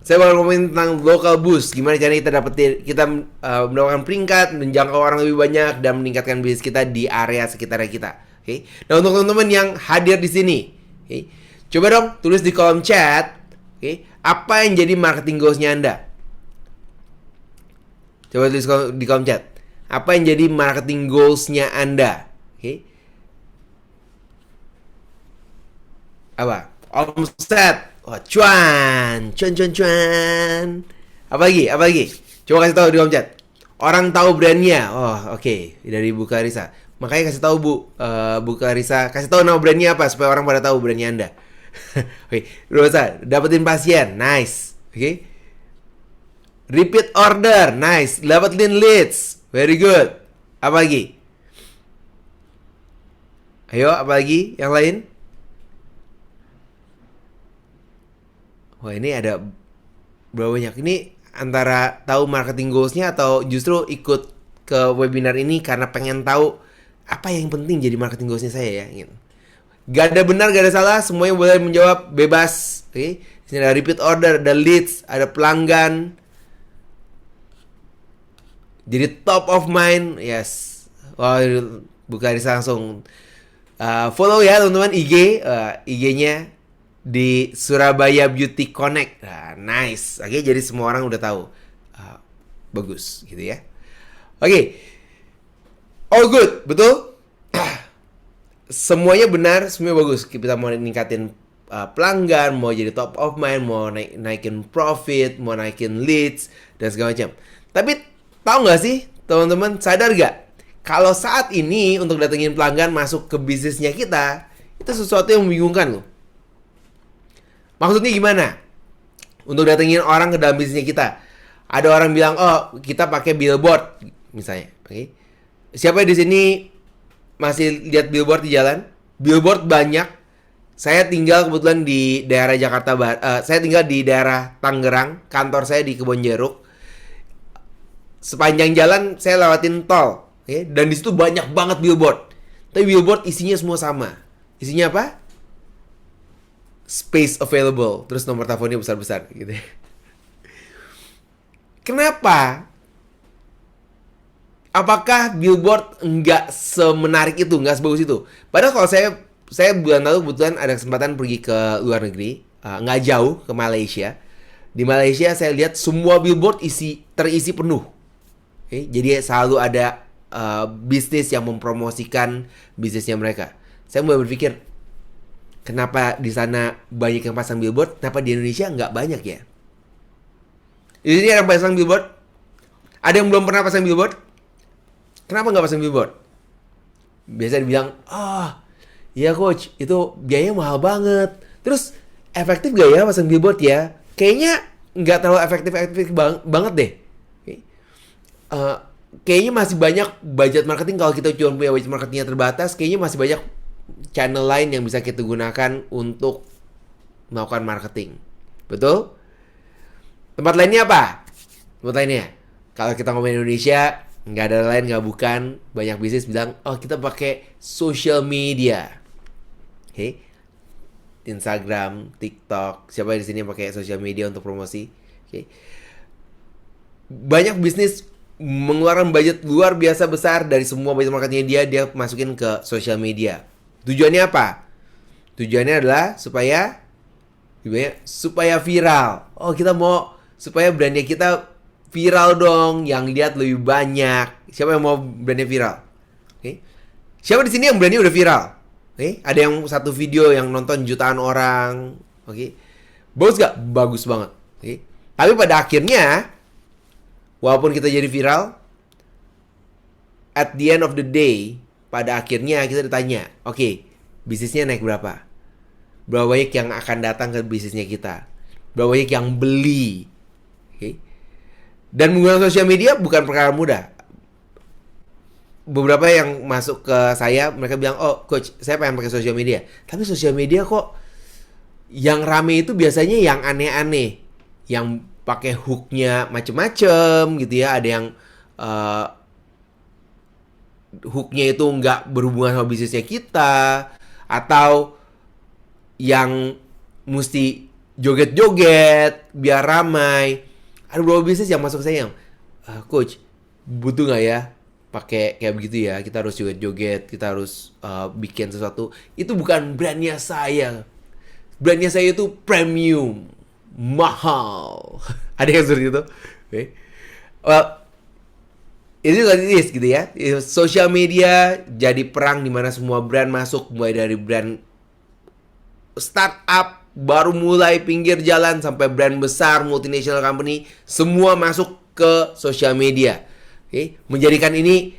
Saya bakal ngomongin tentang local boost. Gimana caranya kita mendapatkan peringkat, menjangkau orang lebih banyak dan meningkatkan bisnis kita di area sekitar kita. Oke. Nah, untuk teman-teman yang hadir di sini, oke, coba dong tulis di kolom chat, oke, apa yang jadi marketing goals-nya Anda? Coba tulis di kolom chat. Apa yang jadi marketing goals-nya Anda? Oke. Apa? Omset. Oh, cuan. Apa lagi? Apa lagi? Coba kasih tahu di kolom chat. Orang tahu brandnya. Oh, oke. Dari Bu Clarissa. Makanya kasih tahu Bu Clarissa, kasih tahu nama brandnya apa supaya orang pada tahu brandnya Anda. Oke, Rosa, dapetin pasien. Nice. Oke. Repeat order. Nice. Dapetin leads. Very good. Apa lagi? Ayo, apa lagi? Yang lain? Wah, ini ada berapa banyak? Ini antara tahu marketing goals-nya atau justru ikut ke webinar ini karena pengen tahu apa yang penting jadi marketing goals-nya saya ya. Gitu. Gak ada benar, gak ada salah. Semuanya boleh menjawab bebas. Oke. Di sini ada repeat order, ada leads, ada pelanggan. Jadi top of mind. Yes. Wah, bukan langsung follow ya teman-teman IG-nya di Surabaya Beauty Connect. Nah, nice. Oke, jadi semua orang udah tahu. Bagus gitu ya. Oke. All good, betul? Semuanya benar, semuanya bagus. Kita mau ningkatin pelanggan, mau jadi top of mind, mau naikin profit, mau naikin leads dan segala macam. Tapi tahu nggak sih, teman-teman, sadar nggak? Kalau saat ini untuk datengin pelanggan masuk ke bisnisnya kita, itu sesuatu yang membingungkan loh. Maksudnya gimana? Untuk datengin orang ke dalam bisnisnya kita. Ada orang bilang, oh kita pakai billboard misalnya. Okay. Siapa di sini masih lihat billboard di jalan? Billboard banyak. Saya tinggal kebetulan di daerah Jakarta Barat. Saya tinggal di daerah Tangerang. Kantor saya di Kebonjeruk. Sepanjang jalan saya lewatin tol. Okay. Dan di situ banyak banget billboard. Tapi billboard isinya semua sama. Isinya apa? Space available, terus nomor teleponnya besar-besar gitu. Kenapa? Apakah billboard nggak semenarik itu, nggak sebagus itu? Padahal kalau saya bulan lalu kebetulan ada kesempatan pergi ke luar negeri, nggak jauh ke Malaysia. Di Malaysia saya lihat semua billboard terisi penuh. Okay? Jadi selalu ada bisnis yang mempromosikan bisnisnya mereka. Saya mulai berpikir, kenapa di sana banyak yang pasang billboard, kenapa di Indonesia nggak banyak ya? Di sini ada yang pasang billboard? Ada yang belum pernah pasang billboard? Kenapa nggak pasang billboard? Biasa dibilang, iya coach, itu biayanya mahal banget. Terus, efektif gak ya pasang billboard ya? Kayaknya nggak terlalu efektif banget deh. Kayaknya masih banyak budget marketing. Kalau kita cuma punya budget marketingnya terbatas, kayaknya masih banyak channel lain yang bisa kita gunakan untuk melakukan marketing. Betul? Tempat lainnya apa? Tempat lainnya, kalau kita ngomongin Indonesia, nggak ada lain, nggak bukan. Banyak bisnis bilang, oh kita pakai social media. Oke, Instagram, TikTok. Siapa di sini yang pakai social media untuk promosi? Oke. Banyak bisnis mengeluarkan budget luar biasa besar dari semua budget marketingnya dia masukin ke social media. Tujuannya apa? Tujuannya adalah supaya viral. Oh, kita mau supaya brandnya kita viral dong, yang lihat lebih banyak. Siapa yang mau brandnya viral? Oke. Siapa di sini yang brandnya udah viral? Oke. Ada yang satu video yang nonton jutaan orang. Oke. Bagus gak? Bagus banget. Oke. Tapi pada akhirnya, walaupun kita jadi viral, at the end of the day, pada akhirnya kita ditanya, oke, bisnisnya naik berapa? Berapa banyak yang akan datang ke bisnisnya kita? Berapa banyak yang beli? Okay. Dan menggunakan sosial media bukan perkara mudah. Beberapa yang masuk ke saya, mereka bilang, oh coach, saya pengen pakai sosial media. Tapi sosial media kok yang rame itu biasanya yang aneh-aneh. Yang pakai hooknya macem-macem gitu ya. Ada yang hooknya itu nggak berhubungan sama bisnisnya kita, atau yang mesti joget-joget biar ramai. Ada beberapa bisnis yang masuk ke saya yang, coach, butuh nggak ya pakai kayak begitu ya? Kita harus joget-joget, kita harus bikin sesuatu. Itu bukan brandnya saya. Brandnya saya itu premium, mahal. Ada yang seperti itu? Okay. Well, itu is gitu ya. Social media jadi perang di mana semua brand masuk, mulai dari brand startup baru mulai pinggir jalan sampai brand besar multinational company, semua masuk ke social media. Okay. Menjadikan ini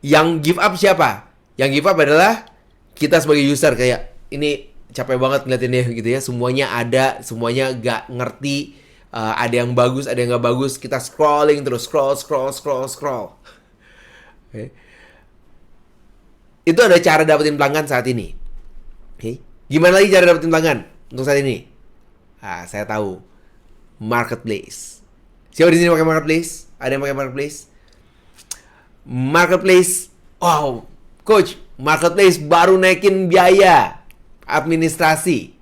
yang give up siapa? Yang give up adalah kita sebagai user, kayak ini capek banget ngeliatinnya gitu ya. Semuanya ada, semuanya gak ngerti. Ada yang bagus, ada yang gak bagus. Kita scrolling terus, scroll. Okay. Itu ada cara dapetin pelanggan saat ini. Okay. Gimana lagi cara dapetin pelanggan untuk saat ini? Saya tahu. Marketplace. Siapa di sini pakai marketplace? Ada yang pakai marketplace? Marketplace. Wow, coach, marketplace baru naikin biaya administrasi.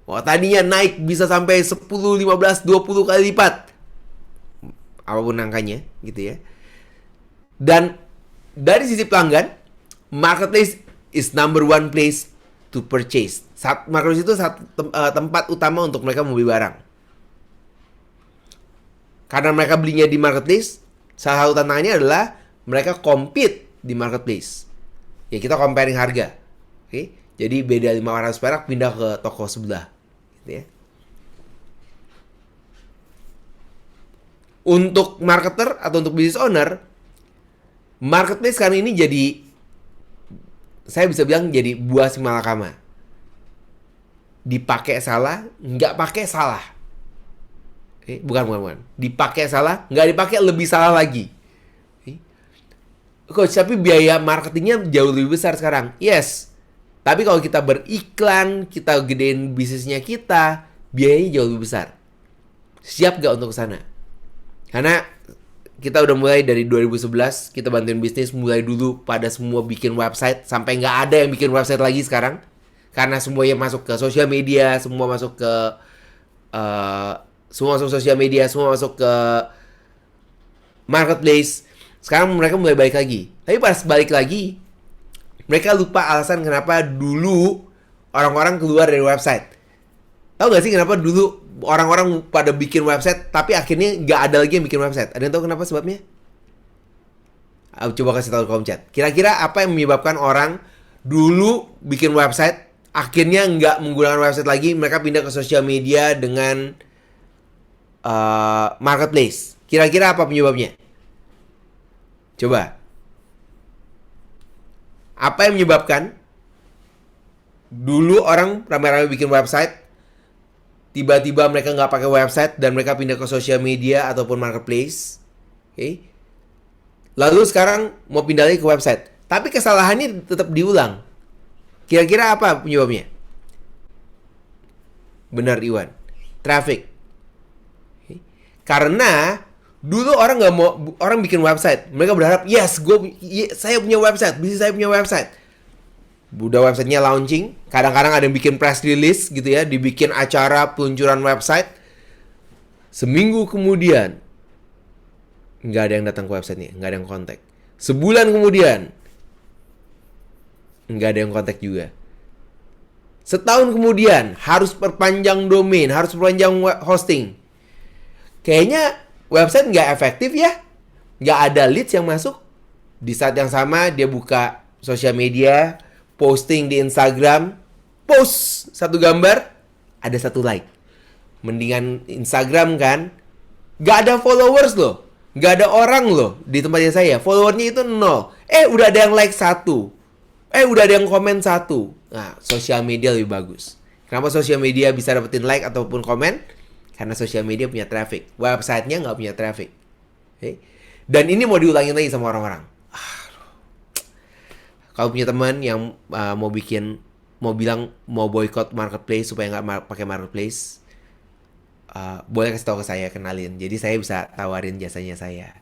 Wah, tadinya naik bisa sampai 10, 15, 20 kali lipat. Apapun angkanya, gitu ya. Dan dari sisi pelanggan, marketplace is number one place to purchase. Marketplace itu tempat utama untuk mereka membeli barang. Karena mereka belinya di marketplace, salah satu tantangannya adalah mereka compete di marketplace. Ya, kita comparing harga. Oke? Jadi beda 500 perak pindah ke toko sebelah. Gitu ya. Untuk marketer atau untuk business owner, marketplace sekarang ini jadi, saya bisa bilang jadi buah si malakama. Dipakai salah, nggak pakai salah. Bukan. Dipakai salah, nggak dipakai lebih salah lagi. Coach, tapi biaya marketingnya jauh lebih besar sekarang. Yes. Tapi kalau kita beriklan, kita gedein bisnisnya kita, biayanya jauh lebih besar. Siap gak untuk kesana? Karena kita udah mulai dari 2011, kita bantuin bisnis mulai dulu pada semua bikin website, sampai nggak ada yang bikin website lagi sekarang. Karena semuanya masuk ke sosial media, semua masuk ke sosial media, semua masuk ke marketplace. Sekarang mereka mulai balik lagi. Tapi pas balik lagi, mereka lupa alasan kenapa dulu orang-orang keluar dari website. Tahu gak sih kenapa dulu orang-orang pada bikin website, tapi akhirnya nggak ada lagi yang bikin website? Ada yang tahu kenapa sebabnya? Coba kasih tahu di kolom chat. Kira-kira apa yang menyebabkan orang dulu bikin website, akhirnya nggak menggunakan website lagi, mereka pindah ke sosial media dengan marketplace? Kira-kira apa penyebabnya? Coba. Apa yang menyebabkan dulu orang ramai-ramai bikin website, tiba-tiba mereka nggak pakai website dan mereka pindah ke sosial media ataupun marketplace? Okay. Lalu sekarang mau pindah lagi ke website, tapi kesalahannya tetap diulang. Kira-kira apa penyebabnya? Benar, Iwan. Traffic. Okay. Karena dulu orang nggak mau, orang bikin website, mereka berharap, yes, saya punya website, bisnis saya punya website. Udah websitenya launching, kadang-kadang ada yang bikin press release gitu ya, dibikin acara peluncuran website. Seminggu kemudian, nggak ada yang datang ke websitenya, nggak ada yang kontak. Sebulan kemudian, nggak ada yang kontak juga. Setahun kemudian, harus perpanjang domain, harus perpanjang hosting. Kayaknya website nggak efektif ya, nggak ada leads yang masuk. Di saat yang sama dia buka sosial media, posting di Instagram, post satu gambar, ada satu like. Mendingan Instagram kan, nggak ada followers loh, nggak ada orang loh di tempatnya saya, followernya itu 0. Udah ada yang like 1, udah ada yang komen 1. Nah, sosial media lebih bagus. Kenapa sosial media bisa dapetin like ataupun komen? Karena sosial media punya traffic, websitenya nggak punya traffic. Okay? Dan ini mau diulangin lagi sama orang-orang. Kalau punya teman yang mau bilang mau boycott marketplace supaya nggak pakai marketplace, boleh kasih tahu ke saya, kenalin. Jadi saya bisa tawarin jasanya saya.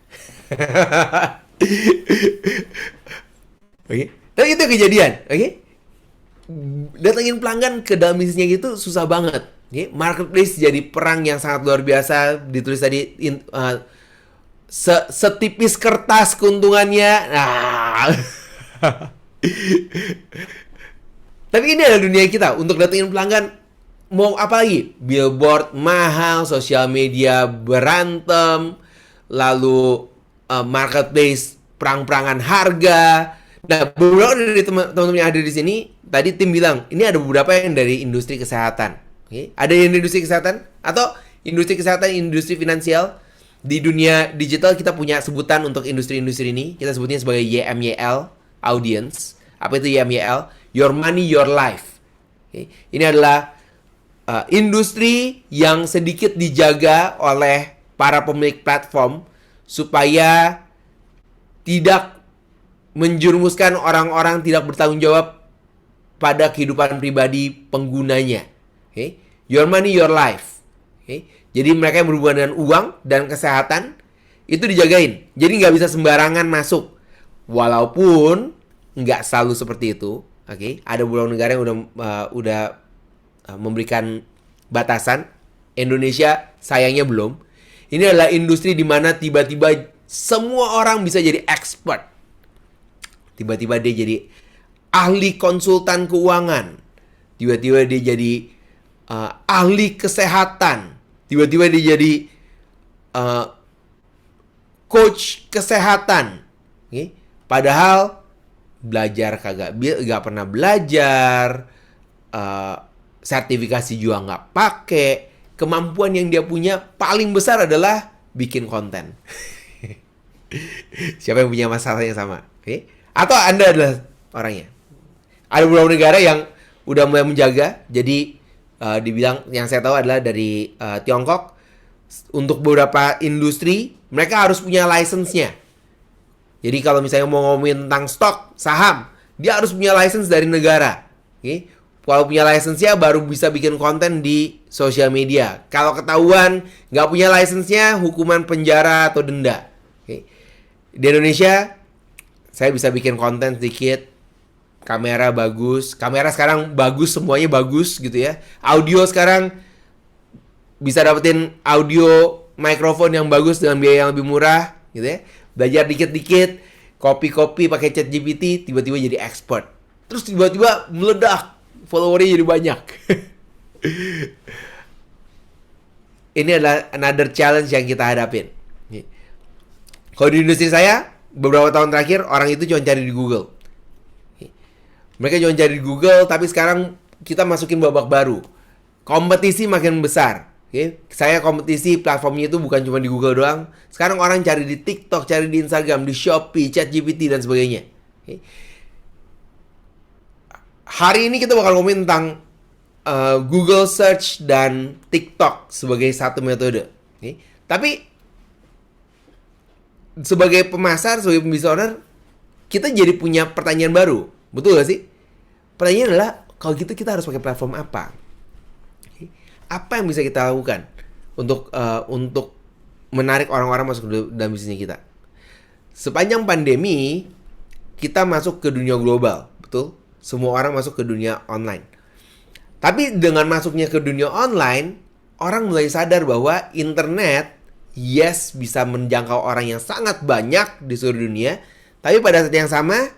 Oke, tapi itu kejadian. Oke, datengin pelanggan ke dalam bisnisnya gitu susah banget. Marketplace jadi perang yang sangat luar biasa. Ditulis tadi setipis kertas keuntungannya. Nah. Tapi ini adalah dunia kita. Untuk datengin pelanggan, mau apa lagi? Billboard mahal, sosial media berantem, lalu marketplace perang-perangan harga. Nah, beberapa dari teman-teman yang ada di sini, tadi tim bilang, ini ada beberapa yang dari industri kesehatan. Ada yang dari industri kesehatan, atau industri kesehatan, industri finansial. Di dunia digital kita punya sebutan untuk industri-industri ini. Kita sebutnya sebagai YMYL, audience. Apa itu YMYL? Your money, your life. Ini adalah industri yang sedikit dijaga oleh para pemilik platform supaya tidak menjerumuskan orang-orang tidak bertanggung jawab pada kehidupan pribadi penggunanya. Your money, your life. Jadi mereka yang berhubungan dengan uang dan kesehatan itu dijagain. Jadi nggak bisa sembarangan masuk. Walaupun nggak selalu seperti itu. Ada beberapa negara yang udah memberikan batasan. Indonesia sayangnya belum. Ini adalah industri di mana tiba-tiba semua orang bisa jadi expert. Tiba-tiba dia jadi ahli konsultan keuangan. Tiba-tiba dia jadi ahli kesehatan. Tiba-tiba dia jadi coach kesehatan. Padahal belajar gak pernah belajar, sertifikasi juga gak pakai. Kemampuan yang dia punya paling besar adalah bikin konten. Siapa yang punya masalah yang sama? Atau Anda adalah orangnya? Ada beberapa negara yang udah mulai menjaga. Jadi dibilang yang saya tahu adalah dari Tiongkok. Untuk beberapa industri mereka harus punya license-nya. Jadi kalau misalnya mau ngomongin tentang stok saham, dia harus punya license dari negara. Kalau punya license-nya baru bisa bikin konten di sosial media. Kalau ketahuan nggak punya license-nya, hukuman penjara atau denda. Di Indonesia saya bisa bikin konten sedikit. Kamera bagus. Kamera sekarang bagus, semuanya bagus gitu ya. Audio sekarang bisa dapetin audio mikrofon yang bagus dengan biaya yang lebih murah gitu ya. Belajar dikit-dikit, copy pakai ChatGPT, tiba-tiba jadi expert. Terus tiba-tiba meledak, followernya jadi banyak. Ini adalah another challenge yang kita hadapin. Kalau di industri saya, beberapa tahun terakhir orang itu cuma cari di Google. Mereka cuma cari di Google, tapi sekarang kita masukin babak baru. Kompetisi makin besar. Saya kompetisi platformnya itu bukan cuma di Google doang. Sekarang orang cari di TikTok, cari di Instagram, di Shopee, ChatGPT, dan sebagainya. Hari ini kita bakal ngomongin tentang Google Search dan TikTok sebagai satu metode. Tapi sebagai pemasar, sebagai business owner, kita jadi punya pertanyaan baru. Betul gak sih? Pertanyaannya adalah, kalau gitu kita harus pakai platform apa? Apa yang bisa kita lakukan untuk menarik orang-orang masuk ke dalam bisnisnya kita? Sepanjang pandemi, kita masuk ke dunia global, betul? Semua orang masuk ke dunia online. Tapi dengan masuknya ke dunia online, orang mulai sadar bahwa internet, yes, bisa menjangkau orang yang sangat banyak di seluruh dunia. Tapi pada saat yang sama,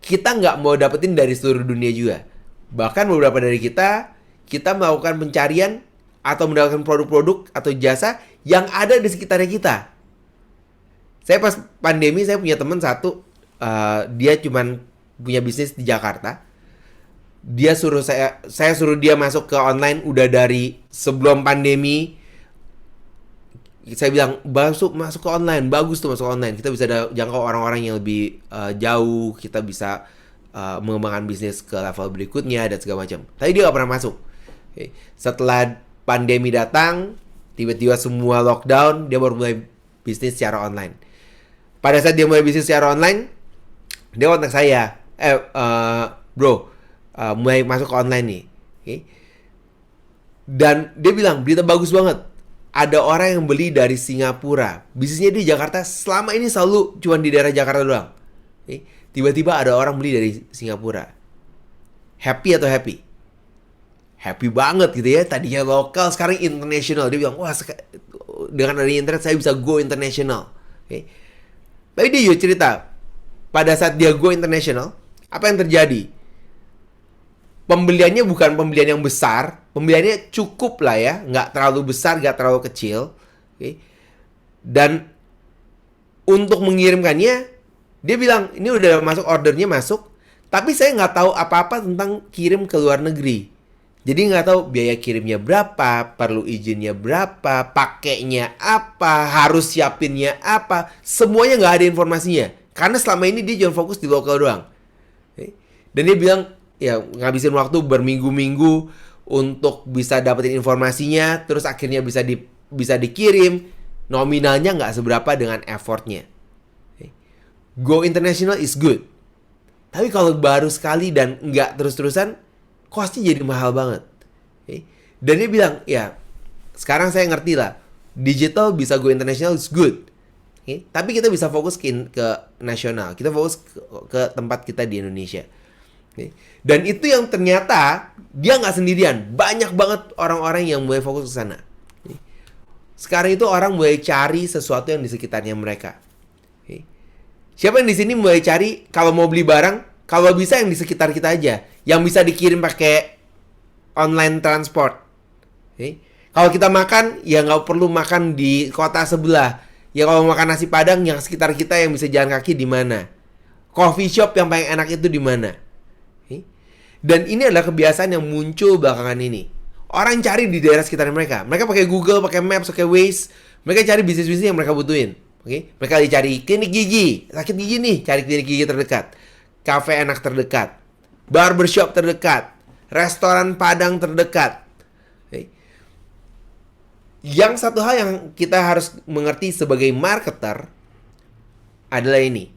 kita nggak mau dapetin dari seluruh dunia juga. Bahkan beberapa dari kita melakukan pencarian atau mendapatkan produk-produk atau jasa yang ada di sekitarnya kita. Saya pas pandemi, saya punya teman satu, dia cuman punya bisnis di Jakarta. Dia suruh saya suruh dia masuk ke online udah dari sebelum pandemi. Saya bilang, masuk ke online, bagus tuh masuk online. Kita bisa jangkau orang-orang yang lebih jauh, kita bisa mengembangkan bisnis ke level berikutnya dan segala macam. Tapi dia gak pernah masuk. Setelah pandemi datang, tiba-tiba semua lockdown, dia baru mulai bisnis secara online. Pada saat dia mulai bisnis secara online, dia kontak saya, bro, mulai masuk ke online nih. Dan dia bilang, berita bagus banget. Ada orang yang beli dari Singapura. Bisnisnya di Jakarta selama ini selalu cuma di daerah Jakarta doang. Tiba-tiba ada orang beli dari Singapura. Happy atau happy? happy banget gitu ya. Tadinya lokal, sekarang international. Dia bilang, wah dengan adanya internet saya bisa go international. Oke. Tapi dia juga cerita, pada saat dia go international, apa yang terjadi? Pembeliannya bukan pembelian yang besar, pembeliannya cukup lah ya, nggak terlalu besar, nggak terlalu kecil. Oke. Dan untuk mengirimkannya, dia bilang, ini udah masuk, ordernya masuk, tapi saya nggak tahu apa-apa tentang kirim ke luar negeri. Jadi nggak tahu biaya kirimnya berapa, perlu izinnya berapa, pakainya apa, harus siapinnya apa. Semuanya nggak ada informasinya. Karena selama ini dia cuma fokus di lokal doang. Dan dia bilang, ya ngabisin waktu berminggu-minggu untuk bisa dapetin informasinya, terus akhirnya bisa dikirim. Nominalnya nggak seberapa dengan effortnya. Go international is good. Tapi kalau baru sekali dan nggak terus-terusan, costnya jadi mahal banget. Dan dia bilang, ya sekarang saya ngerti lah, digital bisa go international is good. Tapi kita bisa fokus ke nasional. Kita fokus ke tempat kita di Indonesia. Dan itu yang ternyata dia nggak sendirian. Banyak banget orang-orang yang mulai fokus ke sana. Sekarang itu orang mulai cari sesuatu yang di sekitarnya mereka. Siapa yang di sini mulai cari kalau mau beli barang, kalau bisa yang di sekitar kita aja, yang bisa dikirim pakai online transport. Kalau kita makan, ya nggak perlu makan di kota sebelah. Ya kalau makan nasi padang, yang sekitar kita yang bisa jalan kaki di mana? Coffee shop yang paling enak itu di mana? Dan ini adalah kebiasaan yang muncul belakangan ini. Orang cari di daerah sekitar mereka. Mereka pakai Google, pakai Maps, pakai Waze. Mereka cari bisnis-bisnis yang mereka butuhin. Mereka cari klinik gigi, sakit gigi nih, cari klinik gigi terdekat, kafe enak terdekat, barbershop terdekat, restoran Padang terdekat. Yang satu hal yang kita harus mengerti sebagai marketer adalah ini.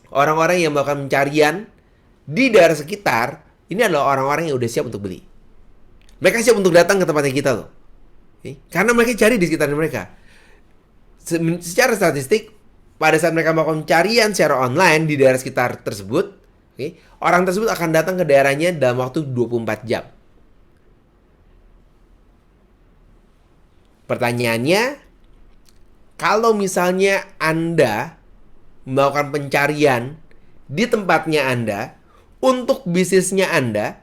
Orang-orang yang melakukan pencarian di daerah sekitar, ini adalah orang-orang yang udah siap untuk beli. Mereka siap untuk datang ke tempatnya kita loh. Karena mereka cari di sekitar mereka. Secara statistik, pada saat mereka melakukan pencarian secara online di daerah sekitar tersebut, orang tersebut akan datang ke daerahnya dalam waktu 24 jam. Pertanyaannya, kalau misalnya Anda melakukan pencarian di tempatnya Anda, untuk bisnisnya Anda,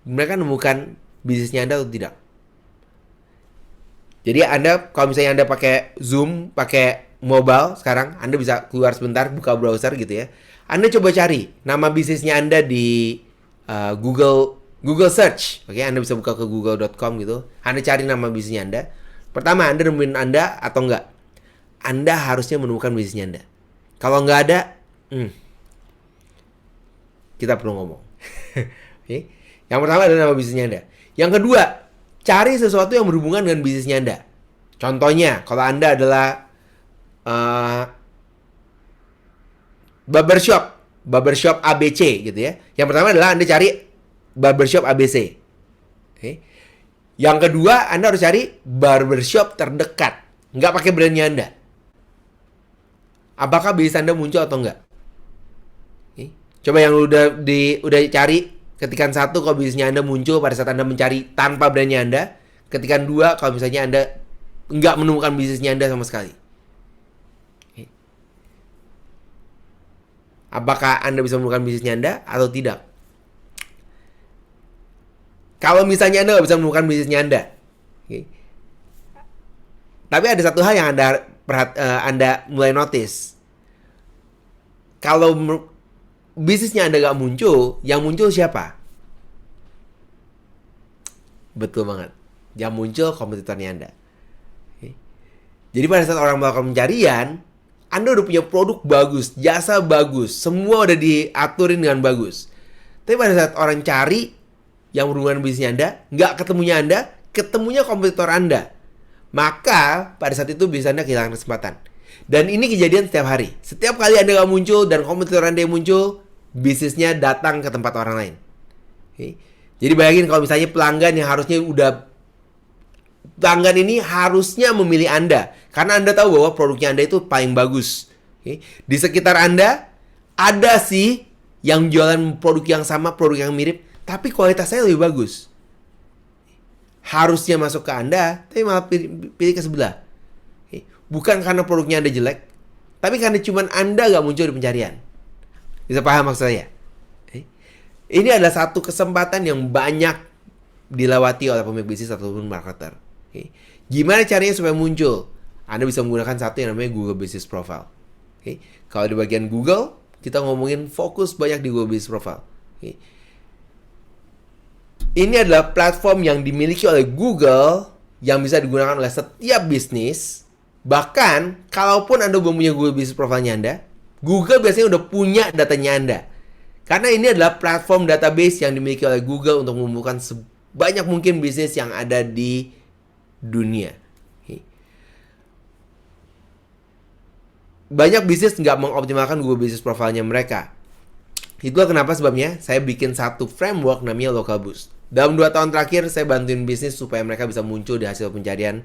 mereka menemukan bisnisnya Anda atau tidak? Jadi Anda, kalau misalnya Anda pakai Zoom, pakai mobile sekarang, Anda bisa keluar sebentar, buka browser gitu ya. Anda coba cari nama bisnisnya Anda di Google Search. Oke, Anda bisa buka ke google.com gitu. Anda cari nama bisnisnya Anda. Pertama, Anda nemuin Anda atau enggak? Anda harusnya menemukan bisnisnya Anda. Kalau enggak ada, kita perlu ngomong. Oke. Yang pertama adalah nama bisnisnya Anda. Yang kedua, cari sesuatu yang berhubungan dengan bisnisnya Anda. Contohnya, kalau Anda adalah barbershop ABC gitu ya. Yang pertama adalah Anda cari barbershop ABC. Okay. Yang kedua, Anda harus cari barbershop terdekat. Nggak pakai brandnya Anda. Apakah bisnis Anda muncul atau enggak? Okay. Coba yang udah cari, ketikan 1 kalau bisnisnya Anda muncul pada saat Anda mencari tanpa brandnya Anda. Ketikan 2 kalau misalnya Anda nggak menemukan bisnisnya Anda sama sekali. Apakah Anda bisa menemukan bisnisnya Anda atau tidak? Kalau misalnya Anda nggak bisa menemukan bisnisnya Anda, tapi ada satu hal yang Anda mulai notice. Kalau bisnisnya Anda nggak muncul, yang muncul siapa? Betul banget. Yang muncul kompetitornya Anda. Jadi pada saat orang melakukan pencarian, Anda udah punya produk bagus, jasa bagus, semua udah diaturin dengan bagus. Tapi pada saat orang cari yang berhubungan bisnisnya Anda, nggak ketemunya Anda, ketemunya kompetitor Anda. Maka pada saat itu bisa Anda kehilangan kesempatan. Dan ini kejadian setiap hari. Setiap kali Anda nggak muncul dan kompetitor Anda yang muncul, bisnisnya datang ke tempat orang lain. Jadi bayangin kalau misalnya pelanggan yang harusnya pelanggan ini harusnya memilih Anda. Karena Anda tahu bahwa produknya Anda itu paling bagus. Di sekitar Anda, ada sih yang jualan produk yang sama, produk yang mirip. tapi kualitas saya lebih bagus. Harusnya masuk ke Anda, tapi malah pilih ke sebelah. Bukan karena produknya Anda jelek, tapi karena cuman Anda gak muncul di pencarian. Bisa paham maksud saya? Ini adalah satu kesempatan yang banyak dilewati oleh pemilik bisnis ataupun marketer. Gimana caranya supaya muncul? Anda bisa menggunakan satu yang namanya Google Business Profile. Kalau di bagian Google, kita ngomongin fokus banyak di Google Business Profile. Ini adalah platform yang dimiliki oleh Google yang bisa digunakan oleh setiap bisnis. Bahkan, kalaupun Anda belum punya Google Business Profile-nya Anda, Google biasanya udah punya datanya Anda. Karena ini adalah platform database yang dimiliki oleh Google untuk mengumpulkan sebanyak mungkin bisnis yang ada di dunia. Banyak bisnis nggak mengoptimalkan Google Business Profile-nya mereka. Itulah kenapa sebabnya saya bikin satu framework namanya Local Boost. Dalam 2 tahun terakhir, saya bantuin bisnis supaya mereka bisa muncul di hasil pencarian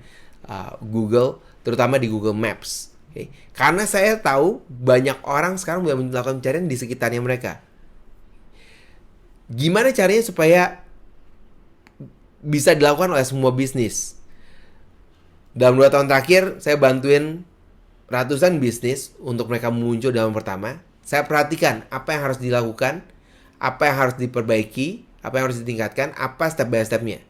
Google, terutama di Google Maps. Karena saya tahu banyak orang sekarang mulai melakukan pencarian di sekitarnya mereka. Gimana caranya supaya bisa dilakukan oleh semua bisnis? Dalam 2 tahun terakhir, saya bantuin ratusan bisnis untuk mereka muncul dalam pertama. Saya perhatikan apa yang harus dilakukan, apa yang harus diperbaiki, apa yang harus ditingkatkan, apa step by stepnya.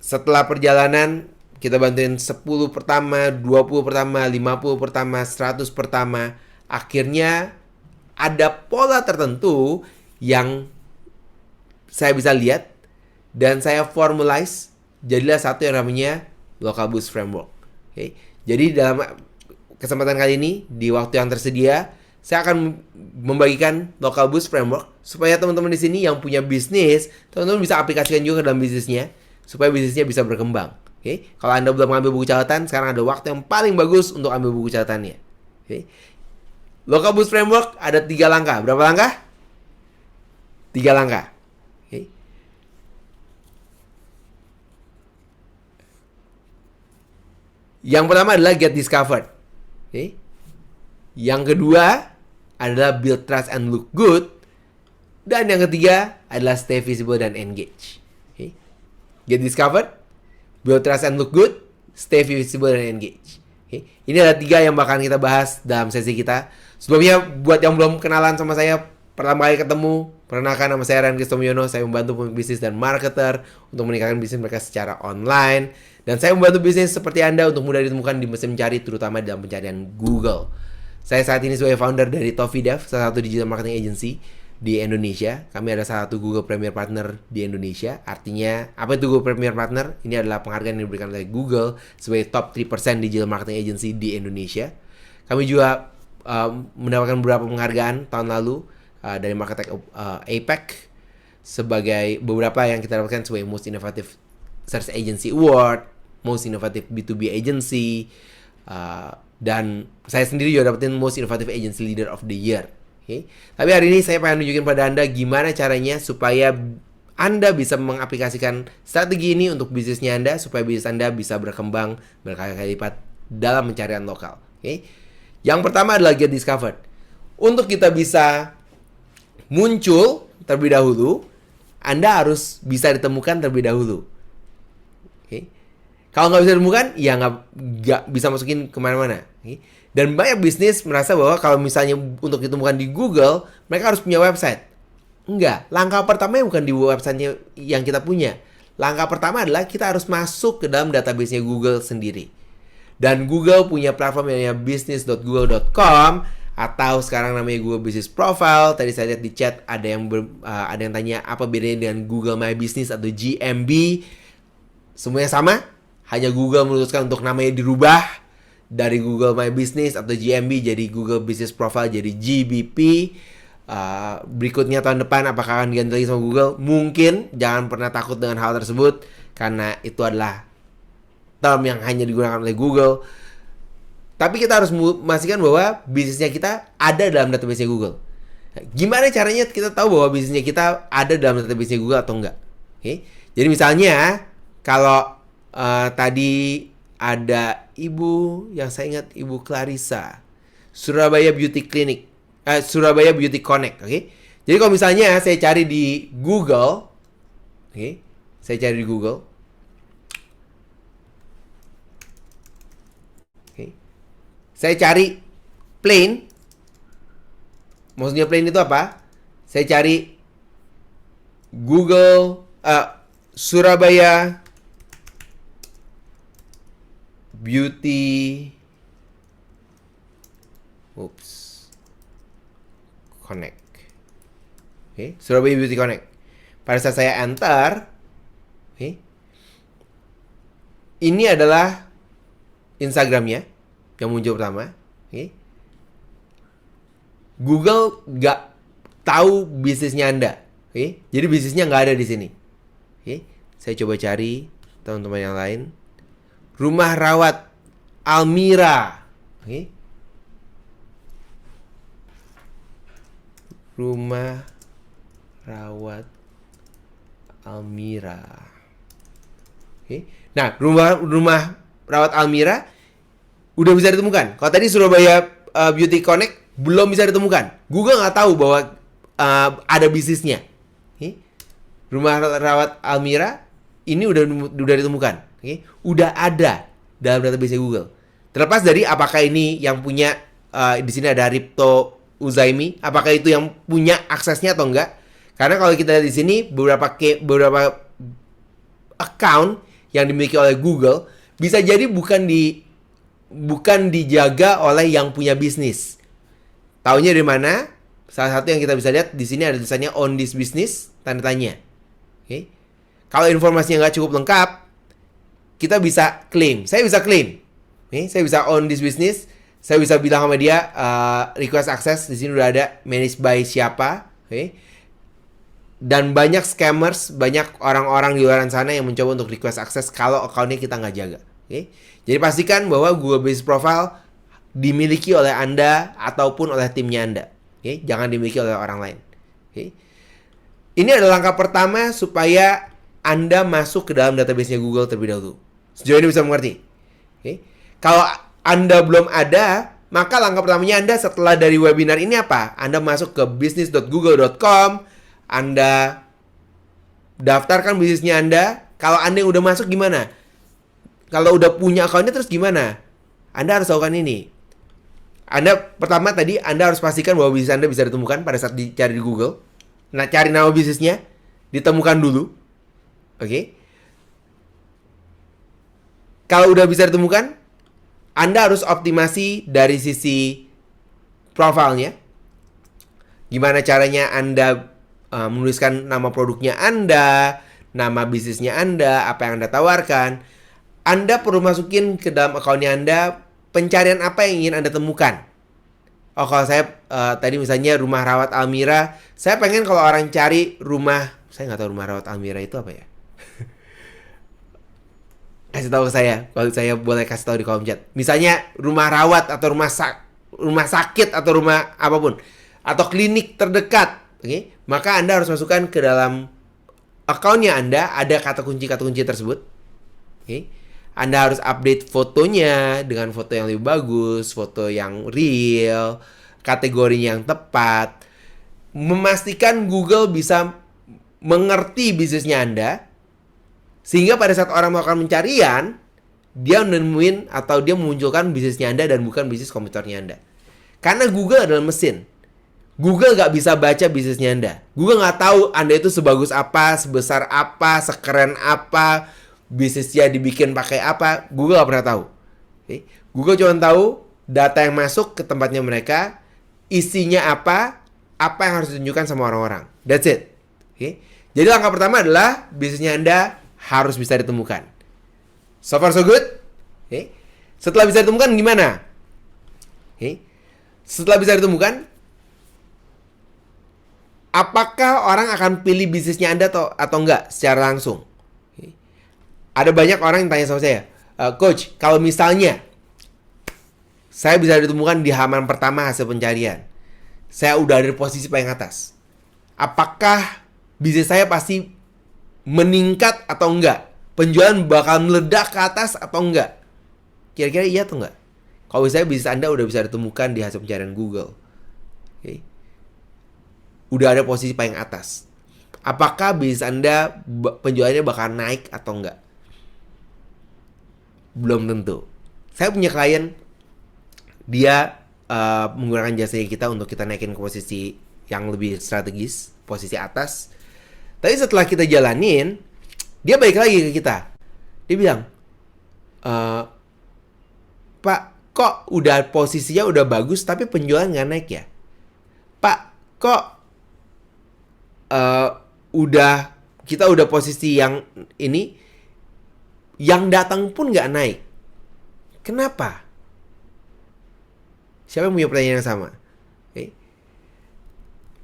Setelah perjalanan, kita bantuin 10 pertama, 20 pertama, 50 pertama, 100 pertama. Akhirnya ada pola tertentu yang saya bisa lihat dan saya formalize, jadilah satu yang namanya Local Boost Framework. Jadi dalam kesempatan kali ini, di waktu yang tersedia, saya akan membagikan Local Boost Framework supaya teman-teman di sini yang punya bisnis, teman-teman bisa aplikasikan juga ke dalam bisnisnya supaya bisnisnya bisa berkembang. Kalau Anda belum mengambil buku catatan, sekarang ada waktu yang paling bagus untuk ambil buku catatannya. Local Boost Framework ada 3 langkah. Berapa langkah? 3 langkah. Yang pertama adalah get discovered. Yang kedua adalah build trust and look good. Dan yang ketiga adalah stay visible dan engage. Get discovered, build trust and look good, stay visible dan engage. Ini adalah 3 yang bakalan kita bahas dalam sesi kita. Sebelumnya, buat yang belum kenalan sama saya, pertama kali ketemu, perkenalkan, nama saya Ryan Kristomiono. Saya membantu pemilik bisnis dan marketer untuk meningkatkan bisnis mereka secara online. Dan saya membantu bisnis seperti Anda untuk mudah ditemukan di mesin mencari, terutama dalam pencarian Google. Saya saat ini sebagai founder dari Tofidev, salah satu digital marketing agency di Indonesia. Kami ada salah satu Google Premier Partner di Indonesia. Artinya, apa itu Google Premier Partner? Ini adalah penghargaan yang diberikan oleh Google sebagai top 3% digital marketing agency di Indonesia. Kami juga mendapatkan beberapa penghargaan tahun lalu dari Marketek APEC sebagai beberapa yang kita dapatkan sebagai Most Innovative Search Agency Award, Most Innovative B2B Agency, dan saya sendiri juga dapetin Most Innovative Agency Leader of the Year. Tapi hari ini saya pengen nunjukin pada Anda gimana caranya supaya Anda bisa mengaplikasikan strategi ini untuk bisnisnya Anda, supaya bisnis Anda bisa berkembang berkali-kali lipat dalam pencarian lokal. Yang pertama adalah get discovered. Untuk kita bisa muncul terlebih dahulu, Anda harus bisa ditemukan terlebih dahulu. Kalau nggak bisa ditemukan, ya nggak bisa masukin kemana-mana. Dan banyak bisnis merasa bahwa kalau misalnya untuk ditemukan di Google, mereka harus punya website. Enggak, langkah pertama bukan di website yang kita punya. Langkah pertama adalah kita harus masuk ke dalam database-nya Google sendiri. Dan Google punya platform yang namanya business.google.com atau sekarang namanya Google Business Profile. Tadi saya lihat di chat ada yang tanya apa bedanya dengan Google My Business atau GMB. Semuanya sama, hanya Google memutuskan untuk namanya dirubah dari Google My Business atau GMB jadi Google Business Profile jadi GBP. Berikutnya tahun depan apakah akan diganti lagi sama Google? Mungkin. Jangan pernah takut dengan hal tersebut karena itu adalah term yang hanya digunakan oleh Google. Tapi kita harus memastikan bahwa bisnisnya kita ada dalam database-nya Google. Gimana caranya kita tahu bahwa bisnisnya kita ada dalam database-nya Google atau enggak? Jadi misalnya kalau tadi ada ibu yang saya ingat, Ibu Clarissa, Surabaya Beauty Clinic, Surabaya Beauty Connect. Jadi kalau misalnya saya cari di Google, oke, saya cari di Google, oke, saya cari plane, maksudnya plane itu apa? Saya cari Google Surabaya Beauty Connect. Oke, Surabaya Beauty Connect. Pada saat saya enter, oke, ini adalah Instagramnya yang muncul pertama. Oke. Google nggak tahu bisnisnya Anda. Oke, jadi bisnisnya nggak ada di sini. Oke, saya coba cari teman-teman yang lain. Rumah rawat Almira. Oke. Rumah rawat Almira. Oke. Nah, rumah rawat Almira udah bisa ditemukan. Kalau tadi Surabaya Beauty Connect belum bisa ditemukan. Google nggak tahu bahwa ada bisnisnya. Oke. Rumah rawat Almira ini udah ditemukan. Oke. Udah ada dalam database Google. Terlepas dari apakah ini yang punya di sini ada Ripto Uzaimi, apakah itu yang punya aksesnya atau enggak? Karena kalau kita lihat di sini beberapa account yang dimiliki oleh Google bisa jadi bukan dijaga oleh yang punya bisnis. Taunya dari mana? Salah satu yang kita bisa lihat di sini ada tulisannya on this business, tanda tanya. Oke. Kalau informasinya nggak cukup lengkap, kita bisa claim. Saya bisa claim. Oke, saya bisa on this business. Saya bisa bilang sama dia request access, di sini udah ada managed by siapa, oke? Dan banyak scammers, banyak orang-orang di luar sana yang mencoba untuk request access kalau accountnya kita nggak jaga, oke? Jadi pastikan bahwa Google Business Profile dimiliki oleh Anda ataupun oleh timnya Anda, oke? Jangan dimiliki oleh orang lain, oke? Ini adalah langkah pertama supaya Anda masuk ke dalam database-nya Google terlebih dahulu. Sejauh ini bisa mengerti, oke? Kalau Anda belum ada, maka langkah pertamanya Anda setelah dari webinar ini apa? Anda masuk ke business.google.com, Anda daftarkan bisnisnya Anda. Kalau Anda yang udah masuk gimana? Kalau udah punya akunnya terus gimana? Anda harus lakukan ini. Anda pertama tadi Anda harus pastikan bahwa bisnis Anda bisa ditemukan pada saat dicari di Google. Nah, cari nama bisnisnya, ditemukan dulu. Oke. Kalau udah bisa ditemukan, Anda harus optimasi dari sisi profilnya. Gimana caranya Anda menuliskan nama produknya Anda, nama bisnisnya Anda, apa yang Anda tawarkan. Anda perlu masukin ke dalam akunnya Anda pencarian apa yang ingin Anda temukan. Oh, kalau saya tadi misalnya rumah rawat Almira, saya pengen kalau orang cari rumah, saya nggak tahu rumah rawat Almira itu apa ya. Kasih tahu ke saya, kalau saya boleh kasih tahu di kolom chat. Misalnya rumah rawat atau rumah sakit atau rumah apapun atau klinik terdekat, oke? Maka Anda harus masukkan ke dalam akunnya Anda ada kata kunci tersebut. Oke? Anda harus update fotonya dengan foto yang lebih bagus, foto yang real, kategorinya yang tepat. Memastikan Google bisa mengerti bisnisnya Anda. Sehingga pada saat orang melakukan pencarian, dia menemuin atau dia memunculkan bisnisnya Anda dan bukan bisnis komputernya Anda. Karena Google adalah mesin. Google nggak bisa baca bisnisnya Anda. Google nggak tahu Anda itu sebagus apa, sebesar apa, sekeren apa, bisnisnya dibikin pakai apa. Google nggak pernah tahu. Okay? Google cuma tahu data yang masuk ke tempatnya mereka, isinya apa yang harus ditunjukkan sama orang-orang. That's it. Okay? Jadi langkah pertama adalah bisnisnya Anda harus bisa ditemukan. So far so good. Okay. Setelah bisa ditemukan gimana? Okay. Setelah bisa ditemukan, apakah orang akan pilih bisnisnya Anda atau enggak secara langsung? Okay. Ada banyak orang yang tanya sama saya, Coach, kalau misalnya saya bisa ditemukan di halaman pertama hasil pencarian, saya udah ada di posisi paling atas, apakah bisnis saya pasti meningkat atau enggak? Penjualan bakal meledak ke atas atau enggak? Kira-kira iya atau enggak? Kalau misalnya bisnis Anda udah bisa ditemukan di hasil pencarian Google, okay, udah ada posisi paling atas. Apakah bisnis Anda penjualannya bakal naik atau enggak? Belum tentu. Saya punya klien, dia menggunakan jasa kita untuk kita naikin ke posisi yang lebih strategis, posisi atas. Tapi setelah kita jalanin, dia balik lagi ke kita. Dia bilang, Pak, kok udah posisinya udah bagus tapi penjualan nggak naik ya? Pak, kok kita udah posisi yang ini, yang datang pun nggak naik. Kenapa? Siapa yang punya pertanyaan yang sama? Okay.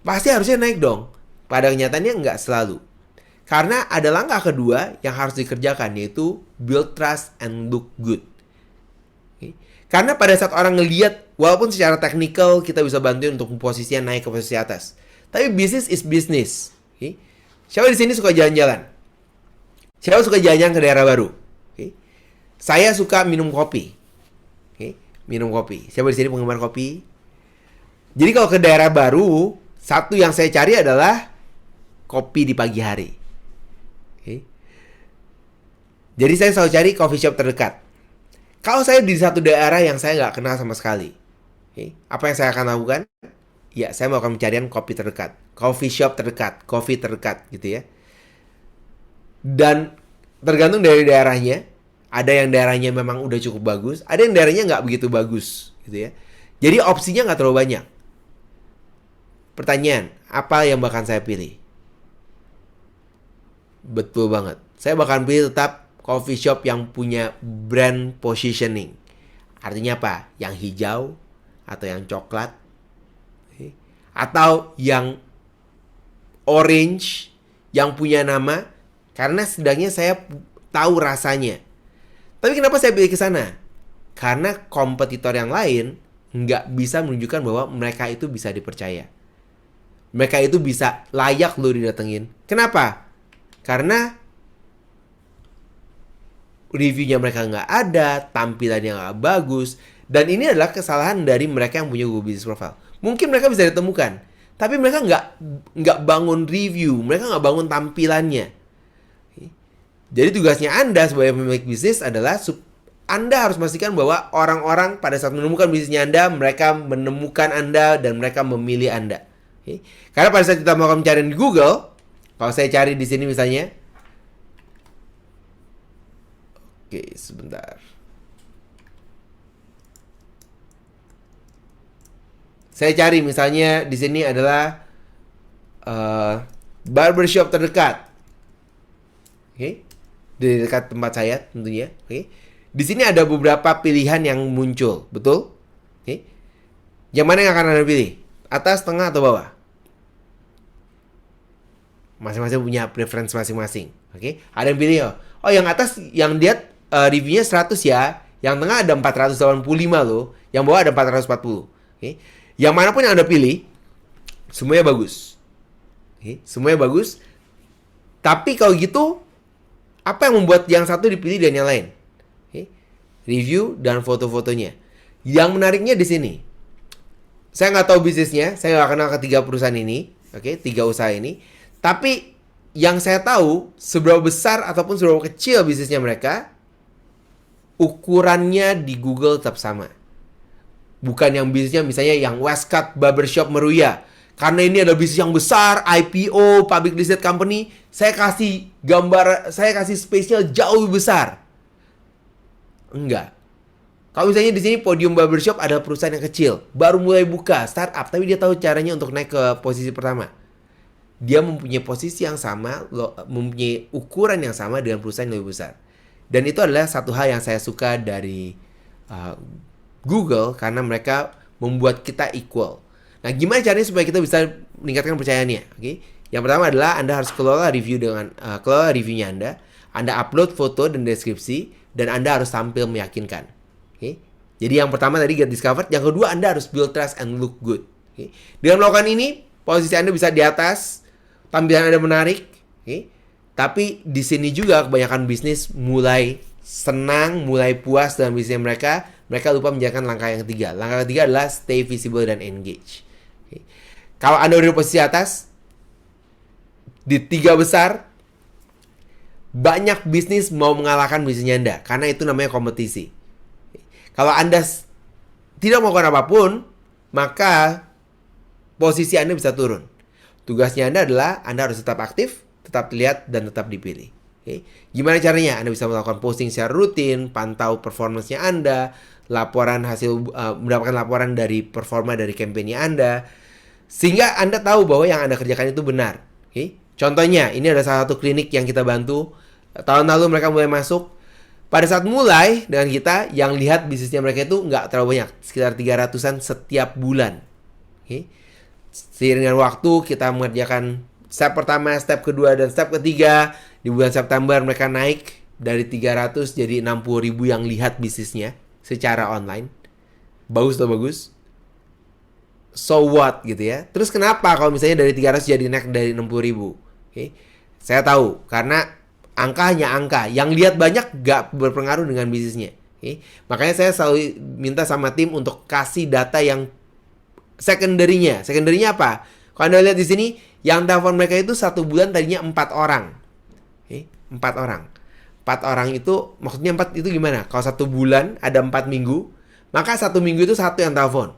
Pasti harusnya naik dong. Pada kenyataannya nggak selalu. Karena ada langkah kedua yang harus dikerjakan, yaitu build trust and look good. Okay. Karena pada saat orang ngelihat, walaupun secara teknikal kita bisa bantuin untuk posisinya naik ke posisi atas, tapi business is business. Okay. Siapa di sini suka jalan-jalan? Siapa suka jalan-jalan ke daerah baru? Okay. Saya suka minum kopi. Okay. Minum kopi. Siapa di sini penggemar kopi? Jadi kalau ke daerah baru, satu yang saya cari adalah kopi di pagi hari. Okay. Jadi saya selalu cari coffee shop terdekat. Kalau saya di satu daerah yang saya nggak kenal sama sekali, okay, apa yang saya akan lakukan? Ya, saya melakukan pencarian kopi terdekat, coffee shop terdekat, coffee terdekat, gitu ya. Dan tergantung dari daerahnya, ada yang daerahnya memang udah cukup bagus, ada yang daerahnya nggak begitu bagus, gitu ya. Jadi opsinya nggak terlalu banyak. Pertanyaan, apa yang bakal saya pilih? Betul banget. Saya bakal pilih tetap coffee shop yang punya brand positioning. Artinya apa? Yang hijau atau yang coklat atau yang orange yang punya nama, karena setidaknya saya tahu rasanya. Tapi kenapa saya pilih ke sana? Karena kompetitor yang lain nggak bisa menunjukkan bahwa mereka itu bisa dipercaya. Mereka itu bisa layak lo didatengin. Kenapa? Karena reviewnya mereka nggak ada, tampilannya nggak bagus, dan ini adalah kesalahan dari mereka yang punya Google Business Profile. Mungkin mereka bisa ditemukan, tapi mereka nggak bangun review, mereka nggak bangun tampilannya. Jadi tugasnya Anda sebagai pemilik bisnis adalah Anda harus memastikan bahwa orang-orang pada saat menemukan bisnisnya Anda, mereka menemukan Anda dan mereka memilih Anda. Karena pada saat kita mau mencari di Google, kalau saya cari di sini misalnya, oke, sebentar. Saya cari misalnya di sini adalah barbershop terdekat. Oke. Di dekat tempat saya tentunya, oke. Di sini ada beberapa pilihan yang muncul, betul? Oke. Yang mana yang akan Anda pilih? Atas, tengah, atau bawah? Masing-masing punya preference masing-masing. Oke, ada yang pilih oh yang atas yang lihat reviewnya 100 ya, yang tengah ada 485 loh, yang bawah ada 440. Oke. Yang manapun yang Anda pilih, semuanya bagus. Oke, semuanya bagus. Tapi kalau gitu, apa yang membuat yang satu dipilih dan yang lain? Oke. Review dan foto-fotonya. Yang menariknya di sini, saya nggak tahu bisnisnya, saya nggak kenal ketiga perusahaan ini, oke, 3 usaha ini. Tapi yang saya tahu, seberapa besar ataupun seberapa kecil bisnisnya mereka, ukurannya di Google tetap sama. Bukan yang bisnisnya misalnya yang Westcott Barbershop Meruya. Karena ini adalah bisnis yang besar, IPO, public listed company, saya kasih gambar, saya kasih spesial jauh lebih besar. Enggak. Kalau misalnya di sini Podium Barbershop adalah perusahaan yang kecil, baru mulai buka, startup, tapi dia tahu caranya untuk naik ke posisi pertama. Dia mempunyai posisi yang sama, mempunyai ukuran yang sama dengan perusahaan yang lebih besar. Dan itu adalah satu hal yang saya suka dari Google, karena mereka membuat kita equal. Nah, gimana caranya supaya kita bisa meningkatkan kepercayaannya? Okay? Yang pertama adalah Anda harus kelola reviewnya Anda upload foto dan deskripsi, dan Anda harus tampil meyakinkan. Okay? Jadi yang pertama tadi get discovered, yang kedua Anda harus build trust and look good. Okay? Dengan melakukan ini, posisi Anda bisa di atas, tampilan Anda menarik. Okay? Tapi di sini juga kebanyakan bisnis mulai senang, mulai puas dengan bisnisnya mereka lupa menjalankan langkah yang ketiga. Langkah ketiga adalah stay visible dan engage. Okay. Kalau Anda udah di posisi atas, di 3 besar, banyak bisnis mau mengalahkan bisnisnya Anda. Karena itu namanya kompetisi. Kalau Anda tidak melakukan apapun, maka posisi Anda bisa turun. Tugasnya Anda adalah Anda harus tetap aktif, tetap terlihat, dan tetap dipilih. Oke. Gimana caranya? Anda bisa melakukan posting secara rutin, pantau performance-nya Anda, mendapatkan laporan dari performa dari kampanye Anda, sehingga Anda tahu bahwa yang Anda kerjakan itu benar. Oke. Contohnya, ini ada salah satu klinik yang kita bantu. Tahun lalu mereka mulai masuk. Pada saat mulai dengan kita, yang lihat bisnisnya mereka itu nggak terlalu banyak. Sekitar 300-an setiap bulan. Oke. Seiring dengan waktu, kita mengerjakan step pertama, step kedua, dan step ketiga. Di bulan September mereka naik dari 300 jadi 60.000 yang lihat bisnisnya secara online. Bagus atau bagus? So what gitu ya. Terus kenapa kalau misalnya dari 300 jadi naik dari 60.000? Oke. Saya tahu karena angka hanya angka. Yang lihat banyak gak berpengaruh dengan bisnisnya. Oke. Makanya saya selalu minta sama tim untuk kasih data yang secondary-nya. Secondary-nya apa? Kalau Anda lihat di sini, yang telepon mereka itu 1 bulan tadinya 4 orang. Oke. 4 orang. 4 orang itu, maksudnya 4 itu gimana? Kalau 1 bulan ada 4 minggu, maka 1 minggu itu 1 yang telepon.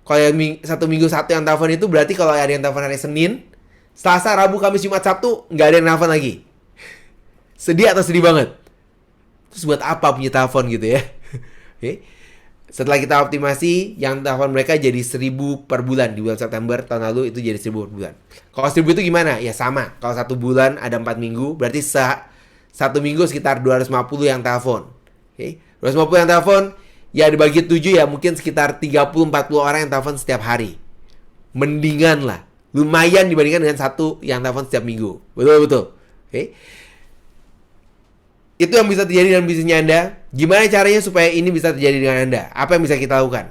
Kalau yang 1 minggu 1 yang telepon itu berarti kalau ada yang telepon hari Senin, Selasa, Rabu, Kamis, Jumat, Sabtu nggak ada yang telepon lagi. Sedih atau sedih banget? Terus buat apa punya telepon gitu ya? Oke. Setelah kita optimasi, yang telepon mereka jadi 1.000 per bulan. Di bulan September tahun lalu itu jadi 1.000 per bulan. Kalau 1.000 itu gimana? Ya sama. Kalau 1 bulan ada 4 minggu, berarti 1 minggu sekitar 250 yang telepon. Oke. 250 yang telepon, ya dibagi 7 ya mungkin sekitar 30-40 orang yang telepon setiap hari. Mendingan lah. Lumayan dibandingkan dengan 1 yang telepon setiap minggu. Betul-betul. Oke. Itu yang bisa terjadi dalam bisnisnya Anda. Gimana caranya supaya ini bisa terjadi dengan Anda? Apa yang bisa kita lakukan?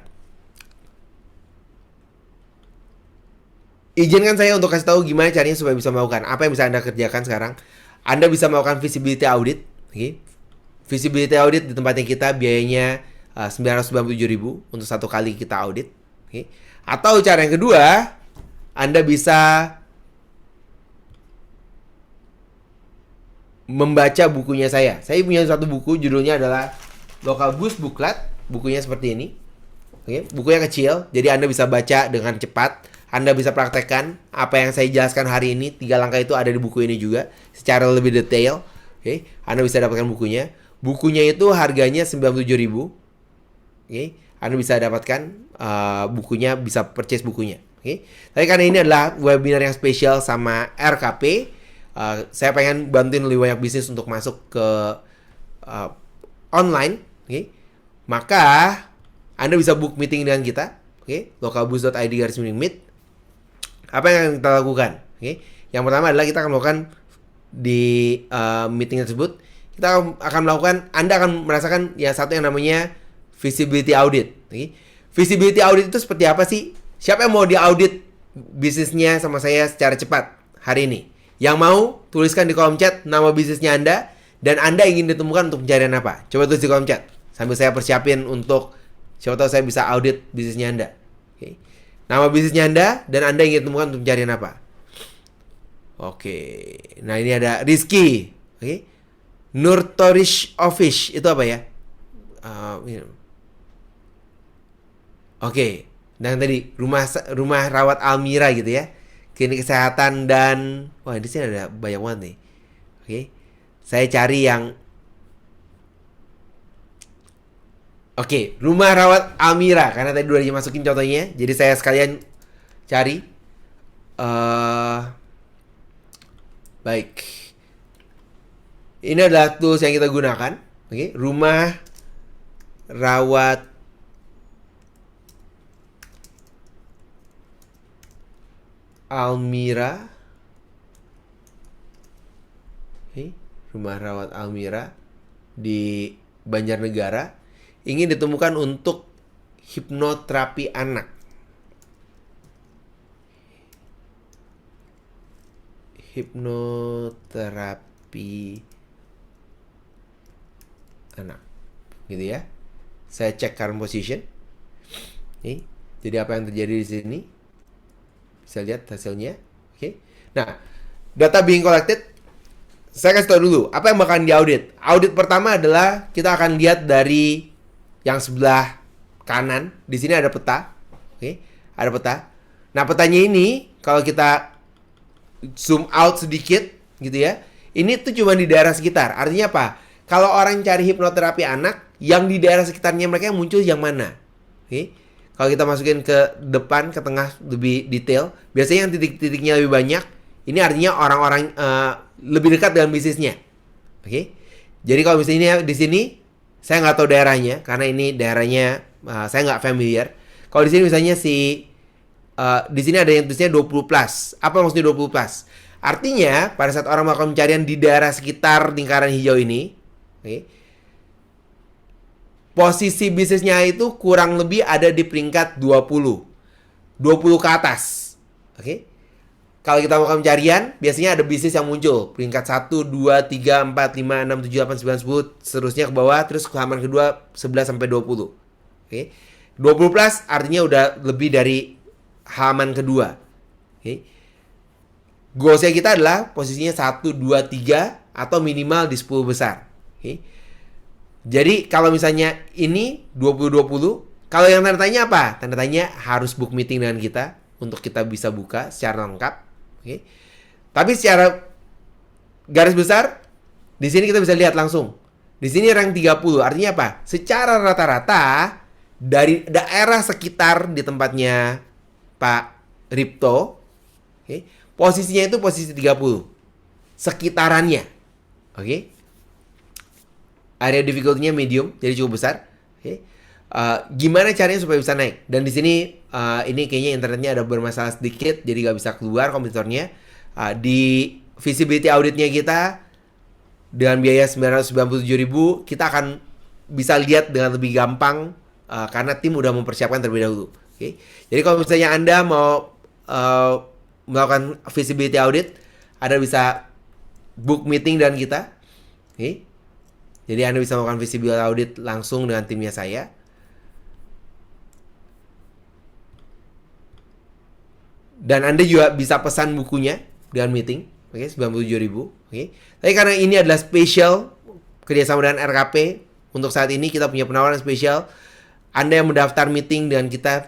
Izinkan saya untuk kasih tahu gimana caranya supaya bisa melakukan. Apa yang bisa Anda kerjakan sekarang? Anda bisa melakukan visibility audit. Okay. Visibility audit di tempatnya kita biayanya 997.000 untuk 1 kali kita audit. Okay. Atau cara yang kedua, Anda bisa membaca bukunya saya. Saya punya satu buku, judulnya adalah Local Boost Booklet. Bukunya seperti ini. Oke, bukunya kecil, jadi Anda bisa baca dengan cepat. Anda bisa praktekkan apa yang saya jelaskan hari ini. 3 langkah itu ada di buku ini juga, secara lebih detail. Oke, Anda bisa dapatkan bukunya. Bukunya itu harganya 97.000. Oke, Anda bisa dapatkan bukunya, bisa purchase bukunya. Oke, tapi karena ini adalah webinar yang spesial sama RKP, saya pengen bantuin lebih banyak bisnis untuk masuk ke online. Okay. Maka Anda bisa book meeting dengan kita. Okay. localboost.id/meet. Apa yang kita lakukan? Okay. Yang pertama adalah kita akan melakukan di meeting tersebut, kita akan melakukan, Anda akan merasakan ya satu yang namanya visibility audit. Okay. Visibility audit itu seperti apa sih? Siapa yang mau diaudit bisnisnya sama saya secara cepat hari ini? Yang mau, tuliskan di kolom chat nama bisnisnya Anda dan Anda ingin ditemukan untuk pencarian apa. Coba tulis di kolom chat sambil saya persiapin untuk siapa tahu saya bisa audit bisnisnya Anda. Oke. Nama bisnisnya Anda dan Anda ingin ditemukan untuk pencarian apa. Oke. Nah, ini ada Rizky. Oke. Nurtorish Office itu apa ya? Oke. Dan tadi rumah rawat Almira gitu ya. Klinik kesehatan dan wah di sini ada banyak banget nih. Oke. Saya cari yang Oke, rumah rawat Almira karena tadi udah dimasukin contohnya. Jadi saya sekalian cari baik. Ini adalah tools yang kita gunakan. Oke, rumah rawat Almira. Oke, rumah rawat Almira di Banjarnegara ingin ditemukan untuk hipnoterapi anak. Hipnoterapi anak. Gitu ya. Saya cek current position. Nih, jadi apa yang terjadi di sini? Bisa lihat hasilnya. Oke. Nah, data being collected, saya kasih tahu dulu apa yang bakalan diaudit. Audit pertama adalah kita akan lihat dari yang sebelah kanan. Di sini ada peta. Oke, ada peta. Nah, petanya ini kalau kita zoom out sedikit gitu ya, ini tuh cuma di daerah sekitar. Artinya apa? Kalau orang cari hipnoterapi anak, yang di daerah sekitarnya mereka yang muncul yang mana? Oke. Kalau kita masukin ke depan, ke tengah lebih detail, biasanya yang titik-titiknya lebih banyak, ini artinya orang-orang lebih dekat dengan bisnisnya. Oke. Jadi kalau misalnya di sini, saya nggak tahu daerahnya, karena ini daerahnya saya nggak familiar. Kalau di sini misalnya di sini ada yang tulisnya 20 plus. Apa maksudnya 20 plus? Artinya, pada saat orang melakukan pencarian di daerah sekitar lingkaran hijau ini, okay, posisi bisnisnya itu kurang lebih ada di peringkat 20 ke atas. Oke. Okay? Kalau kita melakukan pencarian, biasanya ada bisnis yang muncul. Peringkat 1, 2, 3, 4, 5, 6, 7, 8, 9, 10. Seterusnya ke bawah. Terus ke halaman kedua 11 sampai 20. Oke. Okay? 20 plus artinya udah lebih dari halaman kedua. Oke. Okay? Goalsnya kita adalah posisinya 1, 2, 3. Atau minimal di 10 besar. Oke. Okay? Jadi kalau misalnya ini 20-20, kalau yang tanda tanya apa? Tanda tanya harus book meeting dengan kita untuk kita bisa buka secara lengkap. Oke. Tapi secara garis besar, di sini kita bisa lihat langsung. Di sini rank 30, artinya apa? Secara rata-rata dari daerah sekitar di tempatnya Pak Ripto, oke, posisinya itu posisi 30. Sekitarannya. Oke. Area difficulty-nya medium, jadi cukup besar. Okay. Gimana caranya supaya bisa naik? Dan di sini ini kayaknya internetnya ada bermasalah sedikit, jadi nggak bisa keluar komputernya. Di visibility auditnya kita dengan biaya 997.000, kita akan bisa lihat dengan lebih gampang karena tim udah mempersiapkan terlebih dahulu. Okay. Jadi kalau misalnya Anda mau melakukan visibility audit, Anda bisa book meeting dengan kita. Okay. Jadi Anda bisa melakukan visibility audit langsung dengan timnya saya. Dan Anda juga bisa pesan bukunya dengan meeting. Oke, 97.000. Oke. Tapi karena ini adalah spesial kerjasama dengan RKP, untuk saat ini kita punya penawaran spesial. Anda yang mendaftar meeting dengan kita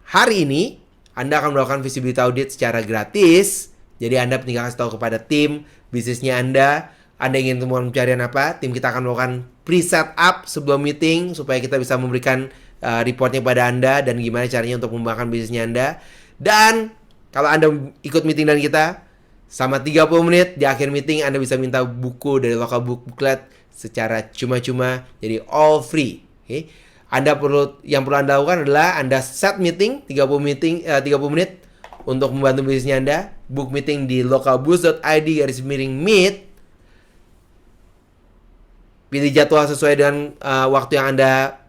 hari ini, Anda akan melakukan visibility audit secara gratis. Jadi Anda tinggal kasih tahu kepada tim bisnisnya Anda ingin temuan pencarian apa, tim kita akan melakukan pre-set up sebelum meeting supaya kita bisa memberikan reportnya kepada Anda dan gimana caranya untuk mengembangkan bisnisnya Anda. Dan kalau Anda ikut meeting dengan kita sama 30 menit di akhir meeting, Anda bisa minta buku dari local booklet secara cuma-cuma, jadi all free. Okay? Yang perlu Anda lakukan adalah Anda set meeting 30 menit untuk membantu bisnisnya Anda. Book meeting di localboost.id/meet. Pilih jadwal sesuai dengan waktu yang Anda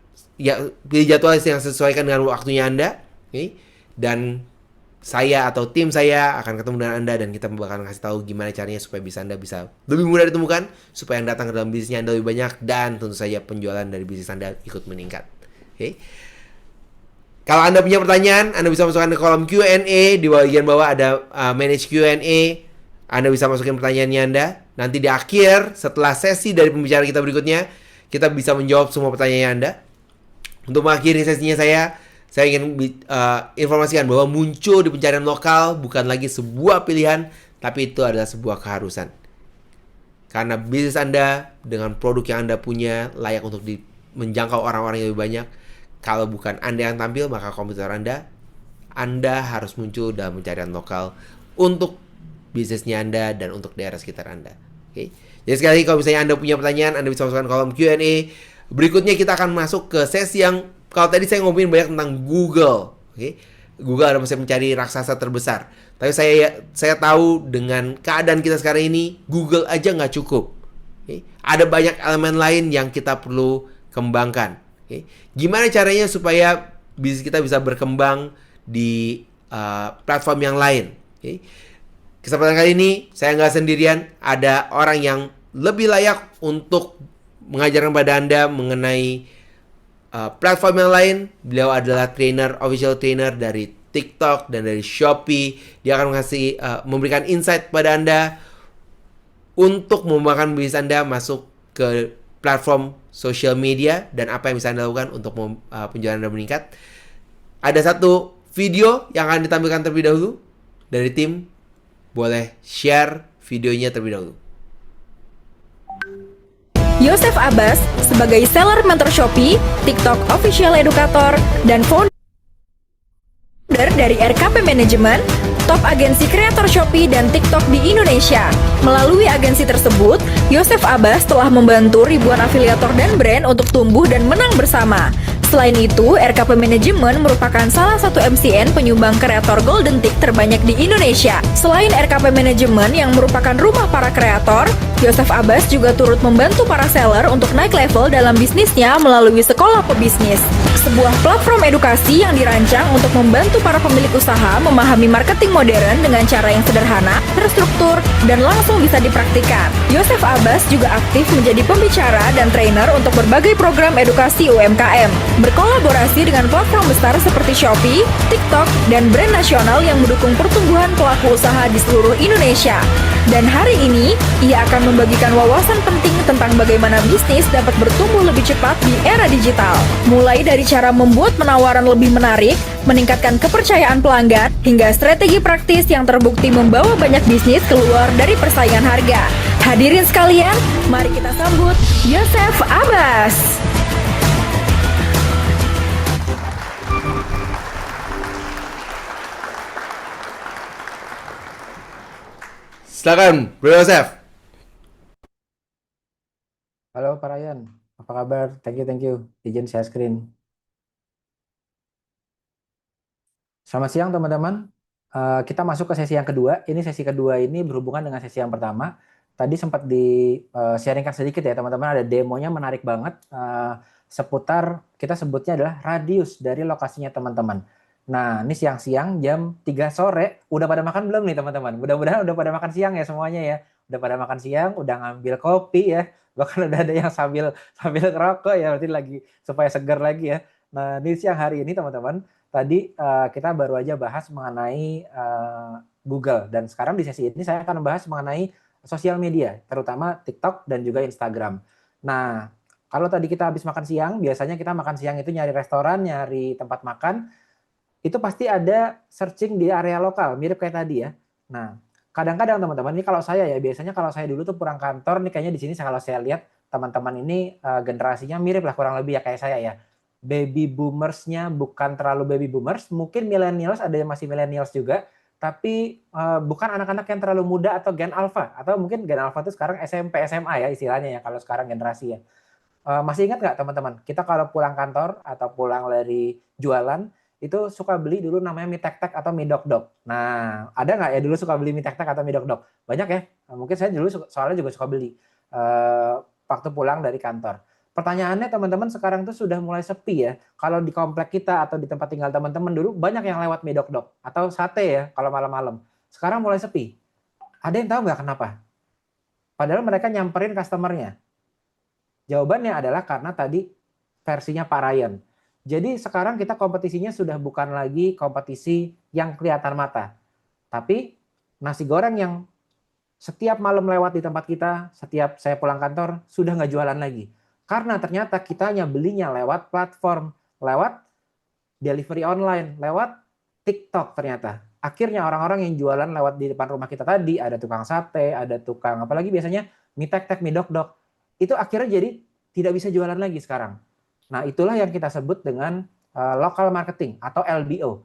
pilih jadwal yang sesuaikan dengan waktunya Anda. Okay? Dan saya atau tim saya akan ketemu dengan Anda dan kita bakal kasih tahu gimana caranya supaya Anda bisa lebih mudah ditemukan, supaya yang datang ke dalam bisnisnya Anda lebih banyak dan tentu saja penjualan dari bisnis Anda ikut meningkat. Okay? Kalau Anda punya pertanyaan, Anda bisa masukkan ke kolom Q&A. Di bagian bawah ada manage Q&A. Anda bisa masukin pertanyaannya Anda. Nanti di akhir, setelah sesi dari pembicara kita berikutnya, kita bisa menjawab semua pertanyaan Anda. Untuk mengakhiri sesinya saya ingin informasikan bahwa muncul di pencarian lokal bukan lagi sebuah pilihan, tapi itu adalah sebuah keharusan. Karena bisnis Anda dengan produk yang Anda punya layak untuk menjangkau orang-orang yang lebih banyak. Kalau bukan Anda yang tampil, maka komputer Anda harus muncul dalam pencarian lokal untuk bisnisnya Anda dan untuk daerah sekitar Anda. Oke. Jadi sekali lagi, kalau misalnya Anda punya pertanyaan, Anda bisa masukkan kolom Q&A. Berikutnya kita akan masuk ke sesi yang, kalau tadi saya ngomongin banyak tentang Google. Oke. Google adalah mesin mencari raksasa terbesar. Tapi saya tahu dengan keadaan kita sekarang ini, Google aja nggak cukup. Oke. Ada banyak elemen lain yang kita perlu kembangkan. Oke. Gimana caranya supaya bisnis kita bisa berkembang di platform yang lain? Oke. Kesempatan kali ini saya nggak sendirian, ada orang yang lebih layak untuk mengajarkan pada Anda mengenai platform yang lain. Beliau adalah official trainer dari TikTok dan dari Shopee. Dia akan memberikan insight pada Anda untuk membawakan bisnis Anda masuk ke platform social media dan apa yang bisa Anda lakukan untuk penjualan Anda meningkat. Ada satu video yang akan ditampilkan terlebih dahulu dari tim. Boleh share videonya terlebih dahulu. Yosef Abbas sebagai seller mentor Shopee, TikTok official educator, dan founder dari RKP Management, top agensi kreator Shopee dan TikTok di Indonesia. Melalui agensi tersebut, Yosef Abbas telah membantu ribuan afiliator dan brand untuk tumbuh dan menang bersama. Selain itu, RKP Management merupakan salah satu MCN penyumbang kreator Golden Tick terbanyak di Indonesia. Selain RKP Management yang merupakan rumah para kreator, Yosef Abbas juga turut membantu para seller untuk naik level dalam bisnisnya melalui Sekolah Pebisnis, sebuah platform edukasi yang dirancang untuk membantu para pemilik usaha memahami marketing modern dengan cara yang sederhana, terstruktur, dan langsung bisa dipraktikkan. Yosef Abbas juga aktif menjadi pembicara dan trainer untuk berbagai program edukasi UMKM, berkolaborasi dengan platform besar seperti Shopee, TikTok, dan brand nasional yang mendukung pertumbuhan pelaku usaha di seluruh Indonesia. Dan hari ini, ia akan membagikan wawasan penting tentang bagaimana bisnis dapat bertumbuh lebih cepat di era digital. Mulai dari cara membuat penawaran lebih menarik, meningkatkan kepercayaan pelanggan, hingga strategi praktis yang terbukti membawa banyak bisnis keluar dari persaingan harga. Hadirin sekalian, mari kita sambut Yosef Abbas. Silakan, Bro Yosef. Halo Pak Ryan, apa kabar? Thank you. Izin share screen. Selamat siang teman-teman. Kita masuk ke sesi yang kedua. Ini sesi kedua ini berhubungan dengan sesi yang pertama. Tadi sempat di-sharingkan sedikit ya teman-teman, ada demonya menarik banget seputar, kita sebutnya adalah radius dari lokasinya teman-teman. Nah, ini siang-siang jam 3 sore, udah pada makan belum nih teman-teman? Mudah-mudahan udah pada makan siang ya semuanya ya. Udah pada makan siang, udah ngambil kopi ya. Bahkan udah ada yang sambil ngerokok ya, berarti lagi supaya segar lagi ya. Nah, di siang hari ini teman-teman, tadi kita baru aja bahas mengenai Google, dan sekarang di sesi ini saya akan membahas mengenai sosial media, terutama TikTok dan juga Instagram. Nah, kalau tadi kita habis makan siang, biasanya kita makan siang itu nyari restoran, nyari tempat makan, itu pasti ada searching di area lokal, mirip kayak tadi ya. Nah, kadang-kadang teman-teman, ini kalau saya ya, biasanya kalau saya dulu tuh pulang kantor, nih kayaknya di sini kalau saya lihat teman-teman ini generasinya mirip lah kurang lebih ya kayak saya ya. Baby boomersnya bukan terlalu baby boomers, mungkin millennials, ada yang masih millennials juga, tapi bukan anak-anak yang terlalu muda atau gen alpha, atau mungkin gen alpha itu sekarang SMP, SMA ya istilahnya ya kalau sekarang generasi ya. Masih ingat nggak teman-teman, kita kalau pulang kantor atau pulang dari jualan, itu suka beli dulu namanya mie tek-tek atau mie dok-dok. Nah, ada nggak ya dulu suka beli mie tek-tek atau mie dok-dok? Banyak ya, mungkin saya dulu soalnya juga suka beli waktu pulang dari kantor. Pertanyaannya teman-teman, sekarang tuh sudah mulai sepi ya. Kalau di komplek kita atau di tempat tinggal teman-teman dulu banyak yang lewat mie dok-dok atau sate ya kalau malam-malam. Sekarang mulai sepi. Ada yang tahu nggak kenapa? Padahal mereka nyamperin customernya. Jawabannya adalah karena tadi versinya Pak Ryan. Jadi sekarang kita kompetisinya sudah bukan lagi kompetisi yang kelihatan mata. Tapi nasi goreng yang setiap malam lewat di tempat kita, setiap saya pulang kantor, sudah nggak jualan lagi. Karena ternyata kita hanya belinya lewat platform, lewat delivery online, lewat TikTok ternyata. Akhirnya orang-orang yang jualan lewat di depan rumah kita tadi, ada tukang sate, ada tukang apalagi biasanya mie tek-tek, mie dok-dok, itu akhirnya jadi tidak bisa jualan lagi sekarang. Nah, itulah yang kita sebut dengan local marketing atau LBO.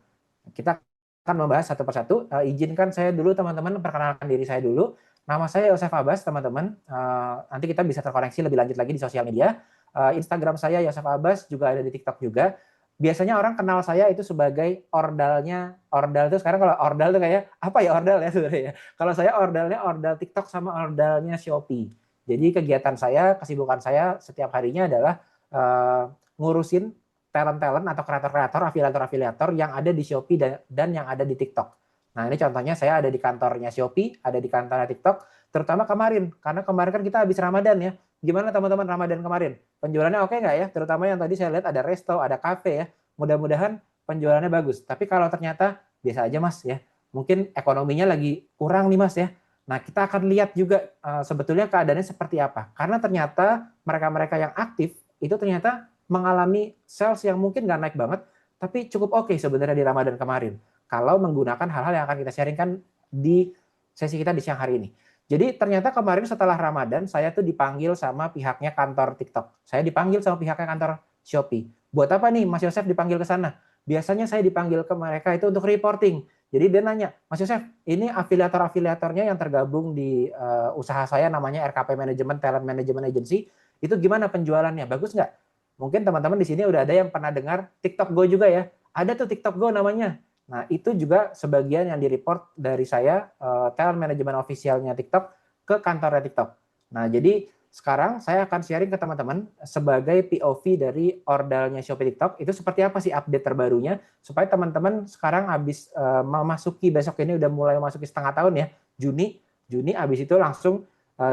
Kita akan membahas satu persatu. Izinkan saya dulu teman-teman perkenalkan diri saya dulu. Nama saya Yosef Abbas, teman-teman. Nanti kita bisa terkoneksi lebih lanjut lagi di sosial media. Instagram saya Yosef Abbas, juga ada di TikTok juga. Biasanya orang kenal saya itu sebagai ordalnya. Ordal itu sekarang kalau ordal itu kayak apa ya ordal ya sebenarnya. Kalau saya ordalnya ordal TikTok sama ordalnya Shopee. Jadi kegiatan saya, kesibukan saya setiap harinya adalah ngurusin talent-talent atau kreator-kreator, afiliator-afiliator yang ada di Shopee dan yang ada di TikTok. Nah, ini contohnya saya ada di kantornya Shopee, ada di kantornya TikTok, terutama kemarin. Karena kemarin kan kita habis Ramadan ya. Gimana teman-teman Ramadan kemarin? Penjualannya oke nggak ya? Terutama yang tadi saya lihat ada resto, ada kafe ya. Mudah-mudahan penjualannya bagus. Tapi kalau ternyata biasa aja Mas ya, mungkin ekonominya lagi kurang nih Mas ya. Nah, kita akan lihat juga sebetulnya keadaannya seperti apa. Karena ternyata mereka-mereka yang aktif itu ternyata mengalami sales yang mungkin nggak naik banget, tapi cukup oke sebenarnya di Ramadan kemarin. Kalau menggunakan hal-hal yang akan kita sharingkan di sesi kita di siang hari ini. Jadi ternyata kemarin setelah Ramadan, saya tuh dipanggil sama pihaknya kantor TikTok. Saya dipanggil sama pihaknya kantor Shopee. Buat apa nih Mas Yosef dipanggil ke sana? Biasanya saya dipanggil ke mereka itu untuk reporting. Jadi dia nanya, Mas Yosef, ini afiliator-afiliatornya yang tergabung di usaha saya namanya RKP Management Talent Management Agency, itu gimana penjualannya? Bagus nggak? Mungkin teman-teman di sini udah ada yang pernah dengar TikTok Go juga ya. Ada tuh TikTok Go namanya. Nah, itu juga sebagian yang di-report dari saya, Talent Management Official-nya TikTok, ke kantornya TikTok. Nah, jadi sekarang saya akan sharing ke teman-teman sebagai POV dari ordalnya Shopee TikTok, itu seperti apa sih update terbarunya, supaya teman-teman sekarang habis memasuki besok ini udah mulai memasuki setengah tahun ya, Juni habis itu langsung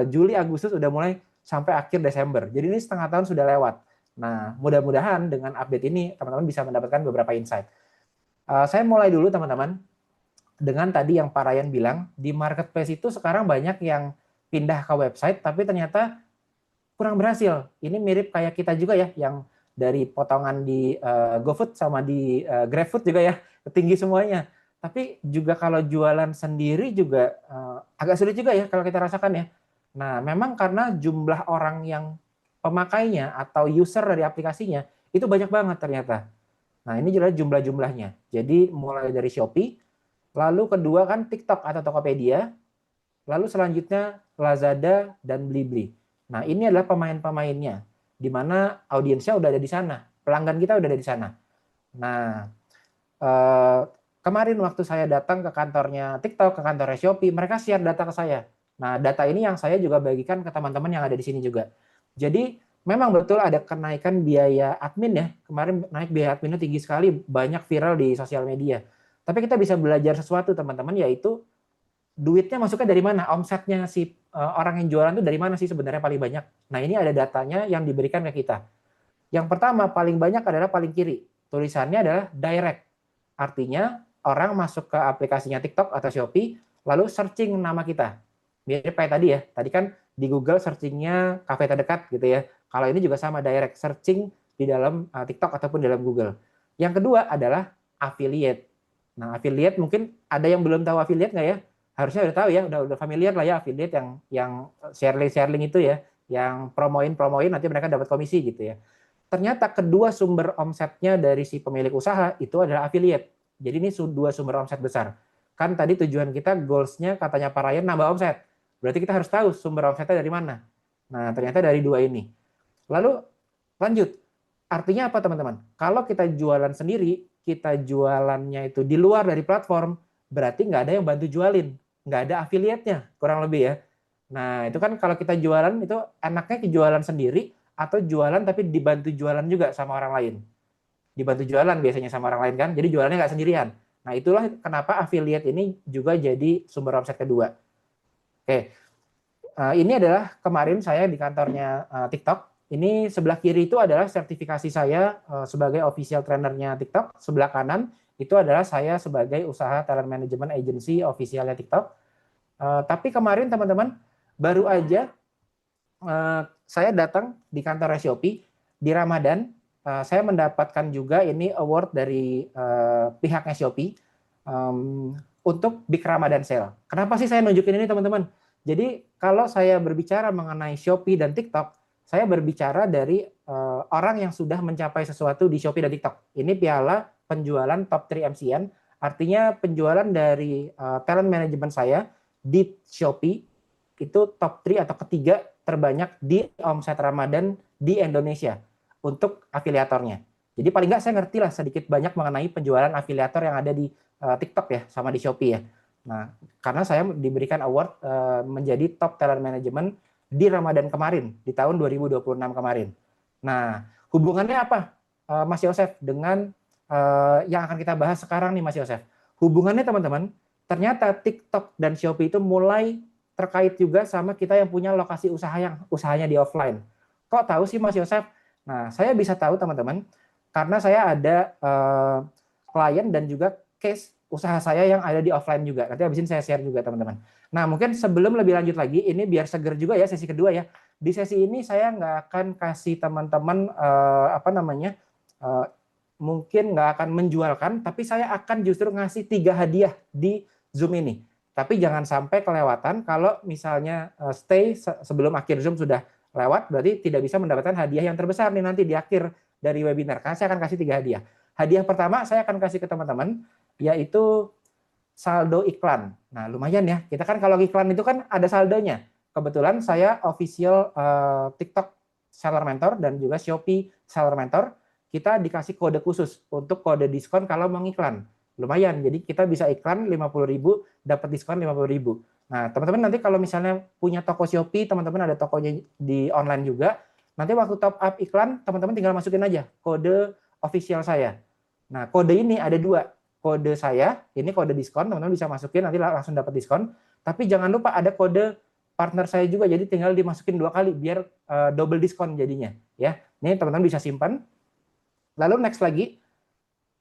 Juli, Agustus udah mulai sampai akhir Desember. Jadi ini setengah tahun sudah lewat. Nah, mudah-mudahan dengan update ini teman-teman bisa mendapatkan beberapa insight. Saya mulai dulu teman-teman dengan tadi yang Pak Ryan bilang, di marketplace itu sekarang banyak yang pindah ke website, tapi ternyata kurang berhasil. Ini mirip kayak kita juga ya, yang dari potongan di GoFood sama di GrabFood juga ya, tinggi semuanya. Tapi juga kalau jualan sendiri juga agak sulit juga ya kalau kita rasakan ya. Nah, memang karena jumlah orang yang pemakainya atau user dari aplikasinya itu banyak banget ternyata. Nah, ini jelas jumlah-jumlahnya. Jadi mulai dari Shopee, lalu kedua kan TikTok atau Tokopedia, lalu selanjutnya Lazada dan Blibli. Nah, ini adalah pemain-pemainnya, di mana audiensnya udah ada di sana, pelanggan kita udah ada di sana. Nah, kemarin waktu saya datang ke kantornya TikTok, ke kantornya Shopee, mereka share data ke saya. Nah, data ini yang saya juga bagikan ke teman-teman yang ada di sini juga. Jadi, memang betul ada kenaikan biaya admin ya. Kemarin naik biaya adminnya tinggi sekali, banyak viral di sosial media. Tapi kita bisa belajar sesuatu teman-teman, yaitu duitnya masuknya dari mana? Omsetnya si orang yang jualan itu dari mana sih sebenarnya paling banyak? Nah, ini ada datanya yang diberikan ke kita. Yang pertama paling banyak adalah paling kiri. Tulisannya adalah direct. Artinya orang masuk ke aplikasinya TikTok atau Shopee lalu searching nama kita. Mirip kayak tadi ya. Tadi kan di Google searchingnya kafe terdekat gitu ya. Kalau ini juga sama, direct searching di dalam TikTok ataupun dalam Google. Yang kedua adalah affiliate. Nah, affiliate mungkin ada yang belum tahu affiliate nggak ya? Harusnya udah tahu ya, udah familiar lah ya affiliate yang sharing itu ya, yang promoin nanti mereka dapat komisi gitu ya. Ternyata kedua sumber omsetnya dari si pemilik usaha itu adalah affiliate. Jadi ini dua sumber omset besar. Kan tadi tujuan kita goals-nya katanya Pak Ryan nambah omset. Berarti kita harus tahu sumber omsetnya dari mana. Nah, ternyata dari dua ini. Lalu lanjut. Artinya apa teman-teman? Kalau kita jualan sendiri, kita jualannya itu di luar dari platform, berarti nggak ada yang bantu jualin. Nggak ada affiliate-nya, kurang lebih ya. Nah, itu kan kalau kita jualan, itu enaknya jualan sendiri, atau jualan tapi dibantu jualan juga sama orang lain. Dibantu jualan biasanya sama orang lain kan, jadi jualannya nggak sendirian. Nah, itulah kenapa affiliate ini juga jadi sumber omset kedua. Oke, ini adalah kemarin saya di kantornya TikTok. Ini sebelah kiri itu adalah sertifikasi saya sebagai official trainernya TikTok. Sebelah kanan itu adalah saya sebagai usaha talent management agency officialnya TikTok. Tapi kemarin teman-teman baru aja saya datang di kantor Shopee di Ramadan. Saya mendapatkan juga ini award dari pihaknya Shopee untuk Big Ramadan Sale. Kenapa sih saya nunjukin ini teman-teman? Jadi kalau saya berbicara mengenai Shopee dan TikTok, saya berbicara dari orang yang sudah mencapai sesuatu di Shopee dan TikTok. Ini piala penjualan top 3 MCN, artinya penjualan dari talent management saya di Shopee itu top 3 atau ketiga terbanyak di omset Ramadan di Indonesia untuk afiliatornya. Jadi paling nggak saya ngerti lah sedikit banyak mengenai penjualan afiliator yang ada di TikTok ya, sama di Shopee ya. Nah, karena saya diberikan award menjadi top talent management di Ramadan kemarin, di tahun 2026 kemarin. Nah, hubungannya apa, Mas Yosef, dengan yang akan kita bahas sekarang nih Mas Yosef? Hubungannya teman-teman, ternyata TikTok dan Shopee itu mulai terkait juga sama kita yang punya lokasi usaha yang usahanya di offline. Kok tahu sih Mas Yosef? Nah, saya bisa tahu teman-teman, karena saya ada klien dan juga case usaha saya yang ada di offline juga. Nanti habis ini saya share juga teman-teman. Nah mungkin sebelum lebih lanjut lagi, ini biar seger juga ya sesi kedua ya. Di sesi ini saya nggak akan kasih teman-teman mungkin nggak akan menjualkan, tapi saya akan justru ngasih 3 hadiah di Zoom ini. Tapi jangan sampai kelewatan kalau misalnya stay sebelum akhir Zoom sudah lewat, berarti tidak bisa mendapatkan hadiah yang terbesar nih nanti di akhir dari webinar. Karena saya akan kasih 3 hadiah. Hadiah pertama saya akan kasih ke teman-teman, yaitu saldo iklan. Nah lumayan ya, kita kan kalau iklan itu kan ada saldonya. Kebetulan saya official TikTok Seller Mentor dan juga Shopee Seller Mentor, kita dikasih kode khusus untuk kode diskon kalau mau iklan. Lumayan, jadi kita bisa iklan 50.000, dapat diskon 50.000. Nah, teman-teman nanti kalau misalnya punya toko Shopee, teman-teman ada tokonya di online juga, nanti waktu top up iklan, teman-teman tinggal masukin aja kode official saya. Nah, kode ini ada 2. Kode saya, ini kode diskon, teman-teman bisa masukin, nanti langsung dapat diskon. Tapi jangan lupa ada kode partner saya juga, jadi tinggal dimasukin 2 kali, biar double diskon jadinya. Ya, ini teman-teman bisa simpan. Lalu next lagi,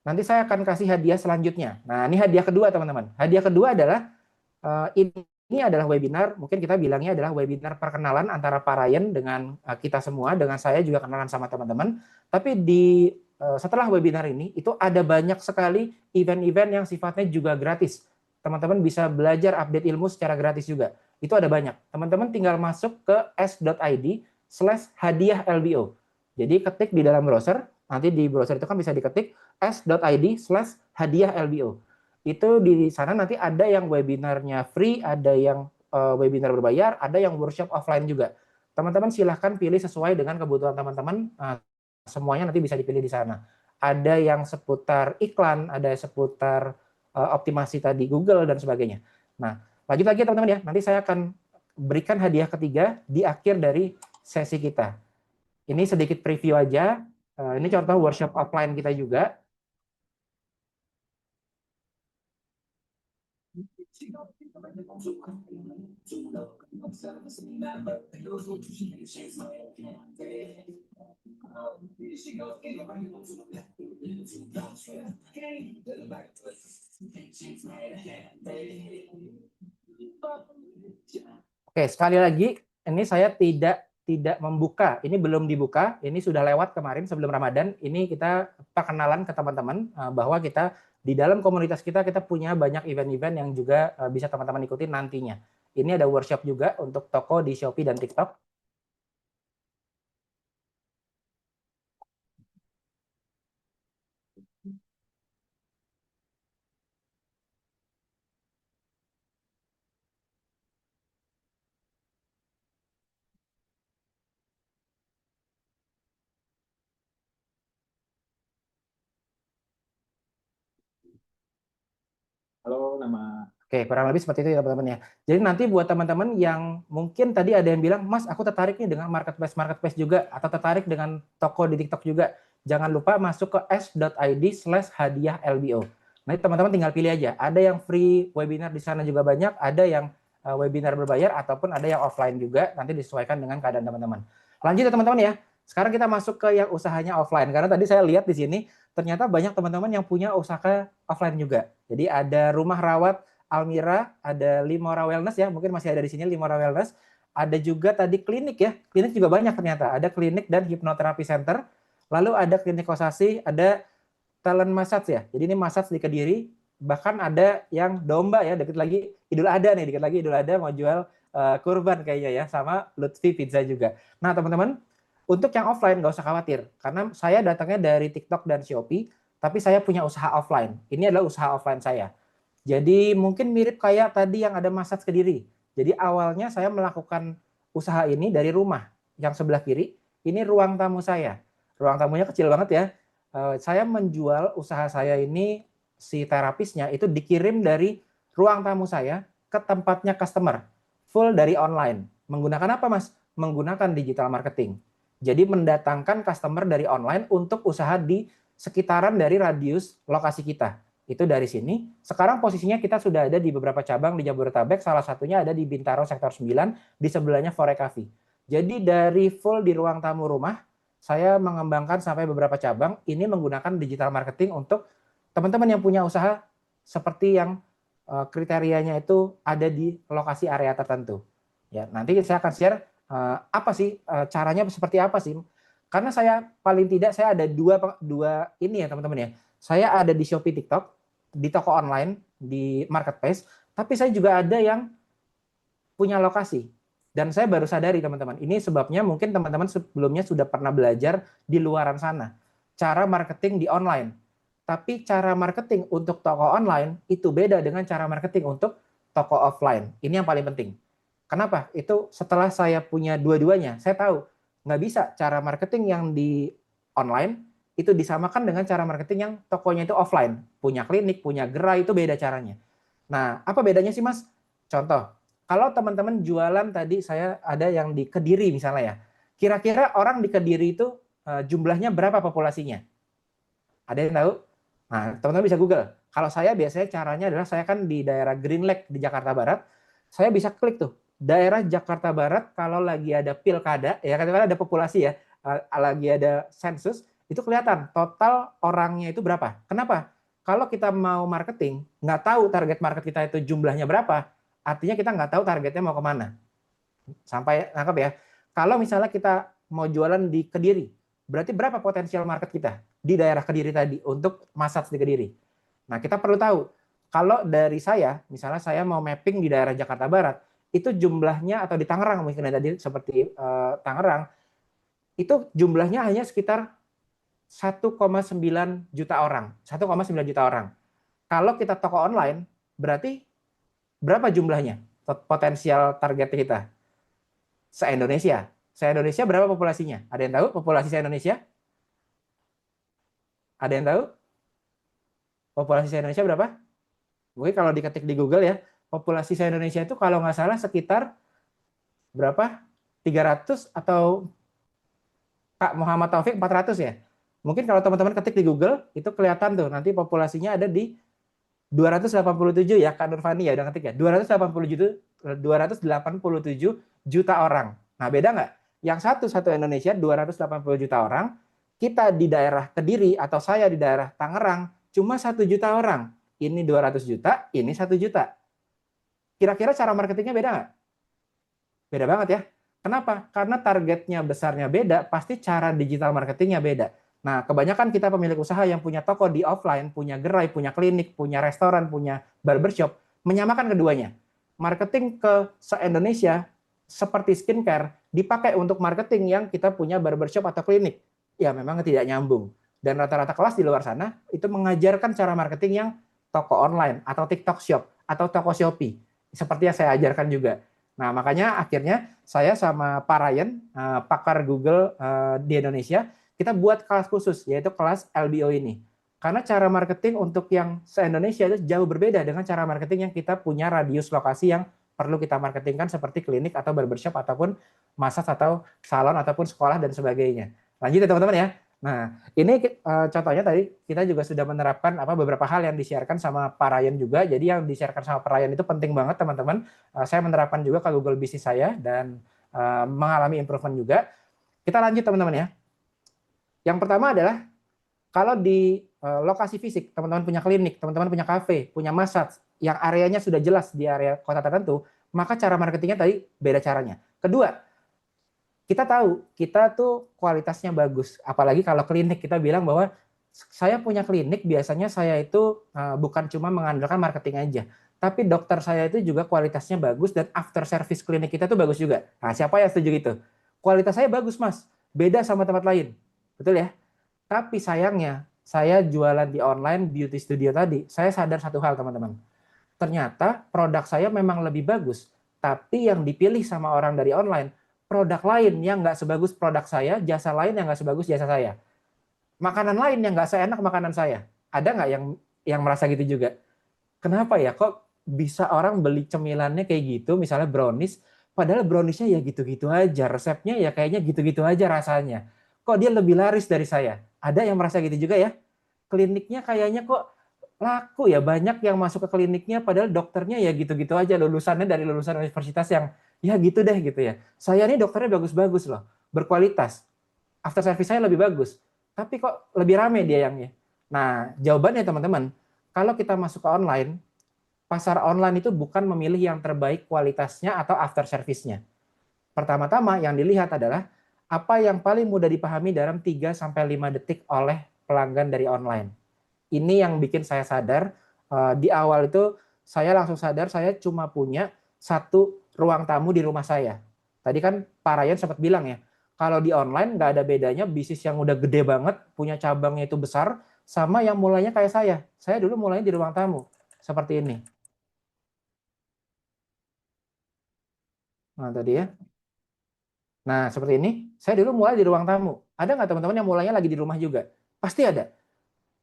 nanti saya akan kasih hadiah selanjutnya. Nah, ini hadiah kedua teman-teman. Hadiah kedua adalah ini adalah webinar, mungkin kita bilangnya adalah webinar perkenalan antara Pak Ryan dengan kita semua, dengan saya juga kenalan sama teman-teman. Tapi setelah webinar ini, itu ada banyak sekali event-event yang sifatnya juga gratis. Teman-teman bisa belajar update ilmu secara gratis juga. Itu ada banyak. Teman-teman tinggal masuk ke s.id/hadiah-lbo. Jadi ketik di dalam browser, nanti di browser itu kan bisa diketik s.id/hadiah-lbo. Itu di sana nanti ada yang webinarnya free, ada yang webinar berbayar, ada yang workshop offline juga. Teman-teman silahkan pilih sesuai dengan kebutuhan teman-teman. Semuanya nanti bisa dipilih di sana. Ada yang seputar iklan, ada seputar optimasi tadi Google dan sebagainya. Nah, lanjut lagi teman-teman ya. Nanti saya akan berikan hadiah ketiga di akhir dari sesi kita. Ini sedikit preview aja. Ini contoh workshop offline kita juga. Oke, sekali lagi, ini saya tidak membuka, ini belum dibuka, ini sudah lewat kemarin sebelum Ramadan, ini kita perkenalan ke teman-teman bahwa kita di dalam komunitas kita punya banyak event-event yang juga bisa teman-teman ikuti nantinya. Ini ada workshop juga untuk toko di Shopee dan TikTok. Halo, nama. Oke, kurang lebih seperti itu ya teman-teman ya. Jadi nanti buat teman-teman yang mungkin tadi ada yang bilang, Mas, aku tertarik nih dengan marketplace juga, atau tertarik dengan toko di TikTok juga. Jangan lupa masuk ke s.id/hadiah-lbo. Nanti teman-teman tinggal pilih aja. Ada yang free webinar di sana juga banyak, ada yang webinar berbayar, ataupun ada yang offline juga, nanti disesuaikan dengan keadaan teman-teman. Lanjut ya teman-teman ya. Sekarang kita masuk ke yang usahanya offline, karena tadi saya lihat di sini, ternyata banyak teman-teman yang punya usaha offline juga. Jadi ada rumah rawat Almira, ada Limora Wellness ya, mungkin masih ada di sini Limora Wellness. Ada juga tadi klinik ya, klinik juga banyak ternyata. Ada klinik dan hipnoterapi center. Lalu ada klinik kosasi, ada talent massage ya. Jadi ini massage di Kediri. Bahkan ada yang domba ya, dikit lagi Idul Adha nih, dikit lagi Idul Adha mau jual kurban kayaknya ya, sama Lutfi Pizza juga. Nah teman-teman, untuk yang offline nggak usah khawatir, karena saya datangnya dari TikTok dan Shopee, tapi saya punya usaha offline. Ini adalah usaha offline saya. Jadi mungkin mirip kayak tadi yang ada massage Kediri. Jadi awalnya saya melakukan usaha ini dari rumah. Yang sebelah kiri, ini ruang tamu saya. Ruang tamunya kecil banget ya. Saya menjual usaha saya ini, si terapisnya itu dikirim dari ruang tamu saya ke tempatnya customer. Full dari online. Menggunakan apa Mas? Menggunakan digital marketing. Jadi mendatangkan customer dari online untuk usaha di sekitaran dari radius lokasi kita. Itu dari sini. Sekarang posisinya kita sudah ada di beberapa cabang di Jabodetabek, salah satunya ada di Bintaro Sektor 9, di sebelahnya Fore Cafe. Jadi dari full di ruang tamu rumah, saya mengembangkan sampai beberapa cabang, ini menggunakan digital marketing untuk teman-teman yang punya usaha seperti yang kriterianya itu ada di lokasi area tertentu. Ya, nanti saya akan share apa sih caranya seperti apa sih? Karena saya paling tidak saya ada dua ini ya teman-teman ya. Saya ada di Shopee, TikTok, di toko online, di marketplace, tapi saya juga ada yang punya lokasi. Dan saya baru sadari teman-teman, ini sebabnya mungkin teman-teman sebelumnya sudah pernah belajar di luaran sana. Cara marketing di online. Tapi cara marketing untuk toko online itu beda dengan cara marketing untuk toko offline. Ini yang paling penting. Kenapa? Itu setelah saya punya dua-duanya, saya tahu nggak bisa cara marketing yang di online itu disamakan dengan cara marketing yang tokonya itu offline. Punya klinik, punya gerai, itu beda caranya. Nah, apa bedanya sih Mas? Contoh, kalau teman-teman jualan tadi saya ada yang di Kediri misalnya ya, kira-kira orang di Kediri itu jumlahnya berapa populasinya? Ada yang tahu? Nah, teman-teman bisa Google. Kalau saya biasanya caranya adalah saya kan di daerah Green Lake di Jakarta Barat, saya bisa klik tuh daerah Jakarta Barat kalau lagi ada pilkada, ya kan ada populasi ya, lagi ada sensus, itu kelihatan total orangnya itu berapa. Kenapa? Kalau kita mau marketing, nggak tahu target market kita itu jumlahnya berapa, artinya kita nggak tahu targetnya mau kemana. Sampai nangkep ya. Kalau misalnya kita mau jualan di Kediri, berarti berapa potensial market kita di daerah Kediri tadi untuk massage di Kediri. Nah, kita perlu tahu, kalau dari saya, misalnya saya mau mapping di daerah Jakarta Barat, itu jumlahnya, atau di Tangerang mungkin tadi seperti Tangerang, itu jumlahnya hanya sekitar 1,9 juta orang. 1,9 juta orang. Kalau kita toko online, berarti berapa jumlahnya? Potensial target kita. Se-Indonesia. Se-Indonesia berapa populasinya? Ada yang tahu populasi se-Indonesia? Ada yang tahu? Populasi se-Indonesia berapa? Mungkin kalau diketik di Google ya, populasi se-Indonesia itu kalau nggak salah sekitar berapa? 300 atau Pak Muhammad Taufik 400 ya? Mungkin kalau teman-teman ketik di Google, itu kelihatan tuh, nanti populasinya ada di 287 ya, Kak Nurfani ya, udah ketik ya, 287 juta orang. Nah, beda nggak? Yang satu Indonesia 280 juta orang, kita di daerah Kediri atau saya di daerah Tangerang cuma 1 juta orang. Ini 200 juta, ini 1 juta. Kira-kira cara marketingnya beda nggak? Beda banget ya. Kenapa? Karena targetnya besarnya beda, pasti cara digital marketingnya beda. Nah, kebanyakan kita pemilik usaha yang punya toko di offline, punya gerai, punya klinik, punya restoran, punya barbershop, menyamakan keduanya. Marketing ke se-Indonesia seperti skincare dipakai untuk marketing yang kita punya barbershop atau klinik. Ya, memang tidak nyambung. Dan rata-rata kelas di luar sana itu mengajarkan cara marketing yang toko online atau TikTok Shop atau toko Shopee. Seperti yang saya ajarkan juga. Nah, makanya akhirnya saya sama Pak Ryan, pakar Google di Indonesia, kita buat kelas khusus, yaitu kelas LBO ini. Karena cara marketing untuk yang se-Indonesia itu jauh berbeda dengan cara marketing yang kita punya radius lokasi yang perlu kita marketingkan seperti klinik atau barbershop ataupun massage atau salon ataupun sekolah dan sebagainya. Lanjut ya teman-teman ya. Nah, ini contohnya tadi kita juga sudah menerapkan beberapa hal yang di-sharekan sama Pak Ryan juga. Jadi yang di-sharekan sama Pak Ryan itu penting banget teman-teman. Saya menerapkan juga ke Google Business saya dan mengalami improvement juga. Kita lanjut teman-teman ya. Yang pertama adalah kalau di lokasi fisik, teman-teman punya klinik, teman-teman punya kafe, punya massage, yang areanya sudah jelas di area kota tertentu, maka cara marketingnya tadi beda caranya. Kedua, kita tahu kita tuh kualitasnya bagus. Apalagi kalau klinik, kita bilang bahwa saya punya klinik, biasanya saya itu bukan cuma mengandalkan marketing aja, tapi dokter saya itu juga kualitasnya bagus dan after service klinik kita tuh bagus juga. Nah, siapa yang setuju itu? Kualitas saya bagus, Mas. Beda sama tempat lain. Betul ya? Tapi sayangnya, saya jualan di online beauty studio tadi, saya sadar satu hal teman-teman. Ternyata produk saya memang lebih bagus, tapi yang dipilih sama orang dari online, produk lain yang nggak sebagus produk saya, jasa lain yang nggak sebagus jasa saya. Makanan lain yang nggak seenak makanan saya. Ada nggak yang merasa gitu juga? Kenapa ya? Kok bisa orang beli cemilannya kayak gitu, misalnya brownies, padahal browniesnya ya gitu-gitu aja, resepnya ya kayaknya gitu-gitu aja rasanya. Kok dia lebih laris dari saya? Ada yang merasa gitu juga ya? Kliniknya kayaknya kok laku ya, banyak yang masuk ke kliniknya padahal dokternya ya gitu-gitu aja, lulusannya dari lulusan universitas yang ya gitu deh gitu ya. Saya ini dokternya bagus-bagus loh, berkualitas. After service saya lebih bagus. Tapi kok lebih rame dia yang ya. Nah, jawabannya teman-teman, kalau kita masuk ke online, pasar online itu bukan memilih yang terbaik kualitasnya atau after service-nya. Pertama-tama yang dilihat adalah apa yang paling mudah dipahami dalam 3-5 detik oleh pelanggan dari online. Ini yang bikin saya sadar, di awal itu saya langsung sadar saya cuma punya satu ruang tamu di rumah saya. Tadi kan Pak Ryan sempat bilang ya, kalau di online nggak ada bedanya bisnis yang udah gede banget, punya cabangnya itu besar, sama yang mulainya kayak saya. Saya dulu mulainya di ruang tamu, seperti ini. Nah, tadi ya. Nah, seperti ini. Saya dulu mulai di ruang tamu. Ada nggak teman-teman yang mulainya lagi di rumah juga? Pasti ada.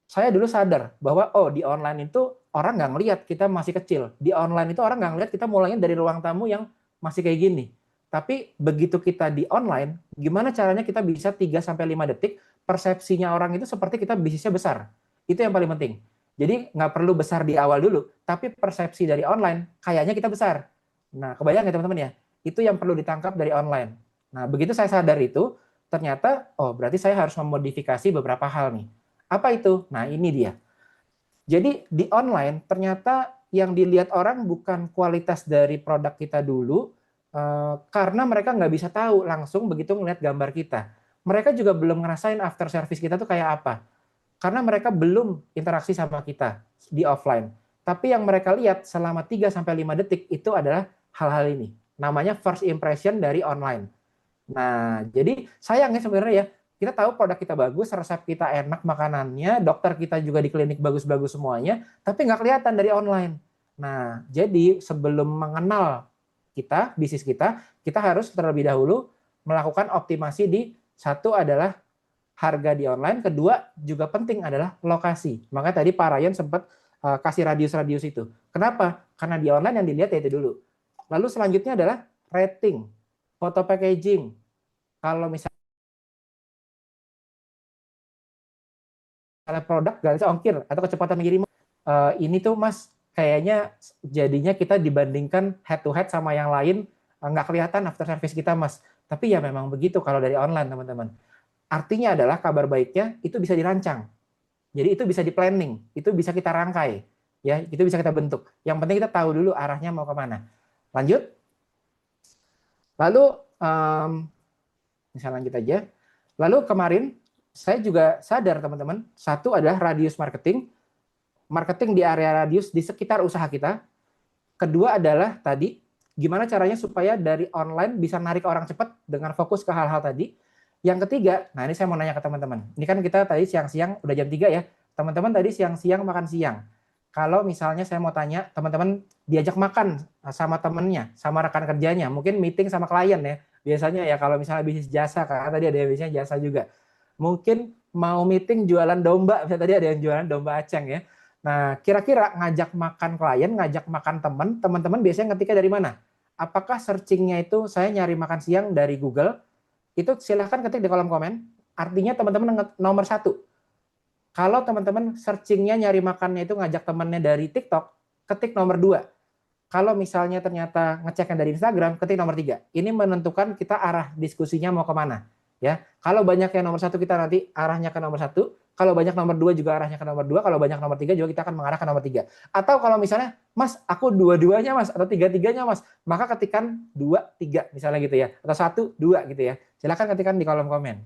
Saya dulu sadar bahwa oh di online itu orang nggak ngelihat kita masih kecil. Di online itu orang nggak ngelihat kita mulainya dari ruang tamu yang masih kayak gini. Tapi begitu kita di online, gimana caranya kita bisa 3-5 detik persepsinya orang itu seperti kita bisnisnya besar. Itu yang paling penting. Jadi nggak perlu besar di awal dulu, tapi persepsi dari online kayaknya kita besar. Nah, kebayang ya teman-teman ya? Itu yang perlu ditangkap dari online. Nah, begitu saya sadar itu, ternyata oh berarti saya harus memodifikasi beberapa hal nih. Apa itu? Nah, ini dia. Jadi di online ternyata yang dilihat orang bukan kualitas dari produk kita dulu, karena mereka nggak bisa tahu langsung begitu ngelihat gambar kita. Mereka juga belum ngerasain after service kita tuh kayak apa. Karena mereka belum interaksi sama kita di offline. Tapi yang mereka lihat selama 3-5 detik itu adalah hal-hal ini. Namanya first impression dari online. Nah, jadi sayangnya sebenarnya ya, kita tahu produk kita bagus, resep kita enak makanannya, dokter kita juga di klinik bagus-bagus semuanya, tapi nggak kelihatan dari online. Nah, jadi sebelum mengenal kita, bisnis kita harus terlebih dahulu melakukan optimasi di satu adalah harga di online, kedua juga penting adalah lokasi. Maka tadi Pak Ryan sempat kasih radius-radius itu. Kenapa? Karena di online yang dilihat ya itu dulu. Lalu selanjutnya adalah rating, foto packaging. Kalau misalnya produk gratis ongkir atau kecepatan pengiriman, ini tuh Mas kayaknya jadinya kita dibandingkan head to head sama yang lain nggak kelihatan after service kita Mas. Tapi ya memang begitu kalau dari online teman-teman. Artinya adalah kabar baiknya itu bisa dirancang. Jadi itu bisa di planning, itu bisa kita rangkai, ya itu bisa kita bentuk. Yang penting kita tahu dulu arahnya mau kemana. Lanjut. Lalu misalnya lanjut aja. Lalu kemarin saya juga sadar teman-teman, satu adalah radius marketing, marketing di area radius di sekitar usaha kita. Kedua adalah tadi, gimana caranya supaya dari online bisa narik orang cepat dengan fokus ke hal-hal tadi. Yang ketiga, nah ini saya mau nanya ke teman-teman. Ini kan kita tadi siang-siang, udah jam 3 ya. Teman-teman tadi siang-siang makan siang. Kalau misalnya saya mau tanya, teman-teman diajak makan sama temennya, sama rekan kerjanya, mungkin meeting sama klien ya. Biasanya ya kalau misalnya bisnis jasa, karena tadi ada yang bisnisnya jasa juga. Mungkin mau meeting jualan domba, misalnya tadi ada yang jualan domba aceng ya. Nah, kira-kira ngajak makan klien, ngajak makan teman, teman-teman biasanya ngetiknya dari mana? Apakah searchingnya itu saya nyari makan siang dari Google? Itu silahkan ketik di kolom komen. Artinya teman-teman nomor 1. Kalau teman-teman searchingnya nyari makannya itu ngajak temannya dari TikTok, ketik nomor 2. Kalau misalnya ternyata ngeceknya dari Instagram, ketik nomor 3. Ini menentukan kita arah diskusinya mau kemana. Ya, kalau banyak yang nomor 1 kita nanti arahnya ke nomor 1, kalau banyak nomor 2 juga arahnya ke nomor 2, kalau banyak nomor 3 juga kita akan mengarah ke nomor 3. Atau kalau misalnya, Mas, aku dua-duanya Mas, atau tiga-tiganya Mas, maka ketikkan 2, 3 misalnya gitu ya, atau 1, 2 gitu ya. Silakan ketikkan di kolom komen.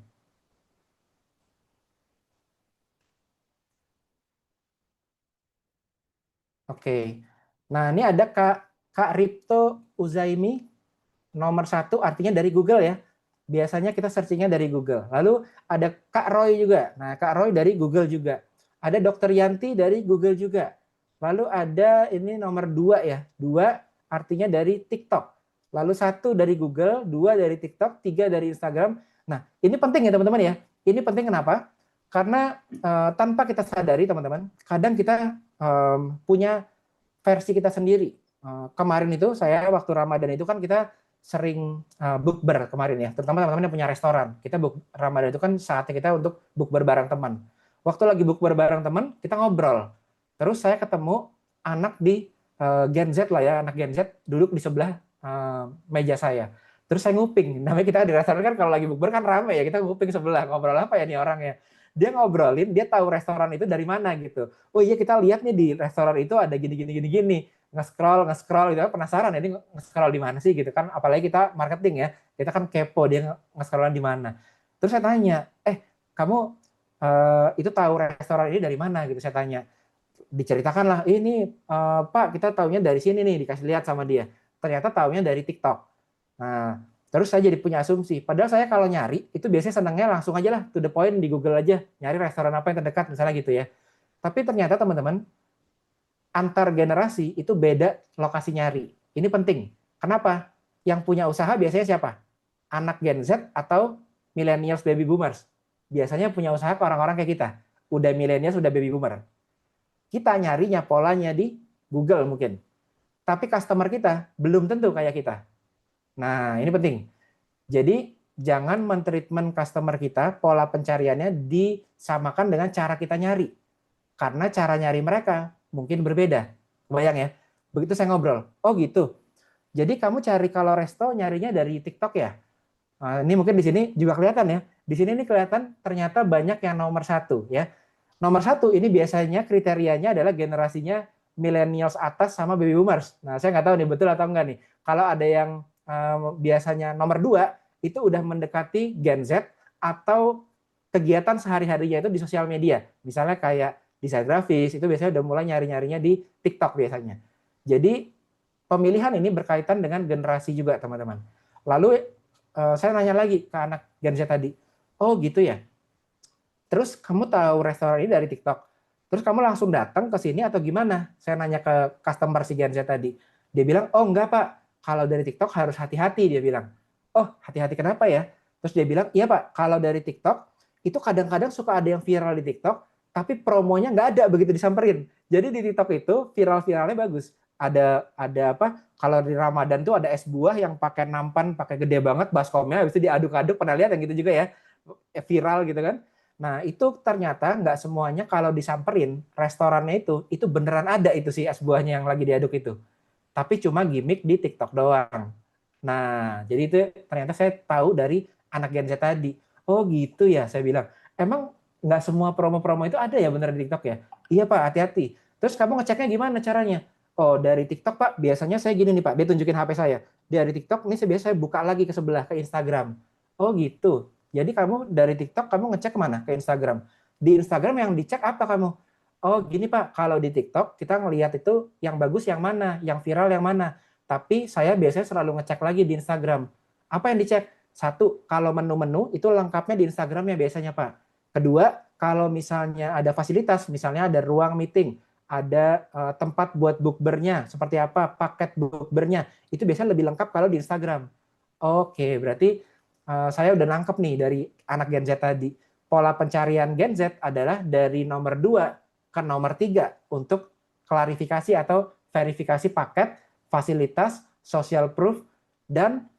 Oke. Nah, ini ada Kak Ripto Uzaimi, nomor 1 artinya dari Google ya. Biasanya kita searchingnya dari Google. Lalu ada Kak Roy juga. Nah, Kak Roy dari Google juga. Ada Dokter Yanti dari Google juga. Lalu ada ini nomor 2 ya. 2 artinya dari TikTok. Lalu 1 dari Google, 2 dari TikTok, 3 dari Instagram. Nah, ini penting ya teman-teman ya. Ini penting kenapa? Karena tanpa kita sadari teman-teman, kadang kita punya versi kita sendiri. Kemarin itu saya waktu Ramadan itu kan kita sering bukber kemarin ya, terutama teman-teman yang punya restoran. Kita Ramadan itu kan saatnya kita untuk bukber bareng teman. Waktu lagi bukber bareng teman, kita ngobrol. Terus saya ketemu anak di Gen Z lah ya, anak Gen Z duduk di sebelah meja saya. Terus saya nguping. Namanya kita di restoran kan kalau lagi bukber kan rame ya, kita nguping sebelah, ngobrol apa ya nih orangnya. dia ngobrolin, dia tahu restoran itu dari mana gitu. Oh iya kita lihat nih di restoran itu ada gini gini gini gini. Nge-scroll gitu kan, penasaran ya, ini nge-scroll di mana sih gitu kan, apalagi kita marketing ya, kita kan kepo dia nge-scroll di mana. Terus saya tanya, kamu itu tahu restoran ini dari mana gitu, saya tanya. Diceritakan lah, ini Pak kita taunya dari sini nih, dikasih lihat sama dia. Ternyata taunya dari TikTok. Nah, terus saya jadi punya asumsi. Padahal saya kalau nyari, itu biasanya senangnya langsung aja lah, to the point di Google aja. Nyari restoran apa yang terdekat, misalnya gitu ya. Tapi ternyata teman-teman, antar generasi itu beda lokasi nyari. Ini penting. Kenapa? Yang punya usaha biasanya siapa? Anak Gen Z atau millennials baby boomers? Biasanya punya usaha ke orang-orang kayak kita. Udah millennials, udah baby boomer. Kita nyarinya polanya di Google mungkin. Tapi customer kita belum tentu kayak kita. Nah, ini penting. Jadi, jangan men-treatment customer kita, pola pencariannya disamakan dengan cara kita nyari. Karena cara nyari mereka mungkin berbeda. Bayang ya, begitu saya ngobrol, oh gitu. Jadi kamu cari kalau resto nyarinya dari TikTok ya? Nah, ini mungkin di sini juga kelihatan ya. Di sini ini kelihatan ternyata banyak yang nomor 1 ya. Nomor 1 ini biasanya kriterianya adalah generasinya millennials atas sama baby boomers. Nah, saya nggak tahu nih betul atau enggak nih. Kalau ada yang biasanya nomor 2 itu udah mendekati Gen Z atau kegiatan sehari-harinya itu di sosial media. Misalnya kayak desain grafis, itu biasanya udah mulai nyari-nyarinya di TikTok biasanya. Jadi pemilihan ini berkaitan dengan generasi juga, teman-teman. Lalu saya nanya lagi ke anak Gen Z tadi, oh gitu ya? Terus kamu tahu restoran ini dari TikTok? Terus kamu langsung datang ke sini atau gimana? Saya nanya ke customer si Gen Z tadi. Dia bilang, oh enggak Pak, kalau dari TikTok harus hati-hati, dia bilang. Oh, hati-hati kenapa ya? Terus dia bilang, iya Pak, kalau dari TikTok, itu kadang-kadang suka ada yang viral di TikTok, tapi promonya nggak ada begitu disamperin. Jadi di TikTok itu viral-viralnya bagus. Ada apa? Kalau di Ramadan tuh ada es buah yang pakai nampan, pakai gede banget baskomnya, habis itu diaduk-aduk, pernah lihat yang gitu juga ya? Viral gitu kan. Nah, itu ternyata nggak semuanya kalau disamperin, restorannya itu beneran ada itu sih es buahnya yang lagi diaduk itu. Tapi cuma gimmick di TikTok doang. Nah, jadi itu ternyata saya tahu dari anak Gen Z tadi. Oh gitu ya, saya bilang. Emang nggak semua promo-promo itu ada ya bener di TikTok ya? Iya Pak, hati-hati. Terus kamu ngeceknya gimana caranya? Oh, dari TikTok Pak, biasanya saya gini nih Pak, dia tunjukin HP saya. Dari TikTok, ini saya buka lagi ke sebelah, ke Instagram. Oh gitu. Jadi kamu dari TikTok, kamu ngecek kemana? Ke Instagram. Di Instagram yang dicek apa kamu? Oh gini Pak, kalau di TikTok kita ngelihat itu yang bagus yang mana, yang viral yang mana. Tapi saya biasanya selalu ngecek lagi di Instagram. Apa yang dicek? 1, kalau menu-menu itu lengkapnya di Instagramnya biasanya Pak. Kedua, kalau misalnya ada fasilitas, misalnya ada ruang meeting, ada tempat buat bookbernya, seperti apa, paket bookbernya, itu biasanya lebih lengkap kalau di Instagram. Oke, berarti saya udah nangkep nih dari anak Gen Z tadi. Pola pencarian Gen Z adalah dari nomor 2 ke nomor 3 untuk klarifikasi atau verifikasi paket, fasilitas, social proof, dan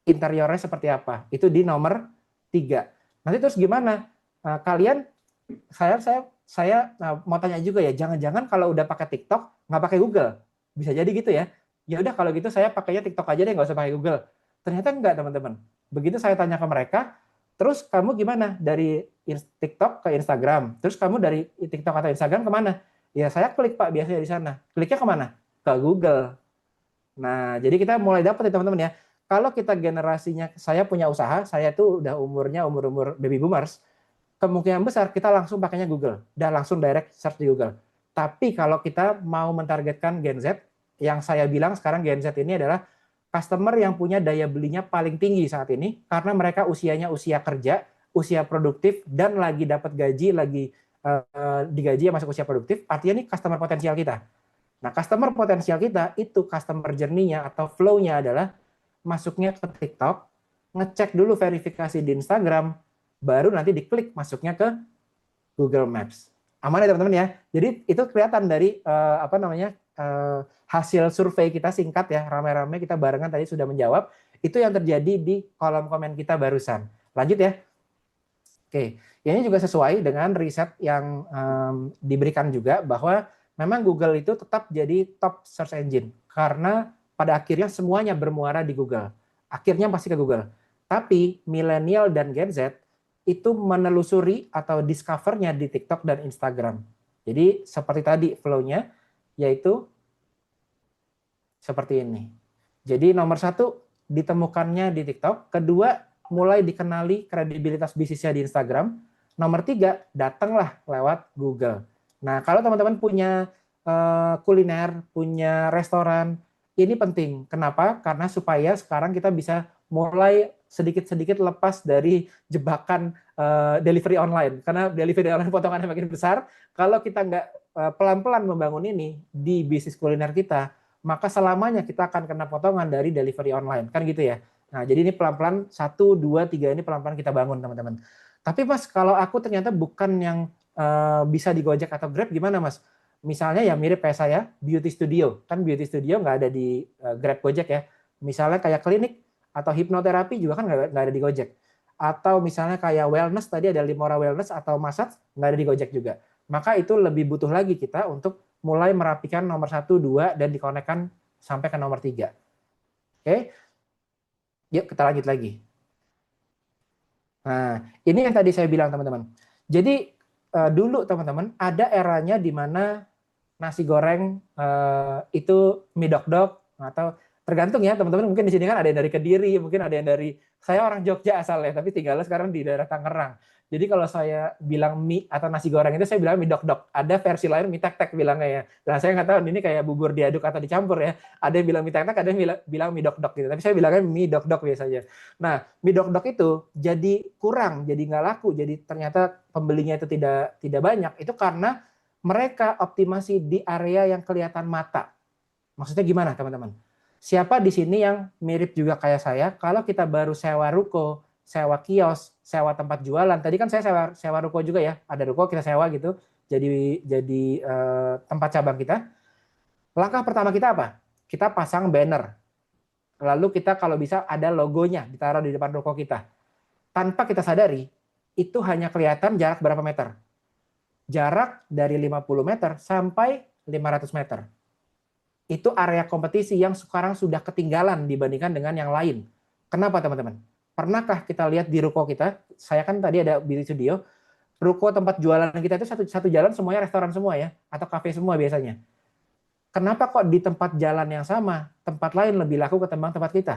interiornya seperti apa. Itu di nomor 3. Nanti terus gimana? Kalian, saya mau tanya juga ya, jangan-jangan kalau udah pakai TikTok, nggak pakai Google. Bisa jadi gitu ya. Ya udah kalau gitu saya pakainya TikTok aja deh, nggak usah pakai Google. Ternyata enggak, teman-teman. Begitu saya tanya ke mereka, terus kamu gimana? Dari TikTok ke Instagram. Terus kamu dari TikTok atau Instagram kemana? Ya saya klik Pak biasanya di sana. Kliknya kemana? Ke Google. Nah, jadi kita mulai dapat ya teman-teman ya. Kalau kita generasinya, saya punya usaha, saya tuh udah umurnya umur baby boomers, kemungkinan besar kita langsung pakainya Google. Dan langsung direct search di Google. Tapi kalau kita mau mentargetkan Gen Z, yang saya bilang sekarang Gen Z ini adalah customer yang punya daya belinya paling tinggi saat ini karena mereka usianya usia kerja, usia produktif, dan lagi dapat gaji, lagi digaji masuk usia produktif, artinya ini customer potensial kita. Nah, customer potensial kita itu customer journey-nya atau flow-nya adalah masuknya ke TikTok, ngecek dulu verifikasi di Instagram, baru nanti diklik masuknya ke Google Maps. Aman ya teman-teman ya. Jadi itu kelihatan dari hasil survei kita singkat ya, rame-rame kita barengan tadi sudah menjawab, itu yang terjadi di kolom komen kita barusan. Lanjut ya. Oke, ini juga sesuai dengan riset yang diberikan juga bahwa memang Google itu tetap jadi top search engine karena pada akhirnya semuanya bermuara di Google. Akhirnya pasti ke Google. Tapi milenial dan Gen Z itu menelusuri atau discover-nya di TikTok dan Instagram. Jadi seperti tadi flow-nya, yaitu seperti ini. Jadi nomor satu, ditemukannya di TikTok. Kedua, mulai dikenali kredibilitas bisnisnya di Instagram. Nomor tiga, datanglah lewat Google. Nah, kalau teman-teman punya kuliner, punya restoran, ini penting. Kenapa? Karena supaya sekarang kita bisa mulai sedikit-sedikit lepas dari jebakan delivery online. Karena delivery online potongannya makin besar. Kalau kita nggak pelan-pelan membangun ini di bisnis kuliner kita, maka selamanya kita akan kena potongan dari delivery online. Kan gitu ya. Nah, jadi ini pelan-pelan, 1, 2, 3 ini pelan-pelan kita bangun, teman-teman. Tapi Mas, kalau aku ternyata bukan yang bisa di Gojek atau Grab, gimana Mas? Misalnya ya mirip kayak saya, beauty studio. Kan beauty studio nggak ada di Grab Gojek ya. Misalnya kayak klinik atau hipnoterapi juga kan nggak ada di Gojek. Atau misalnya kayak wellness, tadi ada Limora Wellness atau massage, nggak ada di Gojek juga. Maka itu lebih butuh lagi kita untuk mulai merapikan nomor 1, 2, dan dikonekkan sampai ke nomor 3. Oke, yuk kita lanjut lagi. Nah, ini yang tadi saya bilang teman-teman. Jadi dulu teman-teman ada eranya di mana nasi goreng itu mie dok-dok, atau tergantung ya teman-teman, mungkin di sini kan ada yang dari Kediri, mungkin ada yang dari, saya orang Jogja asalnya tapi tinggalnya sekarang di daerah Tangerang. Jadi kalau saya bilang mie atau nasi goreng itu saya bilang mie dok-dok. Ada versi lain mie tek-tek bilangnya ya. Nah, saya nggak tahu ini kayak bubur diaduk atau dicampur ya. Ada yang bilang mie tek-tek, ada yang bilang mie dok-dok gitu. Tapi saya bilangnya mie dok-dok biasanya. Nah, mie dok-dok itu jadi kurang, jadi nggak laku, jadi ternyata pembelinya itu tidak banyak. Itu karena mereka optimasi di area yang kelihatan mata. Maksudnya gimana teman-teman? Siapa di sini yang mirip juga kayak saya, kalau kita baru sewa ruko, sewa kios, sewa tempat jualan. Tadi kan saya sewa ruko juga ya, ada ruko kita sewa gitu, jadi tempat cabang kita. Langkah pertama kita apa? Kita pasang banner. Lalu kita kalau bisa ada logonya ditaruh di depan ruko kita. Tanpa kita sadari, itu hanya kelihatan jarak berapa meter. Jarak dari 50 meter sampai 500 meter. Itu area kompetisi yang sekarang sudah ketinggalan dibandingkan dengan yang lain. Kenapa teman-teman? Pernahkah kita lihat di ruko kita, saya kan tadi ada beauty studio, ruko tempat jualan kita itu satu jalan semuanya restoran semua ya, atau kafe semua biasanya. Kenapa kok di tempat jalan yang sama, tempat lain lebih laku ketimbang tempat kita?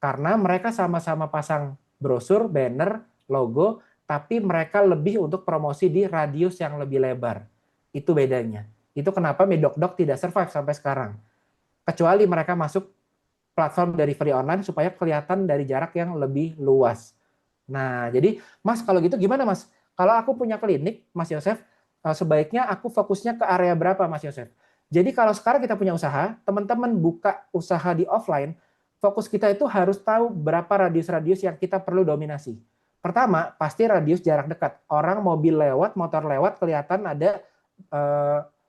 Karena mereka sama-sama pasang brosur, banner, logo, tapi mereka lebih untuk promosi di radius yang lebih lebar. Itu bedanya. Itu kenapa mie dok-dok tidak survive sampai sekarang. Kecuali mereka masuk platform dari free online supaya kelihatan dari jarak yang lebih luas. Nah, jadi Mas kalau gitu gimana Mas? Kalau aku punya klinik, Mas Yosef, sebaiknya aku fokusnya ke area berapa Mas Yosef? Jadi kalau sekarang kita punya usaha, teman-teman buka usaha di offline, fokus kita itu harus tahu berapa radius-radius yang kita perlu dominasi. Pertama, pasti radius jarak dekat. Orang mobil lewat, motor lewat, kelihatan ada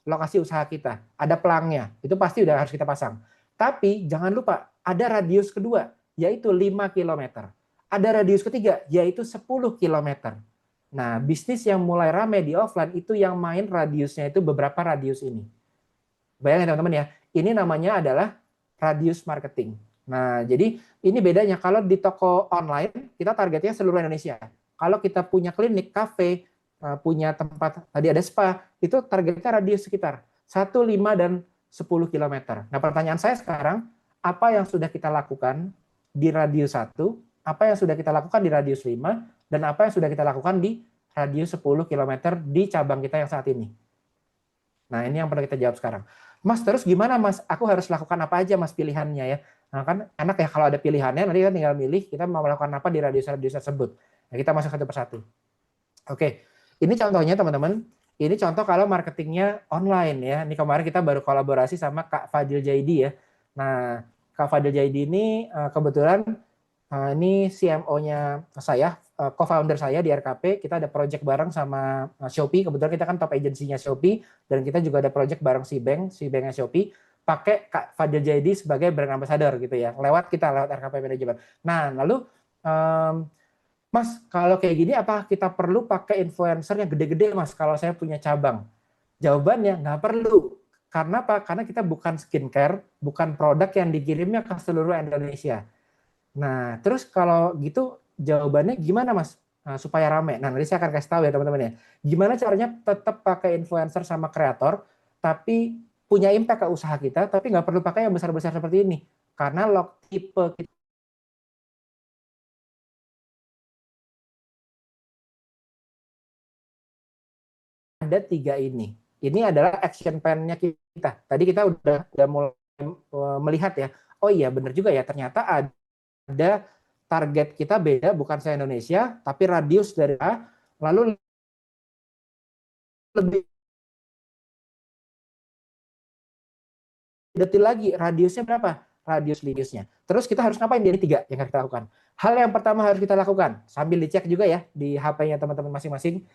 lokasi usaha kita, ada pelangnya, itu pasti udah harus kita pasang. Tapi jangan lupa, ada radius kedua, yaitu 5 km. Ada radius ketiga, yaitu 10 km. Nah, bisnis yang mulai ramai di offline itu yang main radiusnya itu beberapa radius ini. Bayangin teman-teman ya, ini namanya adalah radius marketing. Nah, jadi ini bedanya. Kalau di toko online, kita targetnya seluruh Indonesia. Kalau kita punya klinik, kafe, punya tempat, tadi ada spa, itu targetnya radius sekitar 1, 5, dan 10 km. Nah, pertanyaan saya sekarang, apa yang sudah kita lakukan di radius 1, apa yang sudah kita lakukan di radius 5, dan apa yang sudah kita lakukan di radius 10 km di cabang kita yang saat ini? Nah, ini yang perlu kita jawab sekarang. Mas, terus gimana Mas? Aku harus lakukan apa aja Mas pilihannya ya? Nah, kan enak ya kalau ada pilihannya, nanti kita tinggal milih kita mau melakukan apa di radius-radius tersebut. Nah, kita masuk satu persatu. Oke, ini contohnya teman-teman. Ini contoh kalau marketingnya online ya. Ini kemarin kita baru kolaborasi sama Kak Fadil Jaidi ya. Nah, Kak Fadil Jaidi ini kebetulan ini CMO-nya saya, co-founder saya di RKP. Kita ada project bareng sama Shopee. Kebetulan kita kan top agency-nya Shopee. Dan kita juga ada project bareng Cbank-nya Shopee. Pakai Kak Fadil Jaidi sebagai brand ambassador gitu ya. Lewat RKP Manajemen. Nah, lalu Mas, kalau kayak gini apa kita perlu pakai influencer yang gede-gede Mas kalau saya punya cabang? Jawabannya nggak perlu. Karena apa? Karena kita bukan skincare, bukan produk yang dikirimnya ke seluruh Indonesia. Nah, terus kalau gitu jawabannya gimana Mas? supaya rame. Nah, nanti saya akan kasih tahu ya teman-teman ya. Gimana caranya tetap pakai influencer sama kreator, tapi punya impact ke usaha kita, tapi nggak perlu pakai yang besar-besar seperti ini. Karena tipe kita ada 3 ini. Ini adalah action plan-nya kita. Tadi kita udah mulai melihat ya. Oh iya, benar juga ya. Ternyata ada target kita beda, bukan se Indonesia, tapi radius dari A, lalu lebih detil lagi, radiusnya berapa? Radiusnya. Terus kita harus ngapain? Dari 3 yang kita lakukan. Hal yang pertama harus kita lakukan, sambil dicek juga ya di HP-nya teman-teman masing-masing.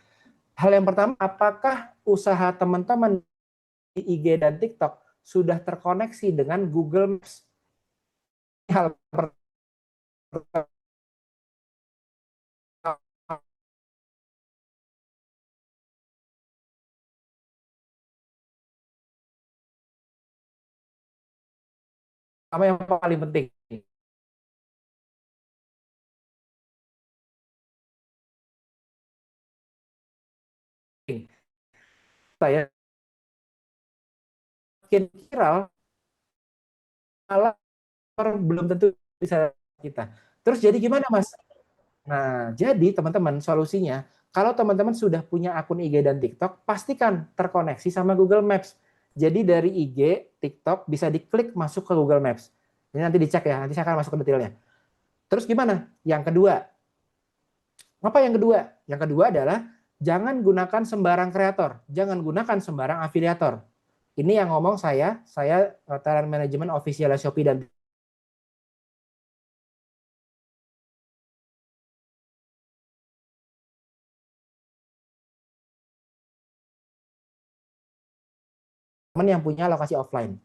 Hal yang pertama, apakah usaha teman-teman di IG dan TikTok sudah terkoneksi dengan Google Maps? Hal pertama yang paling penting. Saya makin viral, malah belum tentu bisa kita. Terus jadi gimana, Mas? Nah, jadi teman-teman solusinya, kalau teman-teman sudah punya akun IG dan TikTok, pastikan terkoneksi sama Google Maps. Jadi dari IG, TikTok bisa diklik masuk ke Google Maps. Ini nanti dicek ya, nanti saya akan masuk ke detailnya. Terus gimana? Yang kedua, apa yang kedua? Yang kedua adalah jangan gunakan sembarang kreator, jangan gunakan sembarang afiliator. Ini yang ngomong saya talent management official Shopee dan teman yang punya lokasi offline.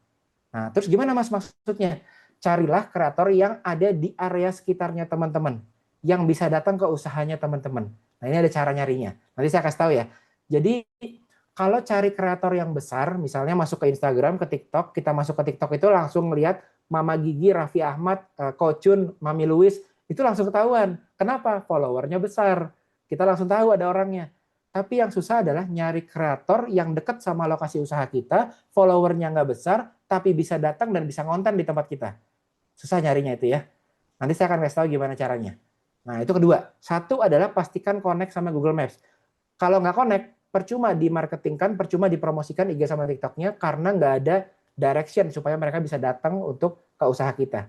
Nah, terus gimana Mas maksudnya? Carilah kreator yang ada di area sekitarnya teman-teman, yang bisa datang ke usahanya teman-teman. Nah, ini ada cara nyarinya. Nanti saya kasih tahu ya. Jadi, kalau cari kreator yang besar, misalnya masuk ke Instagram, ke TikTok, kita masuk ke TikTok itu langsung melihat Mama Gigi, Raffi Ahmad, Kochun, Mami Louis, itu langsung ketahuan. Kenapa? Followernya besar. Kita langsung tahu ada orangnya. Tapi yang susah adalah nyari kreator yang dekat sama lokasi usaha kita, followernya nggak besar, tapi bisa datang dan bisa ngonten di tempat kita. Susah nyarinya itu ya. Nanti saya akan kasih tahu gimana caranya. Nah, itu kedua. Satu adalah pastikan connect sama Google Maps. Kalau nggak connect, percuma dimarketingkan, percuma dipromosikan IG sama TikToknya, karena nggak ada direction supaya mereka bisa datang untuk ke usaha kita.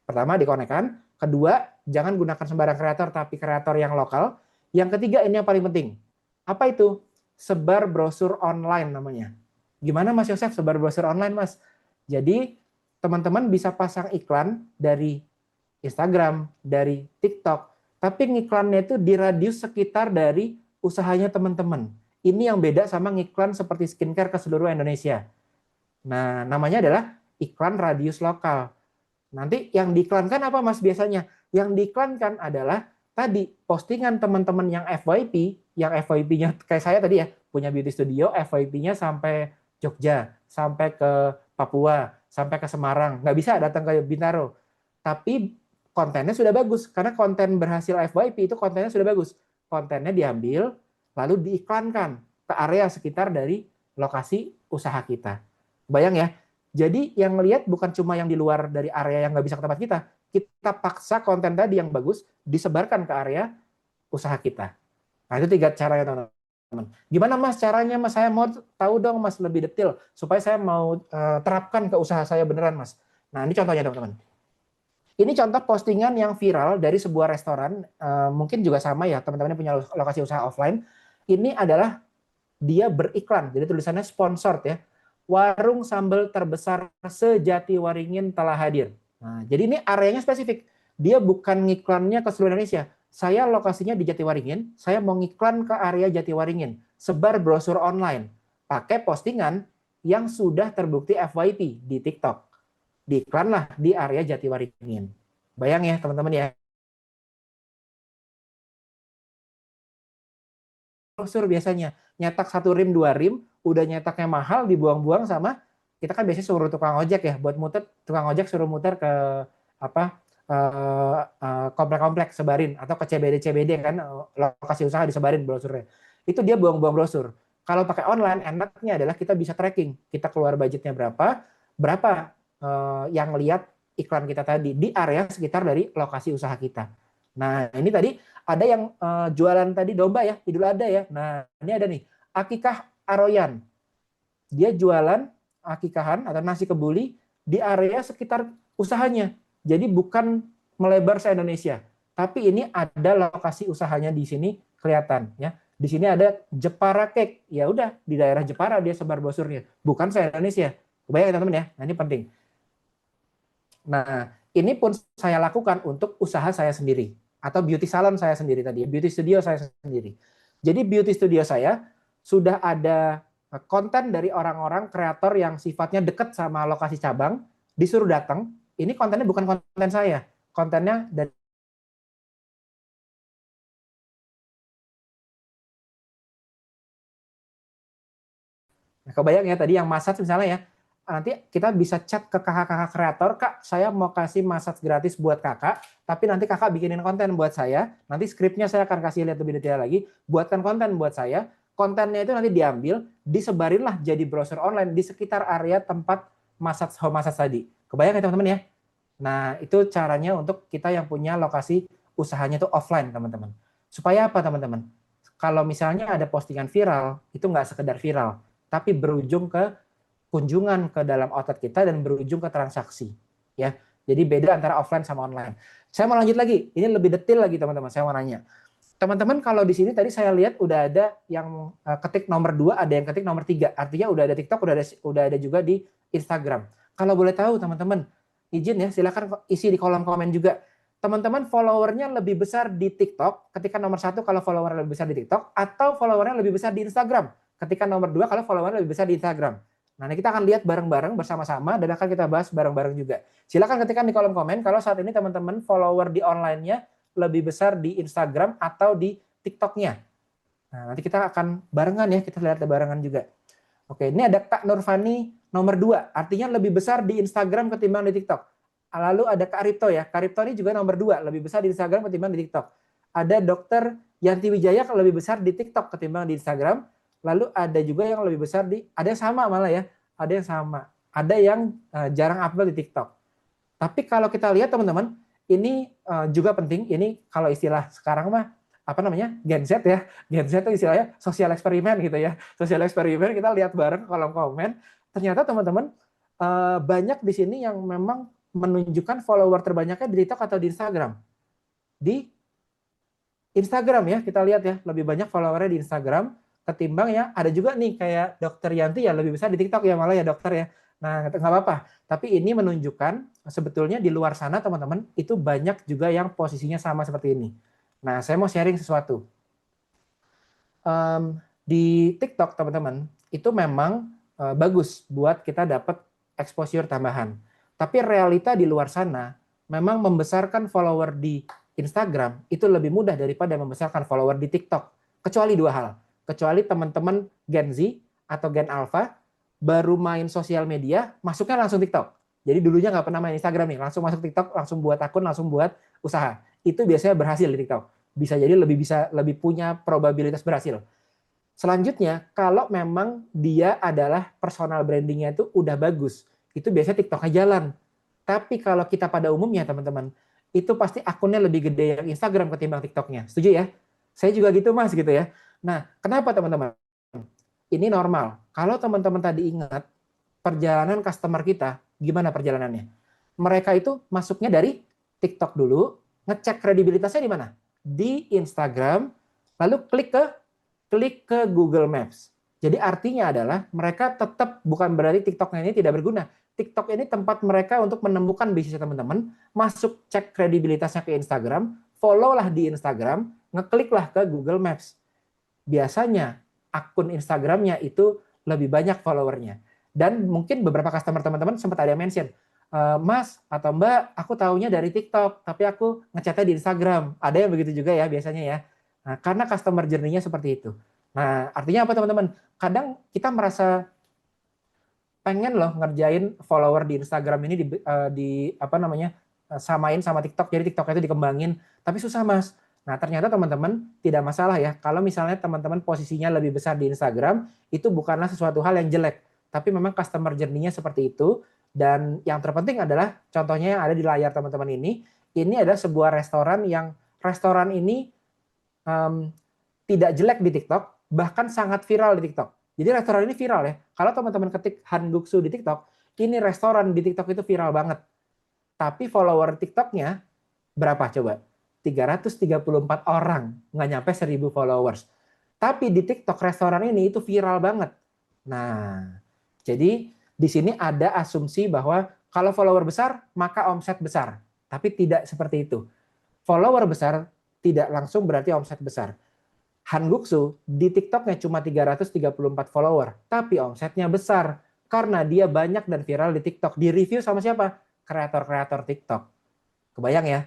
Pertama, dikonekkan. Kedua, jangan gunakan sembarang kreator, tapi kreator yang lokal. Yang ketiga, ini yang paling penting. Apa itu? Sebar brosur online namanya. Gimana Mas Yosef sebar brosur online, Mas? Jadi teman-teman bisa pasang iklan dari Instagram, dari TikTok, tapi ngiklannya itu di radius sekitar dari usahanya teman-teman. Ini yang beda sama ngiklan seperti skincare ke seluruh Indonesia. Nah, namanya adalah iklan radius lokal. Nanti yang diiklankan apa Mas biasanya? Yang diiklankan adalah tadi postingan teman-teman yang FYP, yang FYP-nya kayak saya tadi ya, punya beauty studio, FYP-nya sampai Jogja, sampai ke Papua, sampai ke Semarang. Nggak bisa datang ke Bintaro. Tapi kontennya sudah bagus, karena konten berhasil FYP itu kontennya sudah bagus. Kontennya diambil, lalu diiklankan ke area sekitar dari lokasi usaha kita. Bayang ya, jadi yang lihat bukan cuma yang di luar dari area yang nggak bisa ke tempat kita paksa konten tadi yang bagus disebarkan ke area usaha kita. Nah, itu 3 caranya teman-teman. Gimana Mas caranya Mas? Saya mau tahu dong Mas lebih detail supaya saya mau terapkan ke usaha saya beneran Mas. Nah, ini contohnya teman-teman. Ini contoh postingan yang viral dari sebuah restoran, mungkin juga sama ya teman-teman yang punya lokasi usaha offline. Ini adalah dia beriklan, jadi tulisannya sponsored ya. Warung sambal terbesar se-Jatiwaringin telah hadir. Nah, jadi ini areanya spesifik. Dia bukan ngiklannya ke seluruh Indonesia. Saya lokasinya di Jatiwaringin, saya mau ngiklan ke area Jatiwaringin. Sebar brosur online. Pakai postingan yang sudah terbukti FYP di TikTok. Diiklanlah di area Jatiwaringin. Bayang ya teman-teman ya. Brosur biasanya nyetak 1 rim 2 rim, udah nyetaknya mahal, dibuang-buang sama kita kan biasanya suruh tukang ojek ya buat muter, tukang ojek suruh muter ke apa komplek-komplek sebarin, atau ke CBD-CBD kan, lokasi usaha disebarin brosurnya. Itu dia buang-buang brosur. Kalau pakai online, enaknya adalah kita bisa tracking. Kita keluar budgetnya berapa, berapa yang lihat iklan kita tadi di area sekitar dari lokasi usaha kita. Nah, ini tadi ada yang jualan tadi domba ya, Idul Adha ya. Nah, ini ada nih, Akikah Aroyan. Dia jualan akikahan atau nasi kebuli di area sekitar usahanya. Jadi bukan melebar se-Indonesia, tapi ini ada lokasi usahanya di sini kelihatan ya. Di sini ada Jepara Cake. Ya udah, di daerah Jepara dia sebar brosurnya, bukan se-Indonesia. Kebayang teman-teman ya. Nah, ini penting. Nah, ini pun saya lakukan untuk usaha saya sendiri atau beauty salon saya sendiri tadi, beauty studio saya sendiri. Jadi beauty studio saya sudah ada konten dari orang-orang kreator yang sifatnya dekat sama lokasi cabang, disuruh datang. Ini kontennya bukan konten saya, kontennya dari. Nah, kebayang ya tadi yang massage misalnya ya, nanti kita bisa chat ke kakak-kakak kreator, Kak, saya mau kasih massage gratis buat kakak, tapi nanti kakak bikinin konten buat saya, nanti skripnya saya akan kasih lihat lebih detail lagi, buatkan konten buat saya, kontennya itu nanti diambil, disebarinlah jadi browser online di sekitar area tempat massage home massage tadi. Kebayang ya teman-teman ya? Nah, itu caranya untuk kita yang punya lokasi usahanya itu offline, teman-teman. Supaya apa, teman-teman? Kalau misalnya ada postingan viral, itu nggak sekedar viral, tapi berujung ke kunjungan ke dalam outlet kita dan berujung ke transaksi. Ya, jadi beda antara offline sama online. Saya mau lanjut lagi, ini lebih detail lagi teman-teman. Saya mau nanya, teman-teman kalau di sini tadi saya lihat udah ada yang ketik nomor 2, ada yang ketik nomor 3. Artinya udah ada TikTok, udah ada juga di Instagram. Kalau boleh tahu teman-teman, izin ya, silakan isi di kolom komen juga. Teman-teman followernya lebih besar di TikTok ketika nomor 1 kalau followernya lebih besar di TikTok, atau followernya lebih besar di Instagram ketika nomor 2 kalau followernya lebih besar di Instagram. Nah, ini kita akan lihat bareng-bareng bersama-sama dan akan kita bahas bareng-bareng juga. Silakan ketikkan di kolom komen kalau saat ini teman-teman follower di online-nya lebih besar di Instagram atau di TikTok-nya. Nah, nanti kita akan barengan ya, kita lihat barengan juga. Oke, ini ada Kak Nurfani nomor 2, artinya lebih besar di Instagram ketimbang di TikTok. Lalu ada Kak Ripto ya, Kak Ripto ini juga nomor 2, lebih besar di Instagram ketimbang di TikTok. Ada Dokter Yanti Wijaya lebih besar di TikTok ketimbang di Instagram. Lalu ada juga yang lebih besar ada yang sama malah ya, ada yang sama. Ada yang jarang upload di TikTok. Tapi kalau kita lihat teman-teman, ini juga penting, ini kalau istilah sekarang mah, apa namanya, Gen Z ya. Gen Z itu istilahnya sosial eksperimen gitu ya. Sosial eksperimen, kita lihat bareng kolom komen. Ternyata teman-teman, banyak di sini yang memang menunjukkan follower terbanyaknya di TikTok atau di Instagram. Di Instagram ya, kita lihat ya, lebih banyak followernya di Instagram, ketimbang ya ada juga nih kayak Dokter Yanti ya lebih besar di TikTok ya malah ya dokter ya. Nah, nggak apa-apa. Tapi ini menunjukkan sebetulnya di luar sana teman-teman itu banyak juga yang posisinya sama seperti ini. Nah, saya mau sharing sesuatu. Di TikTok teman-teman itu memang bagus buat kita dapat exposure tambahan. Tapi realita di luar sana memang membesarkan follower di Instagram itu lebih mudah daripada membesarkan follower di TikTok. Kecuali 2 hal. Kecuali teman-teman Gen Z atau Gen Alpha baru main sosial media, masuknya langsung TikTok. Jadi dulunya nggak pernah main Instagram nih, langsung masuk TikTok, langsung buat akun, langsung buat usaha. Itu biasanya berhasil di TikTok. Bisa jadi lebih punya probabilitas berhasil. Selanjutnya, kalau memang dia adalah personal brandingnya itu udah bagus, itu biasanya TikToknya jalan. Tapi kalau kita pada umumnya teman-teman, itu pasti akunnya lebih gede yang Instagram ketimbang TikToknya. Setuju ya? Saya juga gitu mas gitu ya. Nah, kenapa teman-teman? Ini normal. Kalau teman-teman tadi ingat, perjalanan customer kita, gimana perjalanannya? Mereka itu masuknya dari TikTok dulu, ngecek kredibilitasnya di mana? Di Instagram, lalu klik ke Google Maps. Jadi artinya adalah mereka tetap, bukan berarti TikToknya ini tidak berguna. TikTok ini tempat mereka untuk menemukan bisnis teman-teman, masuk cek kredibilitasnya ke Instagram, follow lah di Instagram, ngekliklah ke Google Maps. Biasanya akun Instagramnya itu lebih banyak followernya. Dan mungkin beberapa customer teman-teman sempat ada yang mention, Mas atau Mbak, aku taunya dari TikTok, tapi aku ngechatnya di Instagram. Ada yang begitu juga ya biasanya ya. Nah, karena customer journey-nya seperti itu. Nah, artinya apa teman-teman? Kadang kita merasa pengen loh ngerjain follower di Instagram ini di apa namanya samain sama TikTok, jadi TikTok itu dikembangin, tapi susah Mas. Nah ternyata teman-teman tidak masalah ya, kalau misalnya teman-teman posisinya lebih besar di Instagram, itu bukanlah sesuatu hal yang jelek, tapi memang customer journey-nya seperti itu, dan yang terpenting adalah contohnya yang ada di layar teman-teman ini adalah sebuah restoran ini um, tidak jelek di TikTok, bahkan sangat viral di TikTok. Jadi restoran ini viral ya. Kalau teman-teman ketik Hanguksu di TikTok, ini restoran di TikTok itu viral banget. Tapi follower TikToknya berapa coba? 334 orang, nggak nyampe 1.000 followers. Tapi di TikTok restoran ini itu viral banget. Nah, jadi di sini ada asumsi bahwa kalau follower besar, maka omset besar. Tapi tidak seperti itu. Follower besar tidak langsung berarti omset besar. Hanguksu di TikToknya cuma 334 follower, tapi omsetnya besar karena dia banyak dan viral di TikTok. Di review sama siapa? Kreator-kreator TikTok. Kebayang ya?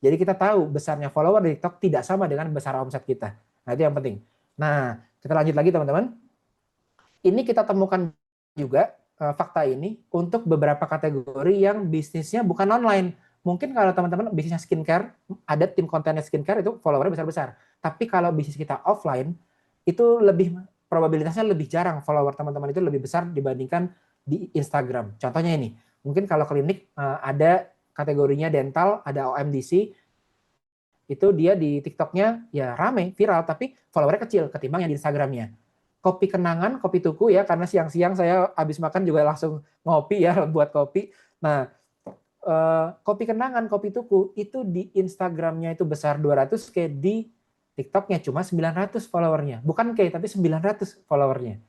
Jadi kita tahu besarnya follower di TikTok tidak sama dengan besar omset kita. Nah itu yang penting. Nah kita lanjut lagi teman-teman. Ini kita temukan juga fakta ini untuk beberapa kategori yang bisnisnya bukan online. Mungkin kalau teman-teman bisnisnya skincare, ada tim kontennya skincare itu followernya besar-besar. Tapi kalau bisnis kita offline, itu probabilitasnya lebih jarang follower teman-teman itu lebih besar dibandingkan di Instagram. Contohnya ini, mungkin kalau klinik ada kategorinya dental, ada OMDC, itu dia di TikToknya ya rame, viral, tapi followernya kecil ketimbang yang di Instagramnya. Kopi kenangan, kopi tuku ya, karena siang-siang saya habis makan juga langsung ngopi ya, buat kopi. Nah, kopi kenangan, kopi tuku itu di Instagramnya itu besar 200K, di TikToknya cuma 900 followernya. Bukan K, tapi 900 followernya.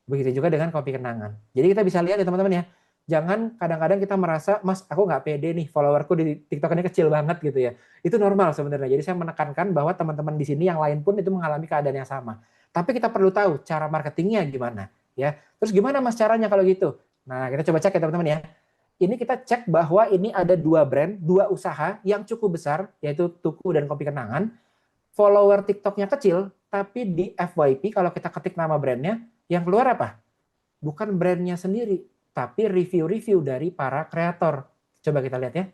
Begitu juga dengan kopi kenangan. Jadi kita bisa lihat ya teman-teman ya, jangan kadang-kadang kita merasa, Mas aku nggak pede nih, followerku di TikTok ini kecil banget gitu ya. Itu normal sebenarnya. Jadi saya menekankan bahwa teman-teman di sini yang lain pun itu mengalami keadaan yang sama. Tapi kita perlu tahu cara marketingnya gimana ya. Terus gimana Mas caranya kalau gitu? Nah kita coba cek ya teman-teman ya. Ini kita cek bahwa ini ada dua brand, dua usaha yang cukup besar, yaitu Tuku dan Kopi Kenangan. Follower TikToknya kecil, tapi di FYP kalau kita ketik nama brandnya, yang keluar apa? Bukan brandnya sendiri, tapi review-review dari para kreator. Coba kita lihat ya.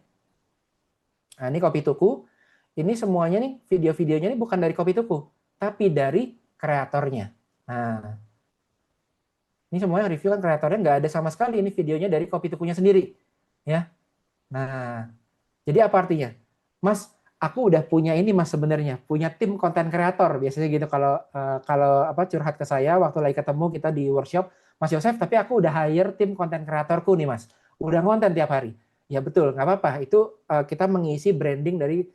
Nah ini Kopi Tuku, ini semuanya nih video-videonya ini bukan dari Kopi Tuku, tapi dari kreatornya. Nah, ini semuanya review kan kreatornya nggak ada sama sekali ini videonya dari Kopi Tukunya sendiri, ya. Nah, jadi apa artinya, Mas? Aku udah punya ini Mas sebenarnya, punya tim konten kreator biasanya gitu kalau curhat ke saya waktu lagi ketemu kita di workshop, Mas Yosef, tapi aku udah hire tim konten kreatorku nih Mas, udah konten tiap hari. Ya betul, nggak apa-apa. Itu kita mengisi branding dari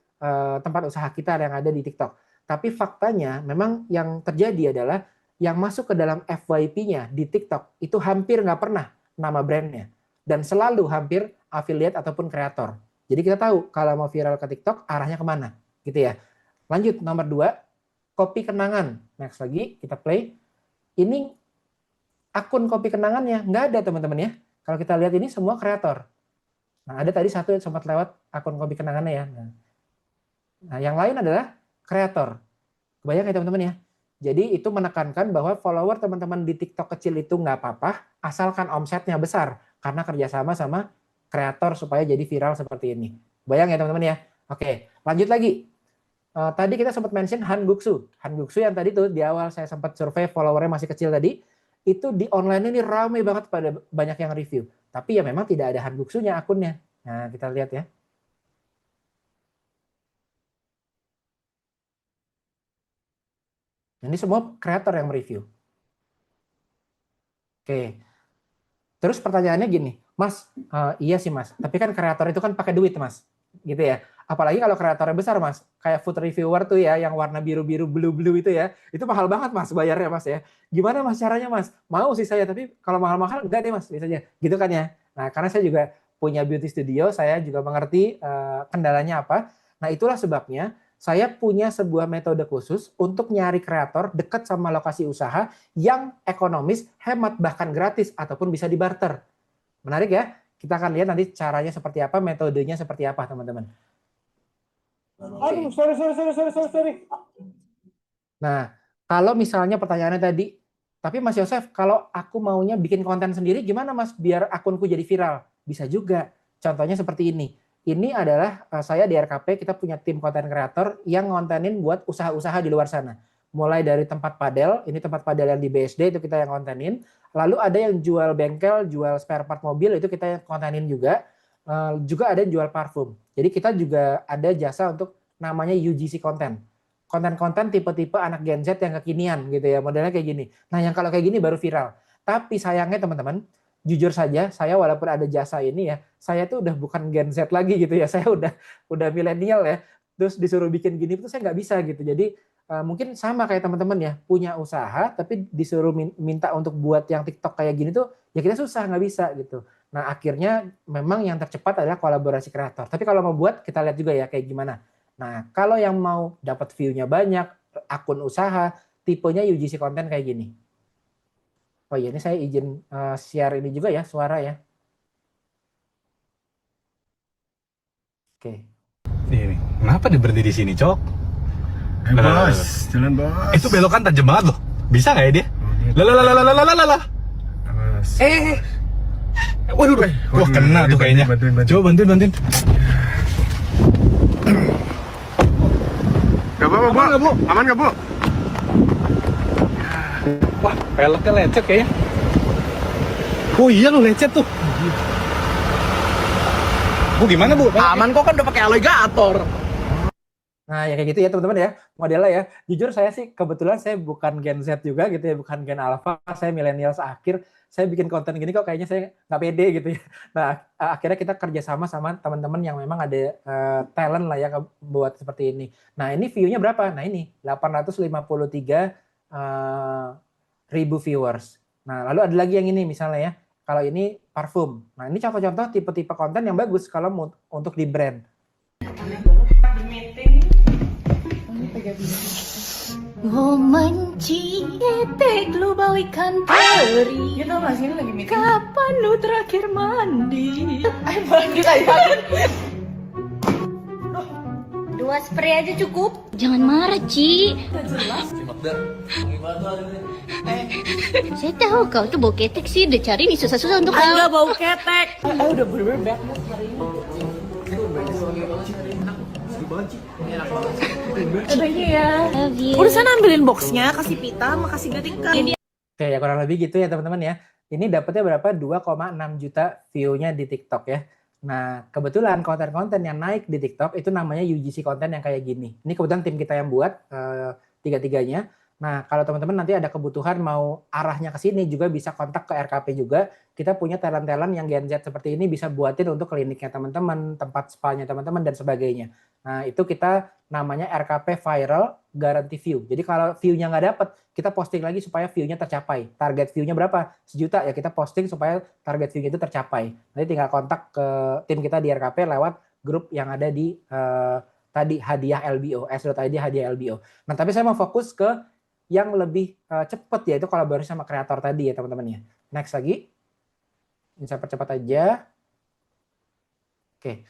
tempat usaha kita yang ada di TikTok. Tapi faktanya memang yang terjadi adalah yang masuk ke dalam FYP-nya di TikTok itu hampir nggak pernah nama brandnya. Dan selalu hampir affiliate ataupun kreator. Jadi kita tahu kalau mau viral ke TikTok arahnya kemana. Gitu ya. Lanjut nomor 2, Kopi Kenangan. Next lagi kita play. Ini akun Kopi Kenangannya nggak ada teman-teman ya. Kalau kita lihat ini semua kreator. Nah ada tadi satu yang sempat lewat akun Kopi Kenangannya ya. Nah yang lain adalah kreator. Kebayang ya teman-teman ya. Jadi itu menekankan bahwa follower teman-teman di TikTok kecil itu nggak apa-apa, asalkan omsetnya besar, karena kerjasama sama kreator supaya jadi viral seperti ini. Bayang ya teman-teman ya. Oke, lanjut lagi. Tadi kita sempat mention Hanguksu. Hanguksu yang tadi tuh di awal saya sempat survei followernya masih kecil tadi, itu di online ini ramai banget pada banyak yang review. Tapi ya memang tidak ada Hanguksunya akunnya. Nah kita lihat ya. Ini semua kreator yang mereview. Oke. Terus pertanyaannya gini, Mas, iya sih Mas, tapi kan kreator itu kan pakai duit Mas, gitu ya. Apalagi kalau kreatornya besar Mas, kayak food reviewer tuh ya, yang warna biru-biru, blue-blue itu ya, itu mahal banget Mas bayarnya Mas ya. Gimana Mas caranya Mas? Mau sih saya, tapi kalau mahal-mahal enggak deh Mas, biasanya. Gitu kan ya. Nah, karena saya juga punya beauty studio, saya juga mengerti kendalanya apa. Nah, itulah sebabnya saya punya sebuah metode khusus untuk nyari kreator dekat sama lokasi usaha yang ekonomis, hemat, bahkan gratis, ataupun bisa dibarter. Menarik ya? Kita akan lihat nanti caranya seperti apa, metodenya seperti apa, teman-teman. Aduh, sorry. Nah, kalau misalnya pertanyaannya tadi, tapi Mas Yosef, kalau aku maunya bikin konten sendiri, gimana Mas biar akunku jadi viral? Bisa juga. Contohnya seperti ini. ini adalah saya di RKP, kita punya tim konten kreator yang ngontenin buat usaha-usaha di luar sana. Mulai dari tempat padel, ini tempat padel yang di BSD itu kita yang kontenin. Lalu ada yang jual bengkel, jual spare part mobil itu kita yang kontenin juga. Juga ada yang jual parfum. Jadi kita juga ada jasa untuk namanya UGC konten. Konten-konten tipe-tipe anak Gen Z yang kekinian gitu ya, modelnya kayak gini. Nah yang kalau kayak gini baru viral. Tapi sayangnya teman-teman, jujur saja, saya walaupun ada jasa ini ya, saya tuh udah bukan Gen Z lagi gitu ya, saya udah milenial ya, terus disuruh bikin gini tuh saya nggak bisa gitu. Jadi mungkin sama kayak teman-teman ya, punya usaha tapi disuruh minta untuk buat yang TikTok kayak gini tuh, ya kita susah, nggak bisa gitu. Nah akhirnya memang yang tercepat adalah kolaborasi kreator. Tapi kalau mau buat, kita lihat juga ya kayak gimana. Nah kalau yang mau dapat view-nya banyak, akun usaha, tipenya UGC konten kayak gini. Oh iya, ini saya izin share ini juga ya, suara ya. Oke. Nih, kenapa dia berhenti di sini, Cok? Bos, jalan bos. Itu belokan tajam banget loh. Bisa nggak ya dia? Lalalalalalalalalala. Awas. Waduh, wah kena tuh kayaknya. Bantuin. Coba bantuin. Gak apa-apa, Bu. Aman nggak, Bu? Aman gak, Bu? Wah, peleknya lecet kayaknya. Oh iya lo lecet tuh. Bu gimana Bu? Aman kok, kan udah pakai alligator. Nah ya kayak gitu ya teman-teman ya, modelnya ya. Jujur saya sih kebetulan saya bukan Gen Z juga gitu ya, bukan Gen Alpha, saya milenial akhir. Saya bikin konten gini kok kayaknya saya nggak pede gitu ya. Nah akhirnya kita kerjasama sama teman-teman yang memang ada talent lah ya buat seperti ini. Nah ini view-nya berapa? Nah ini 853 ribu viewers. Nah lalu ada lagi yang ini misalnya ya, kalau ini parfum. Nah ini contoh-contoh tipe-tipe konten yang bagus kalau untuk di brand. Memancing etek lu bawikan peri. Gitu nggak sih, ini lagi meeting. Kapan lu terakhir mandi? Ayo mandi aja. 2 spray aja cukup. Jangan marah, Ci. Saya tahu kau tuh bau ketek sih, udah cari nih susah-susah untuk kau. Enggak bau ketek. Ayo udah bener-bener banyak mood hari ini. Udah ya. Love you. Udah sana ambilin boxnya, kasih pita, sama kasih gadingkan. Oke ya kurang lebih gitu ya teman-teman ya. Ini dapatnya berapa? 2,6 juta view-nya di TikTok ya. Nah kebetulan konten-konten yang naik di TikTok itu namanya UGC konten yang kayak gini. Ini kebetulan tim kita yang buat tiga-tiganya. Nah kalau teman-teman nanti ada kebutuhan mau arahnya ke sini juga bisa kontak ke RKP juga. Kita punya talent-talent yang Gen Z seperti ini bisa buatin untuk kliniknya teman-teman, tempat spa-nya teman-teman dan sebagainya. Nah itu kita namanya RKP Viral Guarantee View. Jadi kalau view-nya nggak dapet, kita posting lagi supaya view-nya tercapai. Target view-nya berapa? 1 juta ya kita posting supaya target view-nya itu tercapai. Nanti tinggal kontak ke tim kita di RKP lewat grup yang ada di tadi hadiah LBO, s.id hadiah LBO. Nah tapi saya mau fokus ke yang lebih cepet yaitu kolaborasi sama kreator tadi ya teman-teman ya. Next lagi. Ini saya percepat aja. Oke.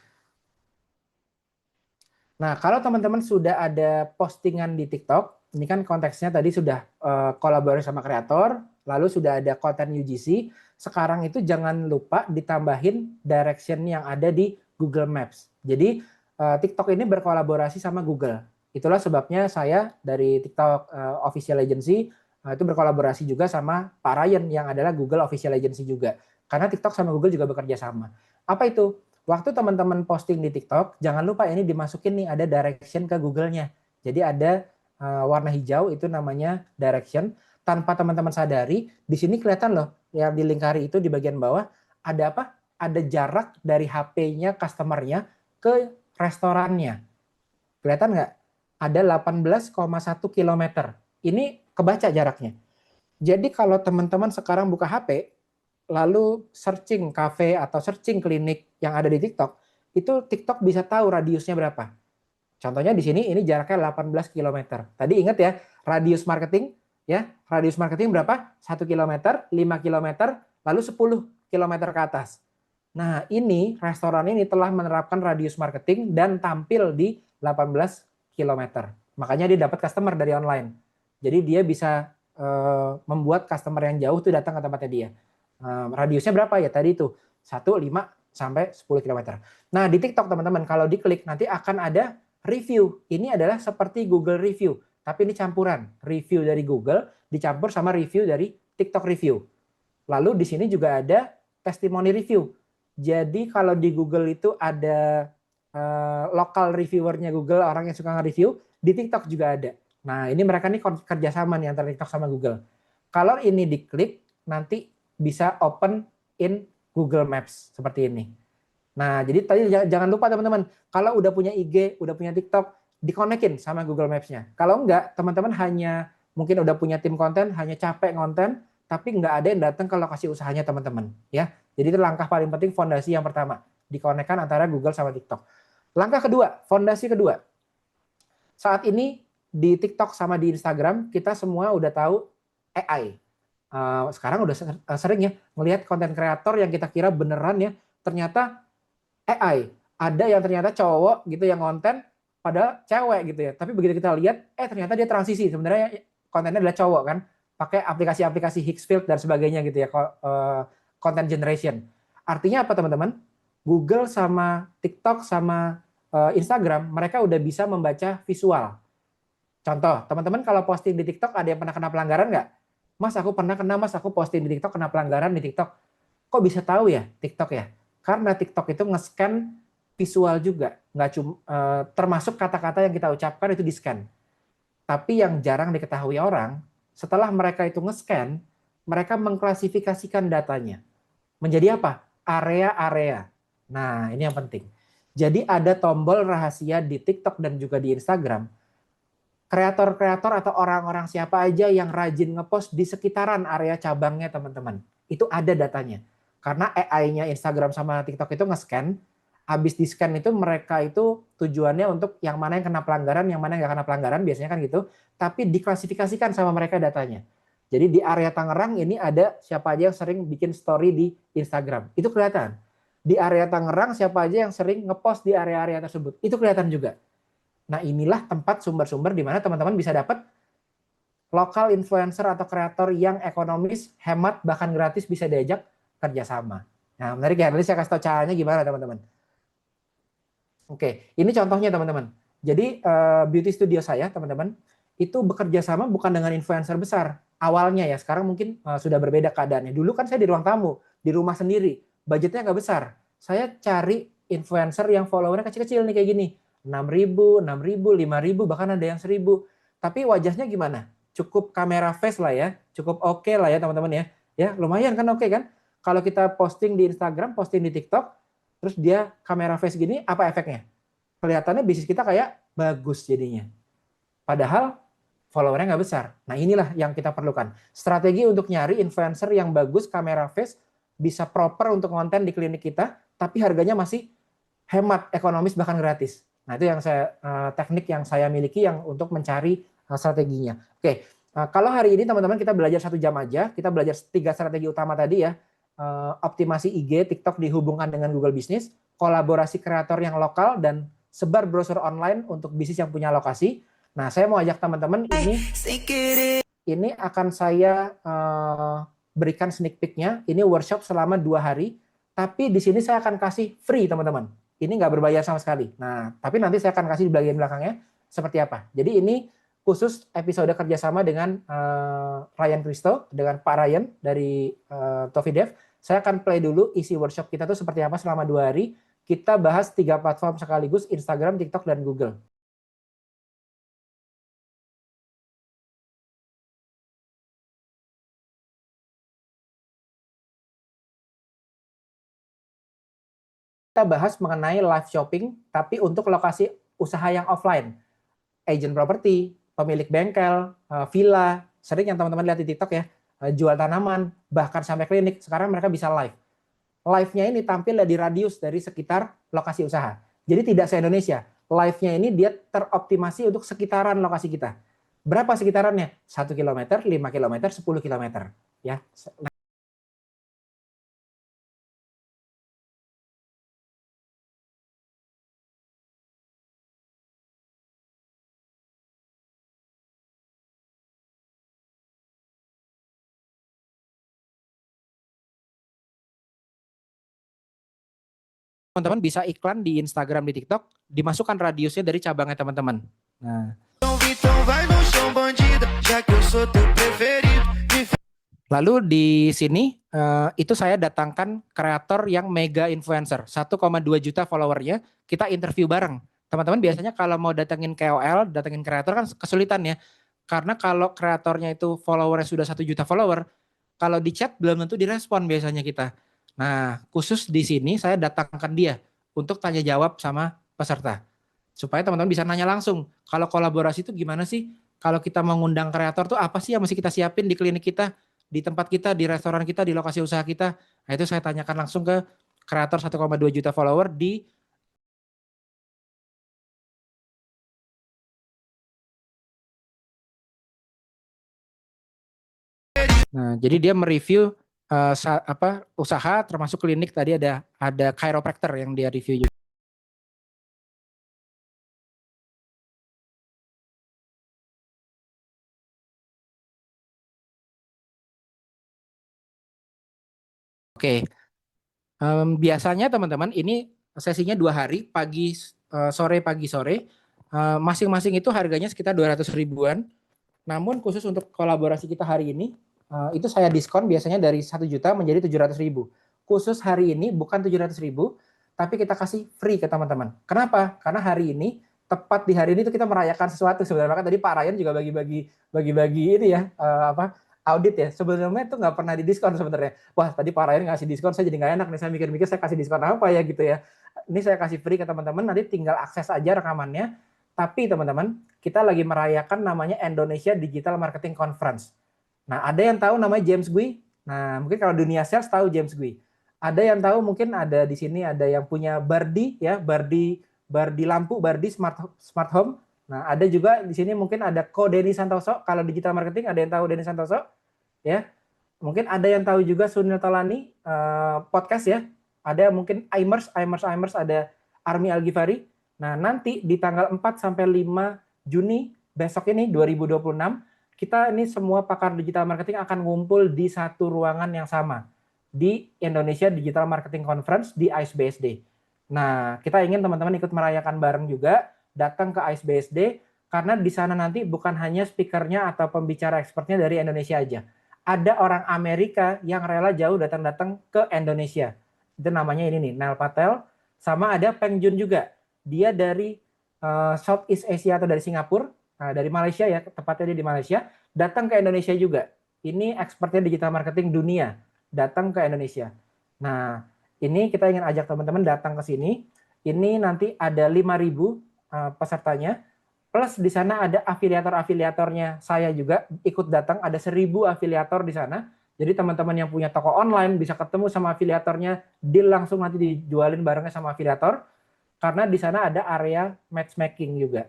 Nah, kalau teman-teman sudah ada postingan di TikTok, ini kan konteksnya tadi sudah kolaborasi sama kreator, lalu sudah ada konten UGC, sekarang itu jangan lupa ditambahin direction yang ada di Google Maps. Jadi TikTok ini berkolaborasi sama Google. Itulah sebabnya saya dari TikTok Official Agency itu berkolaborasi juga sama Pak Ryan yang adalah Google Official Agency juga. Karena TikTok sama Google juga bekerja sama. Apa itu? Waktu teman-teman posting di TikTok, jangan lupa ini dimasukin nih ada direction ke Google-nya. Jadi ada warna hijau itu namanya direction. Tanpa teman-teman sadari, di sini kelihatan loh yang dilingkari itu di bagian bawah ada apa? Ada jarak dari HP-nya customer-nya ke restorannya. Kelihatan nggak? Ada 18,1 km. Ini kebaca jaraknya. Jadi kalau teman-teman sekarang buka HP, lalu searching cafe atau searching klinik yang ada di TikTok, itu TikTok bisa tahu radiusnya berapa. Contohnya di sini ini jaraknya 18 km. Tadi ingat ya, radius marketing berapa? 1 km, 5 km, lalu 10 km ke atas. Nah, ini restoran ini telah menerapkan radius marketing dan tampil di 18 km. Makanya dia dapat customer dari online. Jadi dia bisa membuat customer yang jauh itu datang ke tempatnya dia. Radiusnya berapa ya tadi itu? 1, 5, sampai 10 km. Nah, di TikTok teman-teman, kalau diklik nanti akan ada review. Ini adalah seperti Google Review, tapi ini campuran. Review dari Google dicampur sama review dari TikTok Review. Lalu di sini juga ada testimoni review. Jadi kalau di Google itu ada lokal reviewernya Google, orang yang suka nge-review, di TikTok juga ada. Nah, ini mereka nih kerjasama nih antara TikTok sama Google. Kalau ini diklik, nanti bisa open in Google Maps seperti ini. Nah, jadi tadi jangan lupa teman-teman, kalau udah punya IG, udah punya TikTok, dikonekin sama Google Maps-nya. Kalau enggak, teman-teman hanya mungkin udah punya tim konten, hanya capek konten, tapi nggak ada yang datang ke lokasi usahanya teman-teman. Ya, jadi itu langkah paling penting, fondasi yang pertama, dikonekkan antara Google sama TikTok. Langkah kedua, fondasi kedua. Saat ini di TikTok sama di Instagram, kita semua udah tahu AI. Sekarang udah sering ya melihat konten kreator yang kita kira beneran ya, ternyata AI. Ada yang ternyata cowok gitu yang konten, padahal cewek gitu ya. Tapi begitu kita lihat, ternyata dia transisi. Sebenarnya kontennya adalah cowok kan, pakai aplikasi-aplikasi Higgsfield dan sebagainya gitu ya, content generation. Artinya apa teman-teman? Google sama TikTok sama Instagram, mereka udah bisa membaca visual. Contoh, teman-teman kalau posting di TikTok ada yang pernah kena pelanggaran nggak? Mas, aku pernah kena, Mas, aku posting di TikTok kena pelanggaran di TikTok. Kok bisa tahu ya TikTok ya? Karena TikTok itu nge-scan visual juga, nggak cuma termasuk kata-kata yang kita ucapkan itu di-scan. Tapi yang jarang diketahui orang, setelah mereka itu nge-scan, mereka mengklasifikasikan datanya. Menjadi apa? Area-area. Nah, ini yang penting. Jadi ada tombol rahasia di TikTok dan juga di Instagram. Kreator-kreator atau orang-orang siapa aja yang rajin ngepost di sekitaran area cabangnya teman-teman. Itu ada datanya. Karena AI-nya Instagram sama TikTok itu nge-scan, habis di-scan itu mereka itu tujuannya untuk yang mana yang kena pelanggaran, yang mana yang nggak kena pelanggaran, biasanya kan gitu. Tapi diklasifikasikan sama mereka datanya. Jadi di area Tangerang ini ada siapa aja yang sering bikin story di Instagram. Itu kelihatan. Di area Tangerang siapa aja yang sering ngepost di area-area tersebut. Itu kelihatan juga. Nah, inilah tempat sumber-sumber di mana teman-teman bisa dapat lokal influencer atau kreator yang ekonomis, hemat, bahkan gratis bisa diajak kerjasama. Nah, menarik ya. Nanti saya kasih tahu caranya gimana teman-teman. Oke, ini contohnya teman-teman. Jadi beauty studio saya teman-teman itu bekerja sama bukan dengan influencer besar. Awalnya ya, sekarang mungkin sudah berbeda keadaannya. Dulu kan saya di ruang tamu, di rumah sendiri, budgetnya nggak besar. Saya cari influencer yang followernya kecil-kecil nih kayak gini. 6.000, 6.000, 5.000, bahkan ada yang 1.000. Tapi wajahnya gimana? Cukup kamera face lah ya, cukup oke lah ya teman-teman ya. Ya lumayan kan oke kan? Kalau kita posting di Instagram, posting di TikTok, terus dia kamera face gini, apa efeknya? Kelihatannya bisnis kita kayak bagus jadinya. Padahal followernya nggak besar. Nah inilah yang kita perlukan. Strategi untuk nyari influencer yang bagus, kamera face, bisa proper untuk konten di klinik kita, tapi harganya masih hemat, ekonomis, bahkan gratis. Nah itu yang teknik yang saya miliki yang untuk mencari strateginya. Oke, kalau hari ini teman-teman kita belajar 1 jam aja, kita belajar 3 strategi utama tadi ya. Optimasi IG, TikTok dihubungkan dengan Google Business, kolaborasi kreator yang lokal, dan sebar brosur online untuk bisnis yang punya lokasi. Nah, saya mau ajak teman-teman ini akan saya berikan sneak peek-nya. Ini workshop selama 2 hari, tapi di sini saya akan kasih free teman-teman. Ini nggak berbayar sama sekali. Nah, tapi nanti saya akan kasih di bagian belakangnya seperti apa. Jadi ini khusus episode kerjasama dengan Ryan Christo, dengan Pak Ryan dari Tofidev. Saya akan play dulu isi workshop kita tuh seperti apa selama 2 hari. Kita bahas 3 platform sekaligus, Instagram, TikTok, dan Google. Kita bahas mengenai live shopping, tapi untuk lokasi usaha yang offline. Agent properti, pemilik bengkel, villa, sering yang teman-teman lihat di TikTok ya, jual tanaman, bahkan sampai klinik, sekarang mereka bisa live. Live-nya ini tampil di radius dari sekitar lokasi usaha. Jadi tidak se-Indonesia. Live-nya ini dia teroptimasi untuk sekitaran lokasi kita. Berapa sekitarannya? 1 km, 5 km, 10 km. Ya. teman-teman bisa iklan di Instagram, di TikTok, dimasukkan radiusnya dari cabangnya teman-teman. Nah, lalu di sini itu saya datangkan kreator yang mega influencer, 1,2 juta followernya, kita interview bareng. Teman-teman biasanya kalau mau datengin KOL, datengin kreator kan kesulitan ya. Karena kalau kreatornya itu followernya sudah 1 juta follower, kalau di chat belum tentu direspon biasanya kita. Nah, khusus di sini saya datangkan dia untuk tanya jawab sama peserta. Supaya teman-teman bisa nanya langsung, kalau kolaborasi itu gimana sih? Kalau kita mengundang kreator tuh apa sih yang mesti kita siapin di klinik kita, di tempat kita, di restoran kita, di lokasi usaha kita? Nah, itu saya tanyakan langsung ke kreator 1,2 juta follower di Nah, jadi dia mereview usaha termasuk klinik tadi ada chiropractor yang dia review juga. Oke. Biasanya teman-teman ini sesinya 2 hari, pagi sore pagi sore. Masing-masing itu harganya sekitar 200 ribuan. Namun khusus untuk kolaborasi kita hari ini itu saya diskon biasanya dari 1 juta menjadi 700 ribu. Khusus hari ini bukan 700 ribu, tapi kita kasih free ke teman-teman. Kenapa? Karena hari ini, tepat di hari ini tuh kita merayakan sesuatu sebenarnya. Kan tadi Pak Ryan juga bagi-bagi ini ya, audit ya. Sebenarnya itu nggak pernah didiskon sebenarnya. Wah, tadi Pak Ryan ngasih diskon, saya jadi nggak enak nih. Saya mikir-mikir saya kasih diskon apa ya gitu ya. Ini saya kasih free ke teman-teman, nanti tinggal akses aja rekamannya. Tapi teman-teman, kita lagi merayakan namanya Indonesia Digital Marketing Conference. Nah, ada yang tahu namanya James Gui? Nah, mungkin kalau dunia sales tahu James Gui. Ada yang tahu mungkin ada di sini ada yang punya Bardi ya, Bardi lampu, Bardi smart home. Nah, ada juga di sini mungkin ada Ko Denny Santoso. Kalau digital marketing ada yang tahu Denny Santoso? Ya. Mungkin ada yang tahu juga Sunil Tolani podcast ya. Ada mungkin Aimers ada Army Al-Ghifari. Nah, nanti di tanggal 4 sampai 5 Juni besok ini 2026 kita ini semua pakar digital marketing akan ngumpul di satu ruangan yang sama di Indonesia Digital Marketing Conference di ICEBSD. Nah, kita ingin teman-teman ikut merayakan bareng juga, datang ke ICEBSD karena di sana nanti bukan hanya speakernya atau pembicara expertnya dari Indonesia aja. Ada orang Amerika yang rela jauh datang-datang ke Indonesia. Itu namanya ini nih, Neil Patel. Sama ada Peng Jun juga. Dia dari Southeast Asia atau dari Singapura. Nah, dari Malaysia ya, tepatnya dia di Malaysia, datang ke Indonesia juga. Ini expertnya digital marketing dunia, datang ke Indonesia. Nah, ini kita ingin ajak teman-teman datang ke sini. Ini nanti ada 5.000 pesertanya, plus di sana ada afiliator-afiliatornya saya juga ikut datang, ada 1.000 afiliator di sana. Jadi teman-teman yang punya toko online bisa ketemu sama afiliatornya, deal langsung nanti dijualin barangnya sama afiliator, karena di sana ada area matchmaking juga.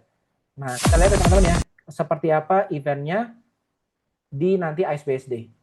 Nah, kita lihat teman-teman ya, seperti apa eventnya di nanti ICEBSD.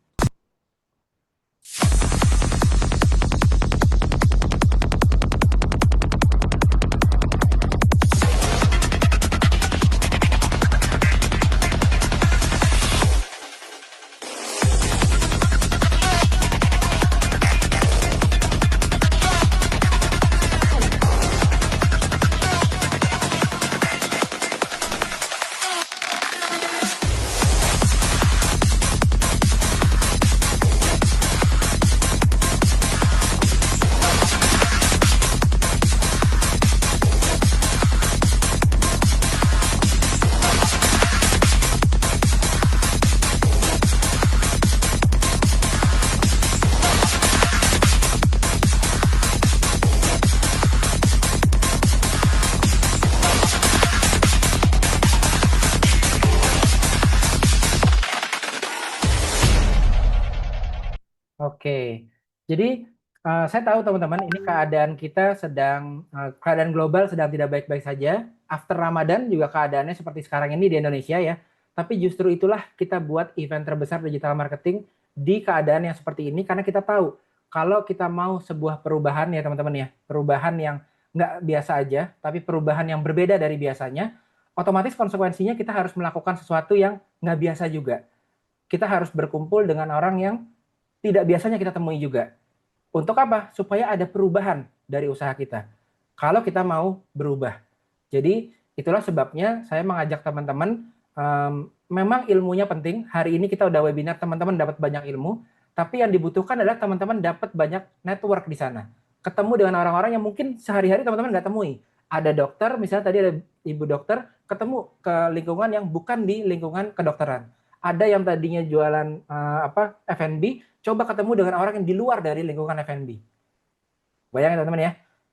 Oke, jadi saya tahu teman-teman ini keadaan kita keadaan global sedang tidak baik-baik saja. After Ramadan juga keadaannya seperti sekarang ini di Indonesia ya. Tapi justru itulah kita buat event terbesar digital marketing di keadaan yang seperti ini karena kita tahu kalau kita mau sebuah perubahan ya teman-teman ya, perubahan yang nggak biasa aja, tapi perubahan yang berbeda dari biasanya, otomatis konsekuensinya kita harus melakukan sesuatu yang nggak biasa juga. Kita harus berkumpul dengan orang yang tidak biasanya kita temui juga. Untuk apa? Supaya ada perubahan dari usaha kita. kalau kita mau berubah. Jadi itulah sebabnya saya mengajak teman-teman, memang ilmunya penting. Hari ini kita udah webinar, teman-teman dapat banyak ilmu, tapi yang dibutuhkan adalah teman-teman dapat banyak network di sana. Ketemu dengan orang-orang yang mungkin sehari-hari teman-teman nggak temui. Ada dokter, misalnya tadi ada ibu dokter, ketemu ke lingkungan yang bukan di lingkungan kedokteran. Ada yang tadinya jualan F&B, coba ketemu dengan orang yang di luar dari lingkungan F&B. Bayangin teman-teman ya.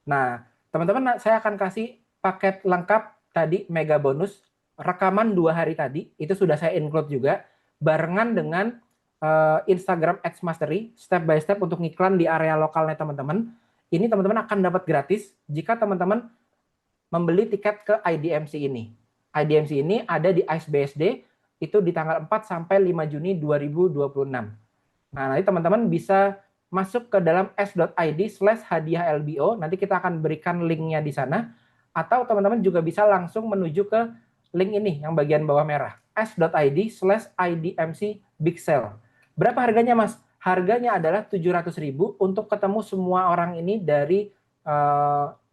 Nah, teman-teman saya akan kasih paket lengkap tadi, mega bonus, rekaman 2 hari tadi, itu sudah saya include juga, barengan dengan Instagram Ads Mastery, step by step untuk ngiklan di area lokalnya teman-teman. Ini teman-teman akan dapat gratis jika teman-teman membeli tiket ke IDMC ini. IDMC ini ada di ICE BSD, itu di tanggal 4 sampai 5 Juni 2026. Nah, nanti teman-teman bisa masuk ke dalam s.id/hadiah-LBO, nanti kita akan berikan linknya di sana, atau teman-teman juga bisa langsung menuju ke link ini yang bagian bawah merah, s.id/IDMC Big Sale. Berapa harganya, Mas? Harganya adalah 700.000 untuk ketemu semua orang ini dari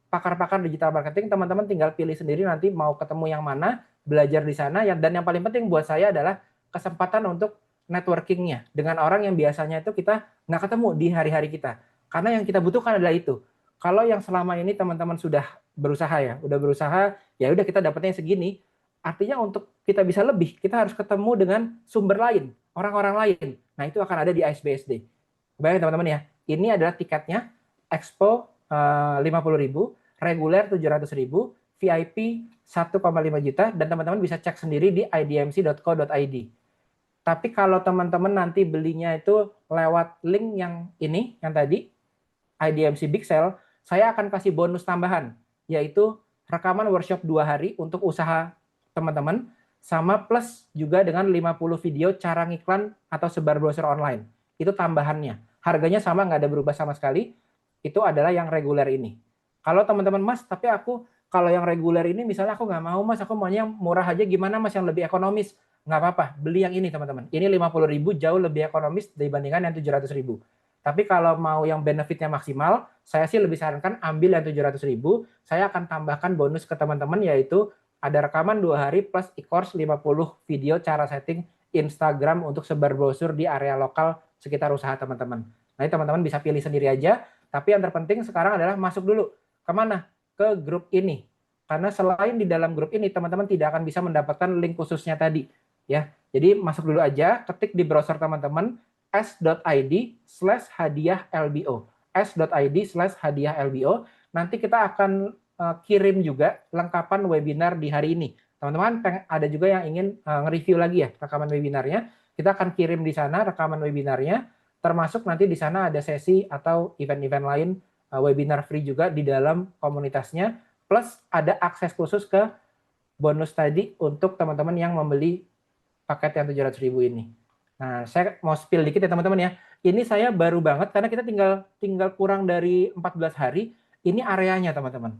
pakar-pakar digital marketing. Teman-teman tinggal pilih sendiri nanti mau ketemu yang mana, belajar di sana. Dan yang paling penting buat saya adalah kesempatan untuk networkingnya dengan orang yang biasanya itu kita nggak ketemu di hari-hari kita. Karena yang kita butuhkan adalah itu. Kalau yang selama ini teman-teman sudah berusaha ya udah kita dapatnya segini. Artinya untuk kita bisa lebih, kita harus ketemu dengan sumber lain, orang-orang lain. Nah, itu akan ada di ICE BSD. Bayangin teman-teman ya, ini adalah tiketnya, Expo 50.000, reguler 700.000, VIP 1,5 juta, dan teman-teman bisa cek sendiri di idmc.co.id. Tapi kalau teman-teman nanti belinya itu lewat link yang ini, yang tadi, IDMC Big Sale, saya akan kasih bonus tambahan, yaitu rekaman workshop 2 hari untuk usaha teman-teman, sama plus juga dengan 50 video cara ngiklan atau sebar browser online. Itu tambahannya. Harganya sama, nggak ada berubah sama sekali. Itu adalah yang reguler ini. Kalau teman-teman, Mas, tapi aku kalau yang reguler ini misalnya aku nggak mau, Mas, aku maunya yang murah aja, gimana, Mas, yang lebih ekonomis? Nggak apa-apa, beli yang ini teman-teman. Ini 50.000 jauh lebih ekonomis dibandingkan yang 700.000. Tapi kalau mau yang benefitnya maksimal, saya sih lebih sarankan ambil yang 700.000. Saya akan tambahkan bonus ke teman-teman, yaitu ada rekaman 2 hari plus e-course 50 video cara setting Instagram untuk sebar brosur di area lokal sekitar usaha teman-teman. Nah, teman-teman bisa pilih sendiri aja. Tapi yang terpenting sekarang adalah masuk dulu. Kemana? Ke grup ini. Karena selain di dalam grup ini, teman-teman tidak akan bisa mendapatkan link khususnya tadi. Ya, jadi masuk dulu aja, ketik di browser teman-teman s.id/hadiah-LBO. s.id/hadiah-LBO. Nanti kita akan kirim juga lengkapan webinar di hari ini. Teman-teman ada juga yang ingin nge-review lagi ya rekaman webinarnya. Kita akan kirim di sana rekaman webinarnya, termasuk nanti di sana ada sesi atau event-event lain webinar free juga di dalam komunitasnya, plus ada akses khusus ke bonus tadi untuk teman-teman yang membeli paket yang 700.000 ini. Nah, saya mau spill dikit ya teman-teman ya. Ini saya baru banget karena kita tinggal kurang dari 14 hari. Ini areanya teman-teman.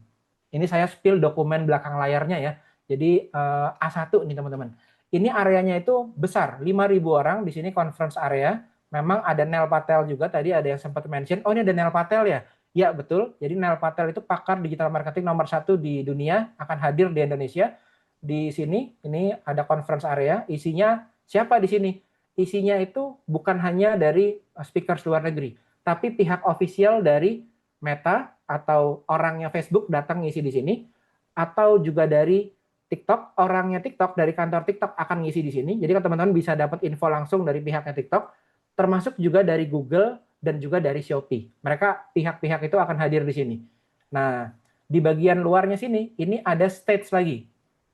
Ini saya spill dokumen belakang layarnya ya. Jadi A1 nih teman-teman. Ini areanya itu besar, 5.000 orang di sini conference area. Memang ada Nel Patel juga, tadi ada yang sempat mention, oh ini ada Nel Patel ya? Ya betul, jadi Nel Patel itu pakar digital marketing nomor 1 di dunia, akan hadir di Indonesia. Di sini, ini ada conference area, isinya siapa di sini? Isinya itu bukan hanya dari speakers luar negeri, tapi pihak official dari Meta atau orangnya Facebook datang ngisi di sini, atau juga dari TikTok, orangnya TikTok dari kantor TikTok akan ngisi di sini. Jadi teman-teman bisa dapat info langsung dari pihaknya TikTok, termasuk juga dari Google dan juga dari Shopee. Mereka pihak-pihak itu akan hadir di sini. Nah, di bagian luarnya sini, ini ada stage lagi.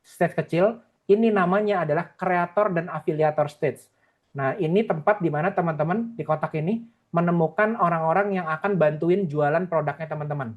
Stage kecil, ini namanya adalah kreator dan afiliator stage. Nah, ini tempat di mana teman-teman di kotak ini menemukan orang-orang yang akan bantuin jualan produknya teman-teman.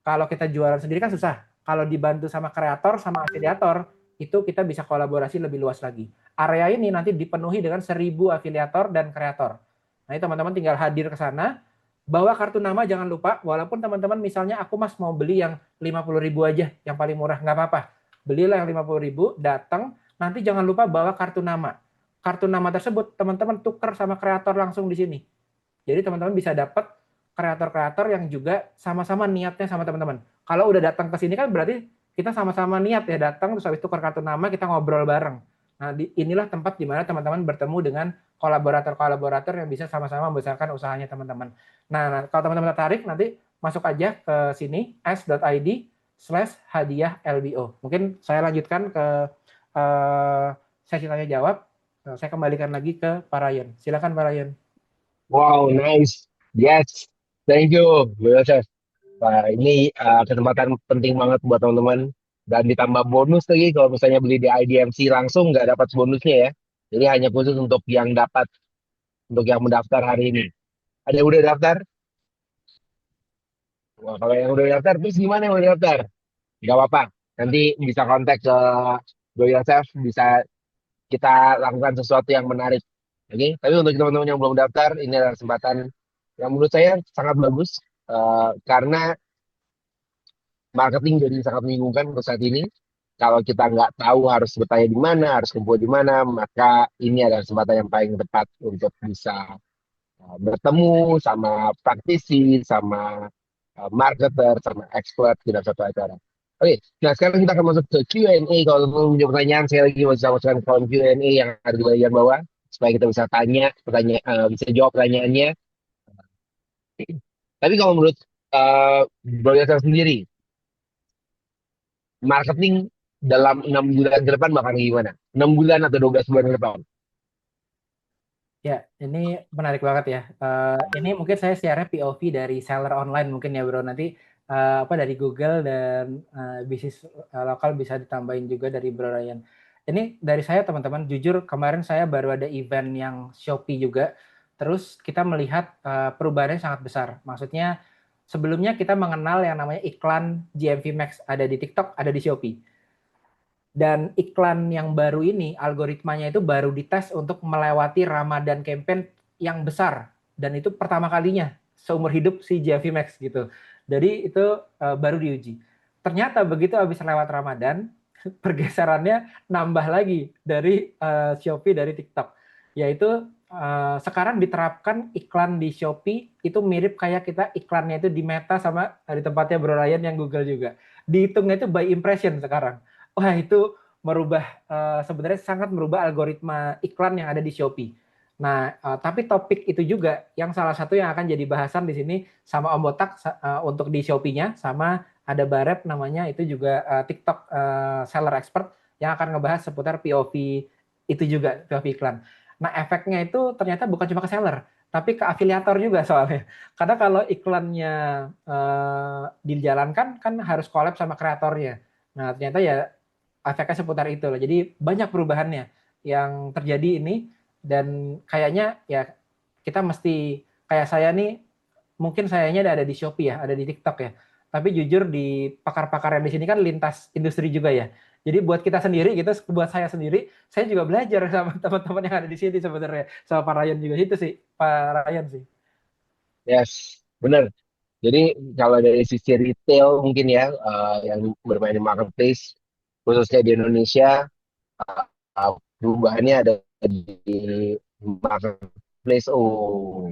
Kalau kita jualan sendiri kan susah. Kalau dibantu sama kreator, sama afiliator, itu kita bisa kolaborasi lebih luas lagi. Area ini nanti dipenuhi dengan 1.000 afiliator dan kreator. Nah, teman-teman tinggal hadir ke sana, bawa kartu nama jangan lupa, walaupun teman-teman misalnya aku Mas mau beli yang 50.000 aja, yang paling murah, nggak apa-apa. Belilah yang 50.000, datang, nanti jangan lupa bawa kartu nama. Kartu nama tersebut teman-teman tuker sama kreator langsung di sini. Jadi teman-teman bisa dapat kreator-kreator yang juga sama-sama niatnya sama teman-teman. Kalau udah datang ke sini kan berarti kita sama-sama niat ya datang, terus habis tukar kartu nama, kita ngobrol bareng. Nah, inilah tempat di mana teman-teman bertemu dengan kolaborator-kolaborator yang bisa sama-sama membesarkan usahanya teman-teman. Nah, kalau teman-teman tertarik, nanti masuk aja ke sini, s.id/hadiah LBO. Mungkin saya lanjutkan ke sesi tanya jawab. Saya kembalikan lagi ke Pak Ryan. Silakan Pak Ryan. Wow, nice. Yes. Thank you, Bu Yosef. Wah, ini kesempatan penting banget buat teman-teman. Dan ditambah bonus lagi kalau misalnya beli di IDMC langsung nggak dapat bonusnya ya. Jadi hanya khusus untuk yang mendaftar hari ini. Ada yang udah daftar? Wah, kalau yang udah daftar, terus gimana yang udah daftar? Nggak apa-apa. Nanti bisa kontak ke Bu Yosef, bisa kita lakukan sesuatu yang menarik. Oke, tapi untuk teman-teman yang belum daftar, ini adalah kesempatan yang menurut saya sangat bagus karena marketing jadi sangat membingungkan untuk saat ini. Kalau kita nggak tahu harus bertanya di mana, harus kumpul di mana, maka ini adalah kesempatan yang paling tepat untuk bisa bertemu sama praktisi, sama marketer, sama expert di dalam satu acara. Oke, nah sekarang kita akan masuk ke Q&A. Kalau teman-teman punya pertanyaan, saya lagi mau sama kolom Q&A yang ada di bagian bawah supaya kita bisa bisa jawab pertanyaannya. Tapi kalau menurut Bro Yasser sendiri, marketing dalam 6 bulan ke depan bakal gimana? 6 bulan atau 12 bulan ke depan? Ya, ini menarik banget ya. Ini mungkin saya share POV dari seller online mungkin ya Bro. Nanti dari Google dan bisnis lokal bisa ditambahin juga dari Bro Ryan. Ini dari saya teman-teman, jujur kemarin saya baru ada event yang Shopee juga. Terus kita melihat perubahannya sangat besar. Maksudnya sebelumnya kita mengenal yang namanya iklan GMV Max ada di TikTok, ada di Shopee. Dan iklan yang baru ini, algoritmanya itu baru dites untuk melewati Ramadan campaign yang besar. Dan itu pertama kalinya seumur hidup si GMV Max gitu. Jadi itu baru diuji. Ternyata begitu habis lewat Ramadan, pergeserannya nambah lagi dari Shopee, dari TikTok. Yaitu sekarang diterapkan iklan di Shopee itu mirip kayak kita iklannya itu di Meta sama di tempatnya Bro Ryan yang Google juga. Dihitungnya itu by impression sekarang. Wah, itu sebenarnya sangat merubah algoritma iklan yang ada di Shopee. Nah, tapi topik itu juga yang salah satu yang akan jadi bahasan di sini sama Om Botak untuk di Shopee-nya, sama ada Barep namanya itu juga TikTok seller expert yang akan ngebahas seputar POV itu juga, POV iklan. Nah, efeknya itu ternyata bukan cuma ke seller, tapi ke afiliator juga soalnya. Karena kalau iklannya dijalankan kan harus collab sama kreatornya. Nah, ternyata ya efeknya seputar itu loh. Jadi banyak perubahannya yang terjadi ini dan kayaknya ya kita mesti kayak saya nih mungkin sayanya ada di Shopee ya, ada di TikTok ya. Tapi jujur di pakar-pakar yang di sini kan lintas industri juga ya. Jadi buat kita sendiri gitu, buat saya sendiri, saya juga belajar sama teman-teman yang ada di sini sebenarnya. Sama Pak Ryan juga itu sih, Pak Ryan sih. Yes, benar. Jadi kalau dari sisi retail mungkin ya yang bermain di marketplace khususnya di Indonesia perubahannya ada di marketplace. Oh,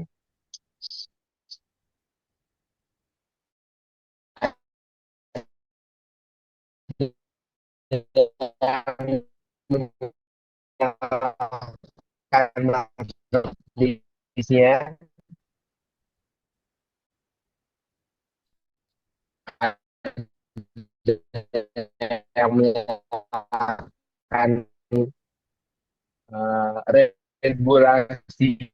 marketplace-nya yang menyatakan regulasi